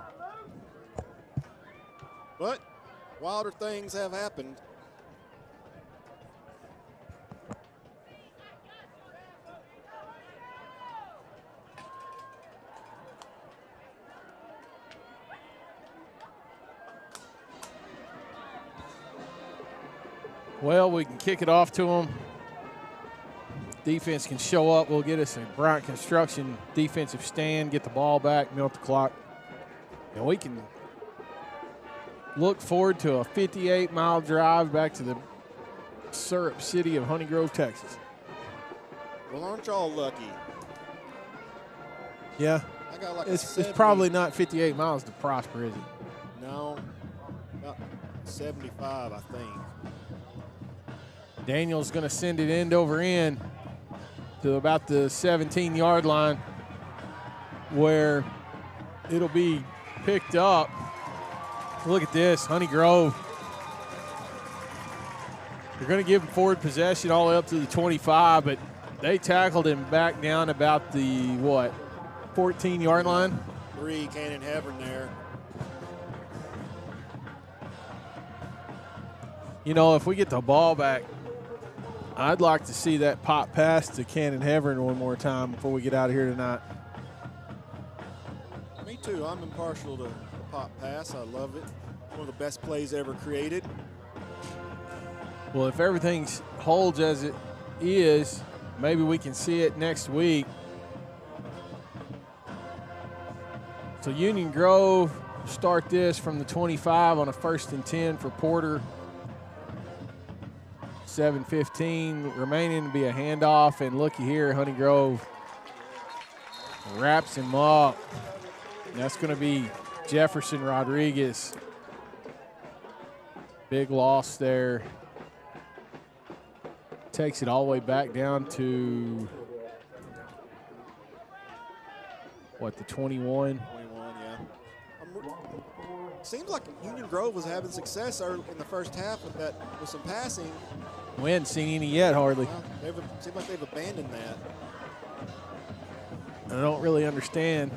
Speaker 2: But wilder things have happened.
Speaker 3: Well, we can kick it off to them. Defense can show up. We'll get us a Bryant Construction defensive stand, get the ball back, milk the clock. And we can look forward to a 58-mile drive back to the syrup city of Honeygrove, Texas.
Speaker 2: Well, aren't y'all lucky?
Speaker 3: Yeah.
Speaker 2: I got like
Speaker 3: it's probably not 58 miles to Prosper, is it?
Speaker 2: No. About 75, I think.
Speaker 3: Daniel's going to send it end over end to about the 17-yard line where it'll be picked up. Look at this, Honeygrove. They're going to give him forward possession all the way up to the 25, but they tackled him back down about the, 14-yard line?
Speaker 2: 3, Cannon Hebron there.
Speaker 3: You know, if we get the ball back, I'd like to see that pop pass to Cannon Hebron one more time before we get out of here tonight.
Speaker 2: Me too. I'm impartial to the pop pass. I love it. One of the best plays ever created.
Speaker 3: Well, if everything holds as it is, maybe we can see it next week. So Union Grove start this from the 25 on a 1st and 10 for Porter. 7:15 remaining to be a handoff, and looky here, Honeygrove wraps him up. And that's going to be Jefferson Rodriguez. Big loss there. Takes it all the way back down to, the 21?
Speaker 2: 21, yeah. Seems like Union Grove was having success early in the first half with some passing.
Speaker 3: We hadn't seen any yet, hardly.
Speaker 2: Well, seems like they've abandoned that.
Speaker 3: I don't really understand.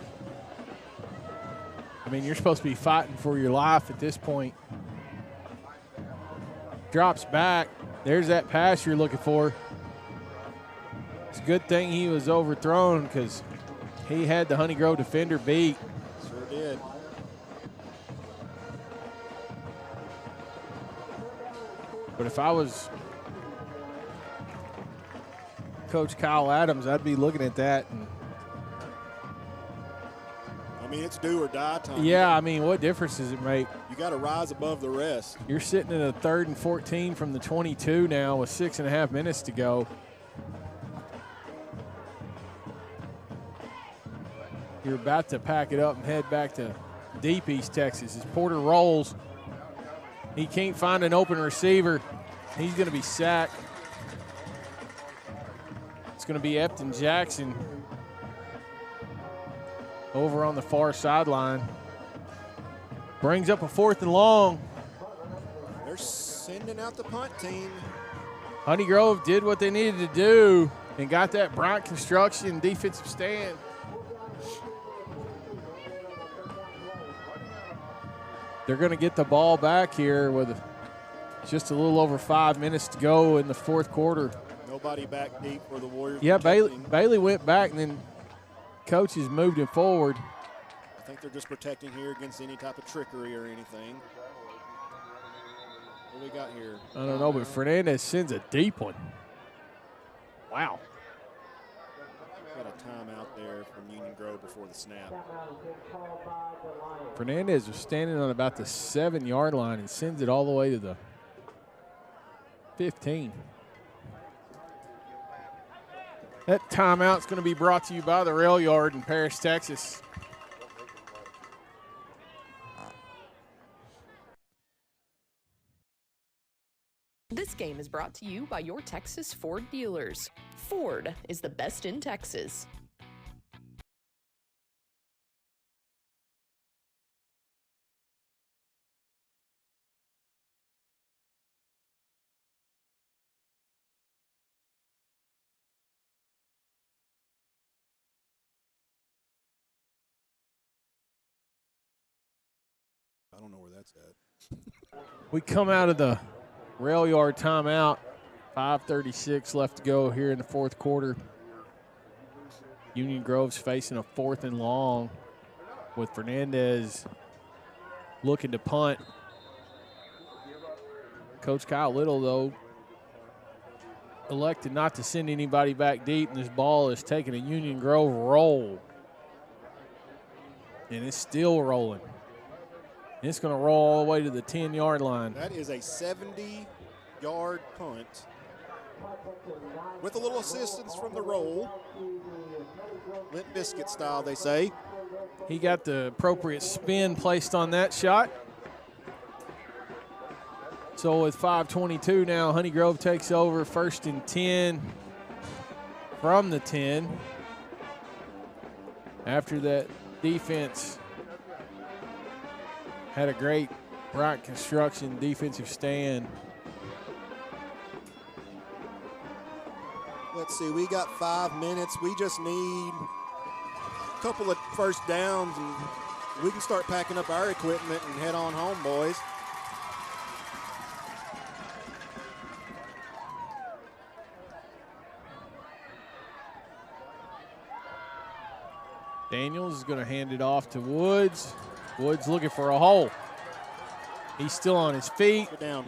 Speaker 3: I mean, you're supposed to be fighting for your life at this point. Drops back. There's that pass you're looking for. It's a good thing he was overthrown because He had the Honey Grove defender beat.
Speaker 2: Sure did.
Speaker 3: But if I was Coach Kyle Adams, I'd be looking at that. And
Speaker 2: I mean, it's do or die time.
Speaker 3: yeah, I mean, what difference does it make?
Speaker 2: You got to rise above the rest.
Speaker 3: You're sitting in a 3rd and 14 from the 22 now with 6.5 minutes to go. You're about to pack it up and head back to deep East Texas. As Porter rolls, he can't find an open receiver. He's going to be sacked. It's going to be Epton Jackson over on the far sideline. Brings up a 4th and long.
Speaker 2: They're sending out the punt team.
Speaker 3: Honey Grove did what they needed to do and got that Bryant Construction defensive stand. They're going to get the ball back here with just a little over 5 minutes to go in the 4th quarter.
Speaker 2: Nobody back deep for the Warriors.
Speaker 3: Yeah, Bailey went back, and then coaches moved him forward.
Speaker 2: I think they're just protecting here against any type of trickery or anything. What do we got here?
Speaker 3: I don't know, but Fernandez sends a deep one. Wow.
Speaker 2: Got a timeout there from Union Grove before the snap.
Speaker 3: Fernandez was standing on about the 7-yard line and sends it all the way to the 15. That timeout's going to be brought to you by the Rail Yard in Paris, Texas.
Speaker 6: This game is brought to you by your Texas Ford dealers. Ford is the best in Texas.
Speaker 2: I don't know where that's at.
Speaker 3: We come out of the Rail Yard timeout. 5:36 left to go here in the 4th quarter. Union Grove's facing a 4th and long with Fernandez looking to punt. Coach Kyle Little, though, elected not to send anybody back deep, and this ball is taking a Union Grove roll. And it's still rolling. It's going to roll all the way to the 10-yard line.
Speaker 2: That is a 70-yard punt with a little assistance from the roll. Limp Biscuit style, they say.
Speaker 3: He got the appropriate spin placed on that shot. So with 5:22 now, Honey Grove takes over 1st and 10 from the 10. After that defense had a great Bryant Construction defensive stand.
Speaker 2: Let's see, we got 5 minutes. We just need a couple of first downs, and we can start packing up our equipment and head on home, boys.
Speaker 3: Daniels is going to hand it off to Woods. Woods looking for a hole. He's still on his feet.
Speaker 2: Get down.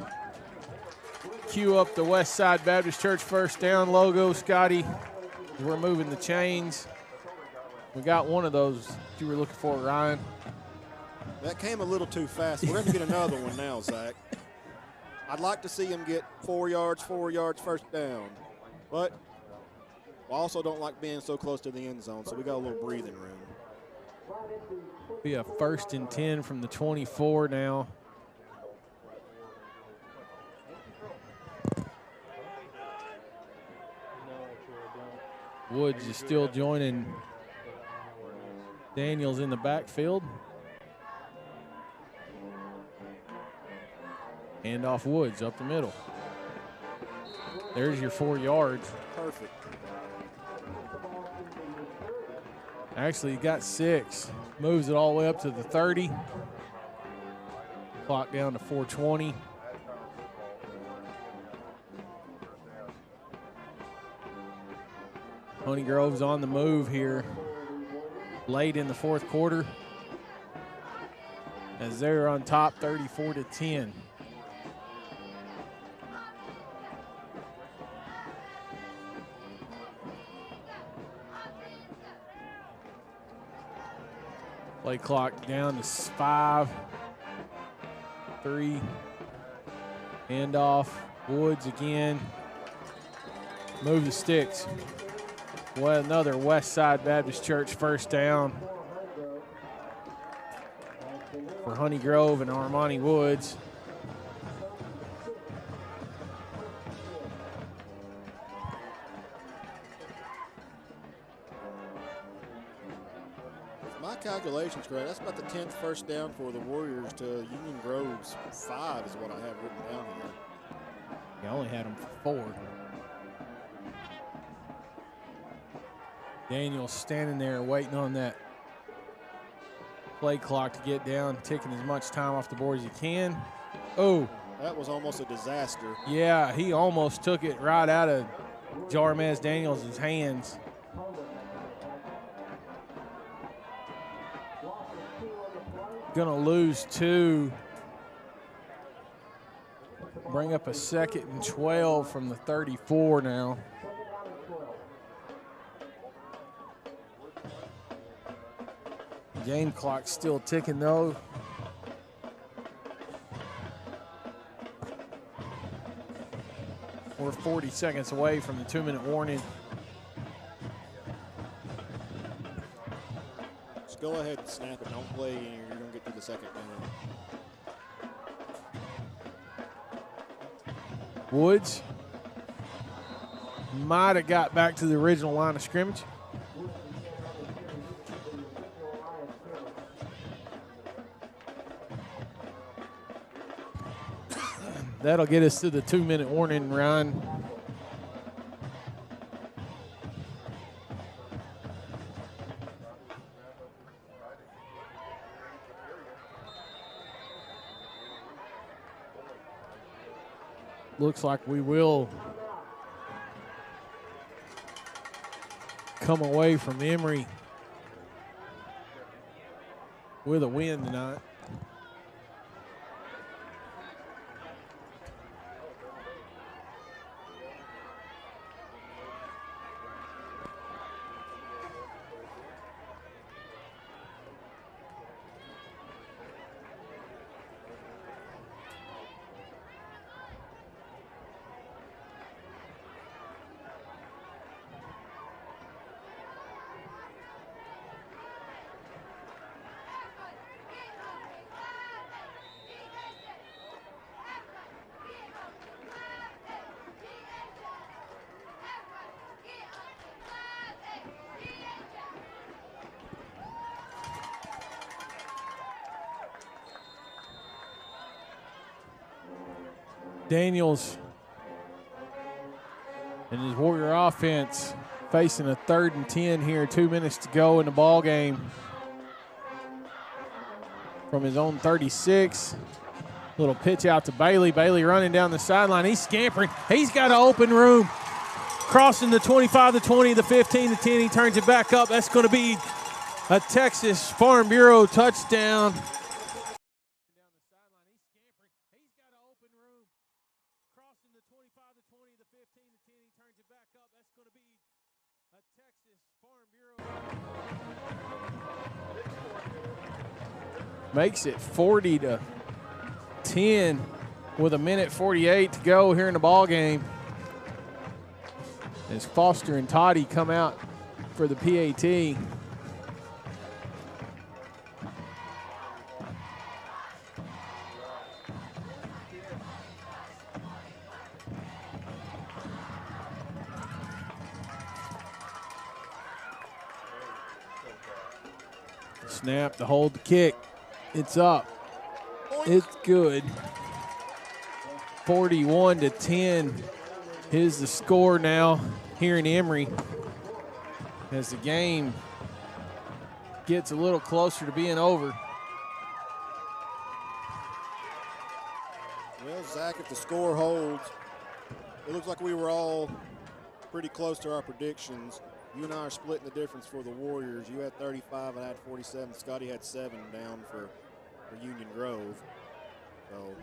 Speaker 3: Cue up the West Side Baptist Church first down logo, Scotty. We're moving the chains. We got one of those you were looking for, Ryan.
Speaker 2: That came a little too fast. We're going to get another one now, Zach. I'd like to see him get 4 yards first down. But I also don't like being so close to the end zone, so we got a little breathing room.
Speaker 3: Be a 1st and 10 from the 24 now. Woods is still joining Daniels in the backfield. Hand off Woods up the middle. There's your 4 yards.
Speaker 2: Perfect.
Speaker 3: Actually, he got 6. Moves it all the way up to the 30. Clock down to 4:20. Honey Grove's on the move here. late in the fourth quarter as they're on top 34-10. Play clock down to 5. 3. Handoff. Woods again. Move the sticks. Well, another West Side Baptist Church first down for Honey Grove and Armani Woods.
Speaker 2: My calculation's correct. That's about the 10th first down for the Warriors to Union Grove's 5 is what I have written down here.
Speaker 3: You only had them for 4. Daniel's standing there waiting on that play clock to get down, taking as much time off the board as he can. Oh.
Speaker 2: That was almost a disaster.
Speaker 3: Yeah, he almost took it right out of Jarmez Daniels' hands. Gonna lose 2. Bring up a 2nd and 12 from the 34 now. Game clock still ticking though. We're 40 seconds away from the 2-minute warning.
Speaker 2: Just go ahead and snap it. Don't play. You're going to get through the second minute.
Speaker 3: Woods might have got back to the original line of scrimmage. That'll get us to the 2-minute warning, Ryan. Looks like we will come away from Emory with a win tonight. Daniels and his Warrior offense facing a 3rd and 10 here, 2 minutes to go in the ball game. From his own 36, little pitch out to Bailey. Bailey running down the sideline. He's scampering. He's got an open room. Crossing the 25, the 20, the 15, the 10. He turns it back up. That's going to be a Texas Farm Bureau touchdown. Makes it 40-10 with 1:48 to go here in the ball game. As Foster and Toddy come out for the PAT. Snap to hold the kick. It's up. It's good. 41-10 is the score now here in Emory as the game gets a little closer to being over.
Speaker 2: Well, Zach, if the score holds, it looks like we were all pretty close to our predictions. You and I are splitting the difference for the Warriors. You had 35, I had 47. Scotty had 7 down for Union Grove. So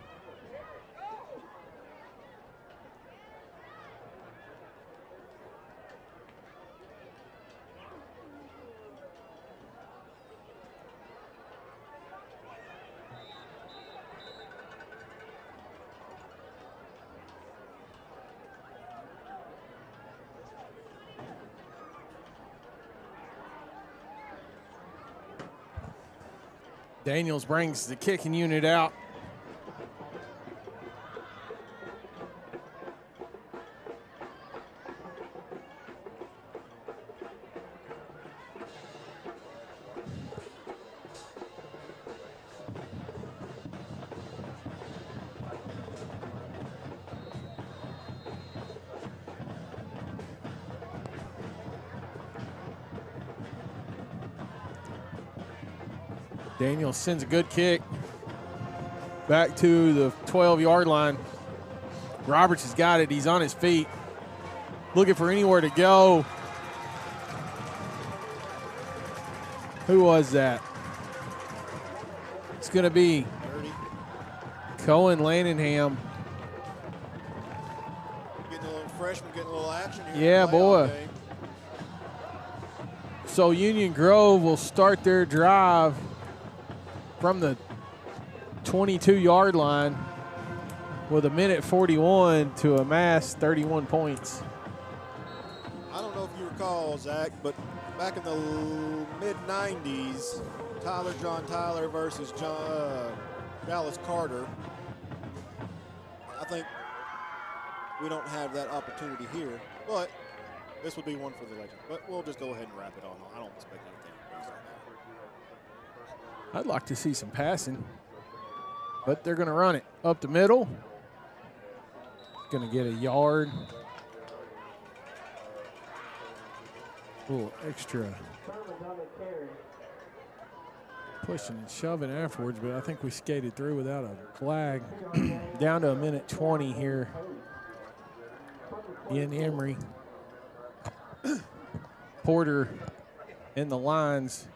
Speaker 3: Daniels brings the kicking unit out. Daniels sends a good kick back to the 12-yard line. Roberts has got it. He's on his feet, looking for anywhere to go. Who was that? It's going to be Cohen Lanningham.
Speaker 2: getting a little freshman, getting a little action here.
Speaker 3: Yeah,
Speaker 2: in the playoff
Speaker 3: boy.
Speaker 2: game.
Speaker 3: So Union Grove will start their drive from the 22-yard line with 1:41 to amass 31 points.
Speaker 2: I don't know if you recall, Zach, but back in the mid-90s, John Tyler versus Dallas Carter, I think we don't have that opportunity here, but this would be one for the legend. But we'll just go ahead and wrap it on. I don't expect anything.
Speaker 3: I'd like to see some passing, but they're going to run it up the middle. Going to get a yard. A little extra pushing and shoving afterwards, but I think we skated through without a flag. Down to 1:20 here in Emory. Porter in the lines,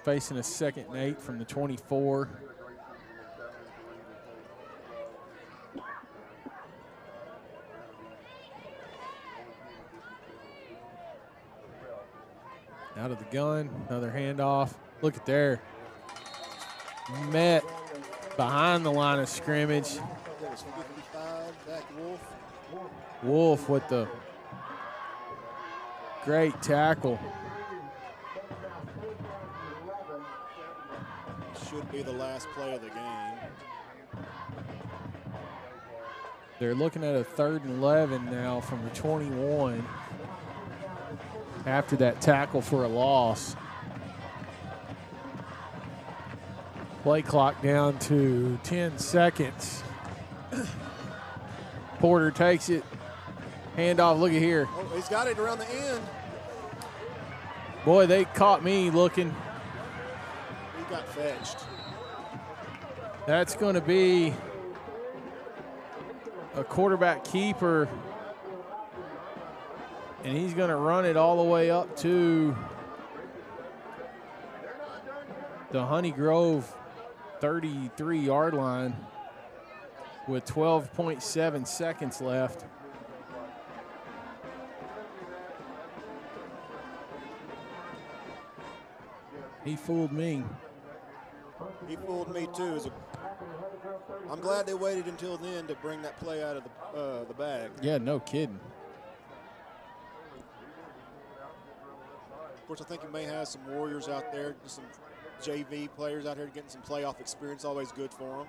Speaker 3: facing a 2nd and 8 from the 24. Out of the gun, another handoff. Look at there. Met behind the line of scrimmage.
Speaker 2: That was 55, Zach Wolf.
Speaker 3: Wolf with the great tackle.
Speaker 2: Should be the last play of the game.
Speaker 3: They're looking at a 3rd and 11 now from the 21 after that tackle for a loss. Play clock down to 10 seconds. Porter takes it. Handoff, look at here.
Speaker 2: Oh, he's got it around the end.
Speaker 3: Boy, they caught me looking.
Speaker 2: He got fetched.
Speaker 3: That's going to be a quarterback keeper, and he's going to run it all the way up to the Honey Grove 33-yard line with 12.7 seconds left. He fooled me.
Speaker 2: He fooled me too. I'm glad they waited until then to bring that play out of the bag.
Speaker 3: Yeah, no kidding.
Speaker 2: Of course, I think you may have some Warriors out there, some JV players out here getting some playoff experience. Always good for them.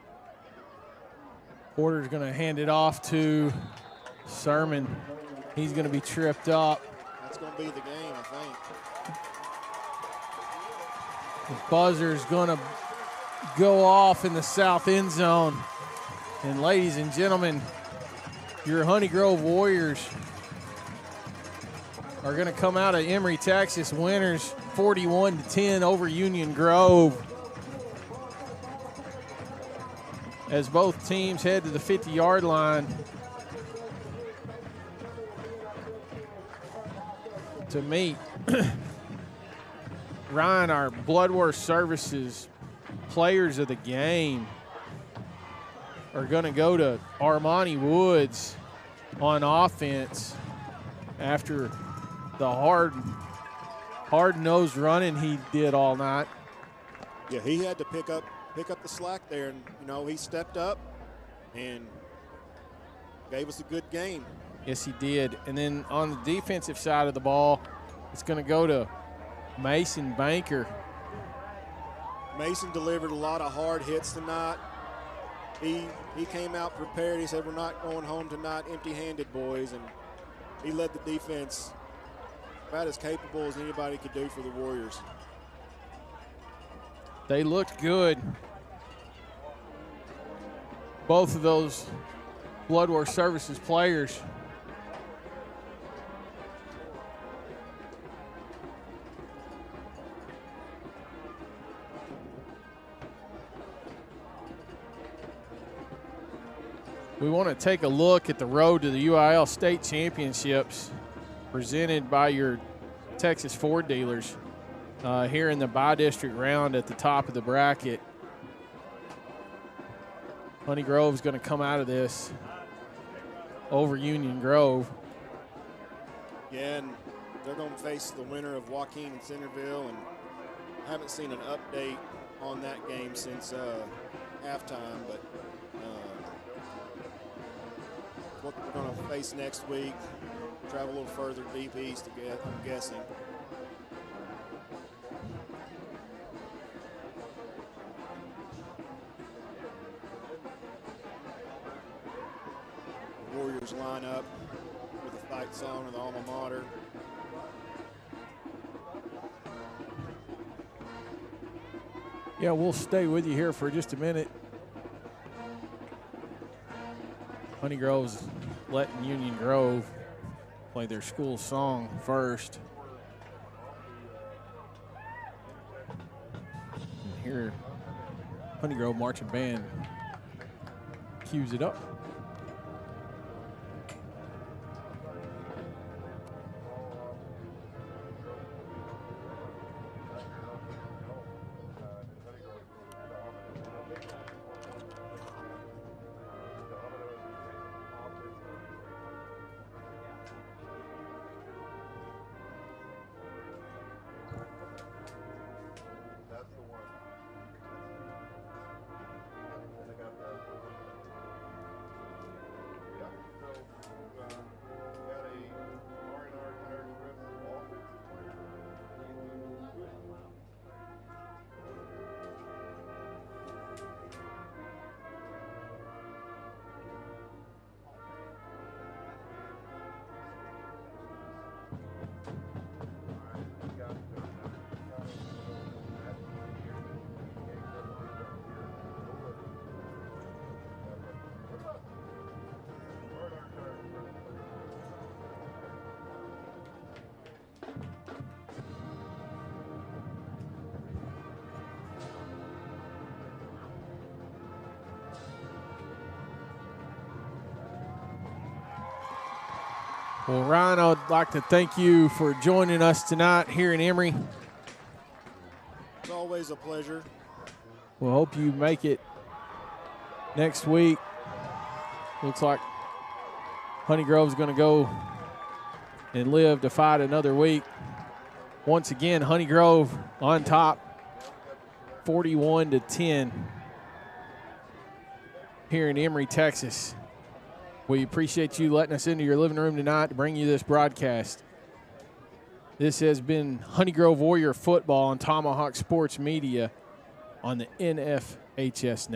Speaker 3: Porter's going to hand it off to Sermon. He's going to be tripped up.
Speaker 2: That's going to be the game, I think.
Speaker 3: The buzzer's going to go off in the south end zone. And ladies and gentlemen, your Honey Grove Warriors are going to come out of Emory, Texas, winners 41-10 over Union Grove. As both teams head to the 50-yard line to meet Ryan, our Bloodworth Services players of the game are going to go to Armani Woods on offense after the hard-nosed running he did all night.
Speaker 2: Yeah, he had to pick up the slack there, and he stepped up and gave us a good game.
Speaker 3: Yes, he did. And then on the defensive side of the ball, it's going to go to Mason Banker.
Speaker 2: Mason delivered a lot of hard hits tonight. He came out prepared. He said, "We're not going home tonight empty-handed, boys," and he led the defense about as capable as anybody could do for the Warriors.
Speaker 3: They looked good. Both of those Bloodworth Services players. We want to take a look at the road to the UIL State Championships presented by your Texas Ford dealers here in the bi-district round at the top of the bracket. Honey Grove's going to come out of this over Union Grove.
Speaker 2: Yeah, and they're going to face the winner of Joaquin and Centerville, and I haven't seen an update on that game since halftime, but what we're going to face next week. Travel a little further deep east, I'm guessing. The Warriors line up with a fight song of the alma mater.
Speaker 3: Yeah, we'll stay with you here for just a minute. Honey Grove's letting Union Grove play their school song first. And here, Honey Grove Marching Band cues it up. Well, Ryan, I would like to thank you for joining us tonight here in Emory.
Speaker 2: It's always a pleasure.
Speaker 3: We'll hope you make it next week. Looks like Honey Grove's going to go and live to fight another week. Once again, Honey Grove on top, 41-10 here in Emory, Texas. We appreciate you letting us into your living room tonight to bring you this broadcast. This has been Honey Grove Warrior Football on Tomahawk Sports Media on the NFHS Network.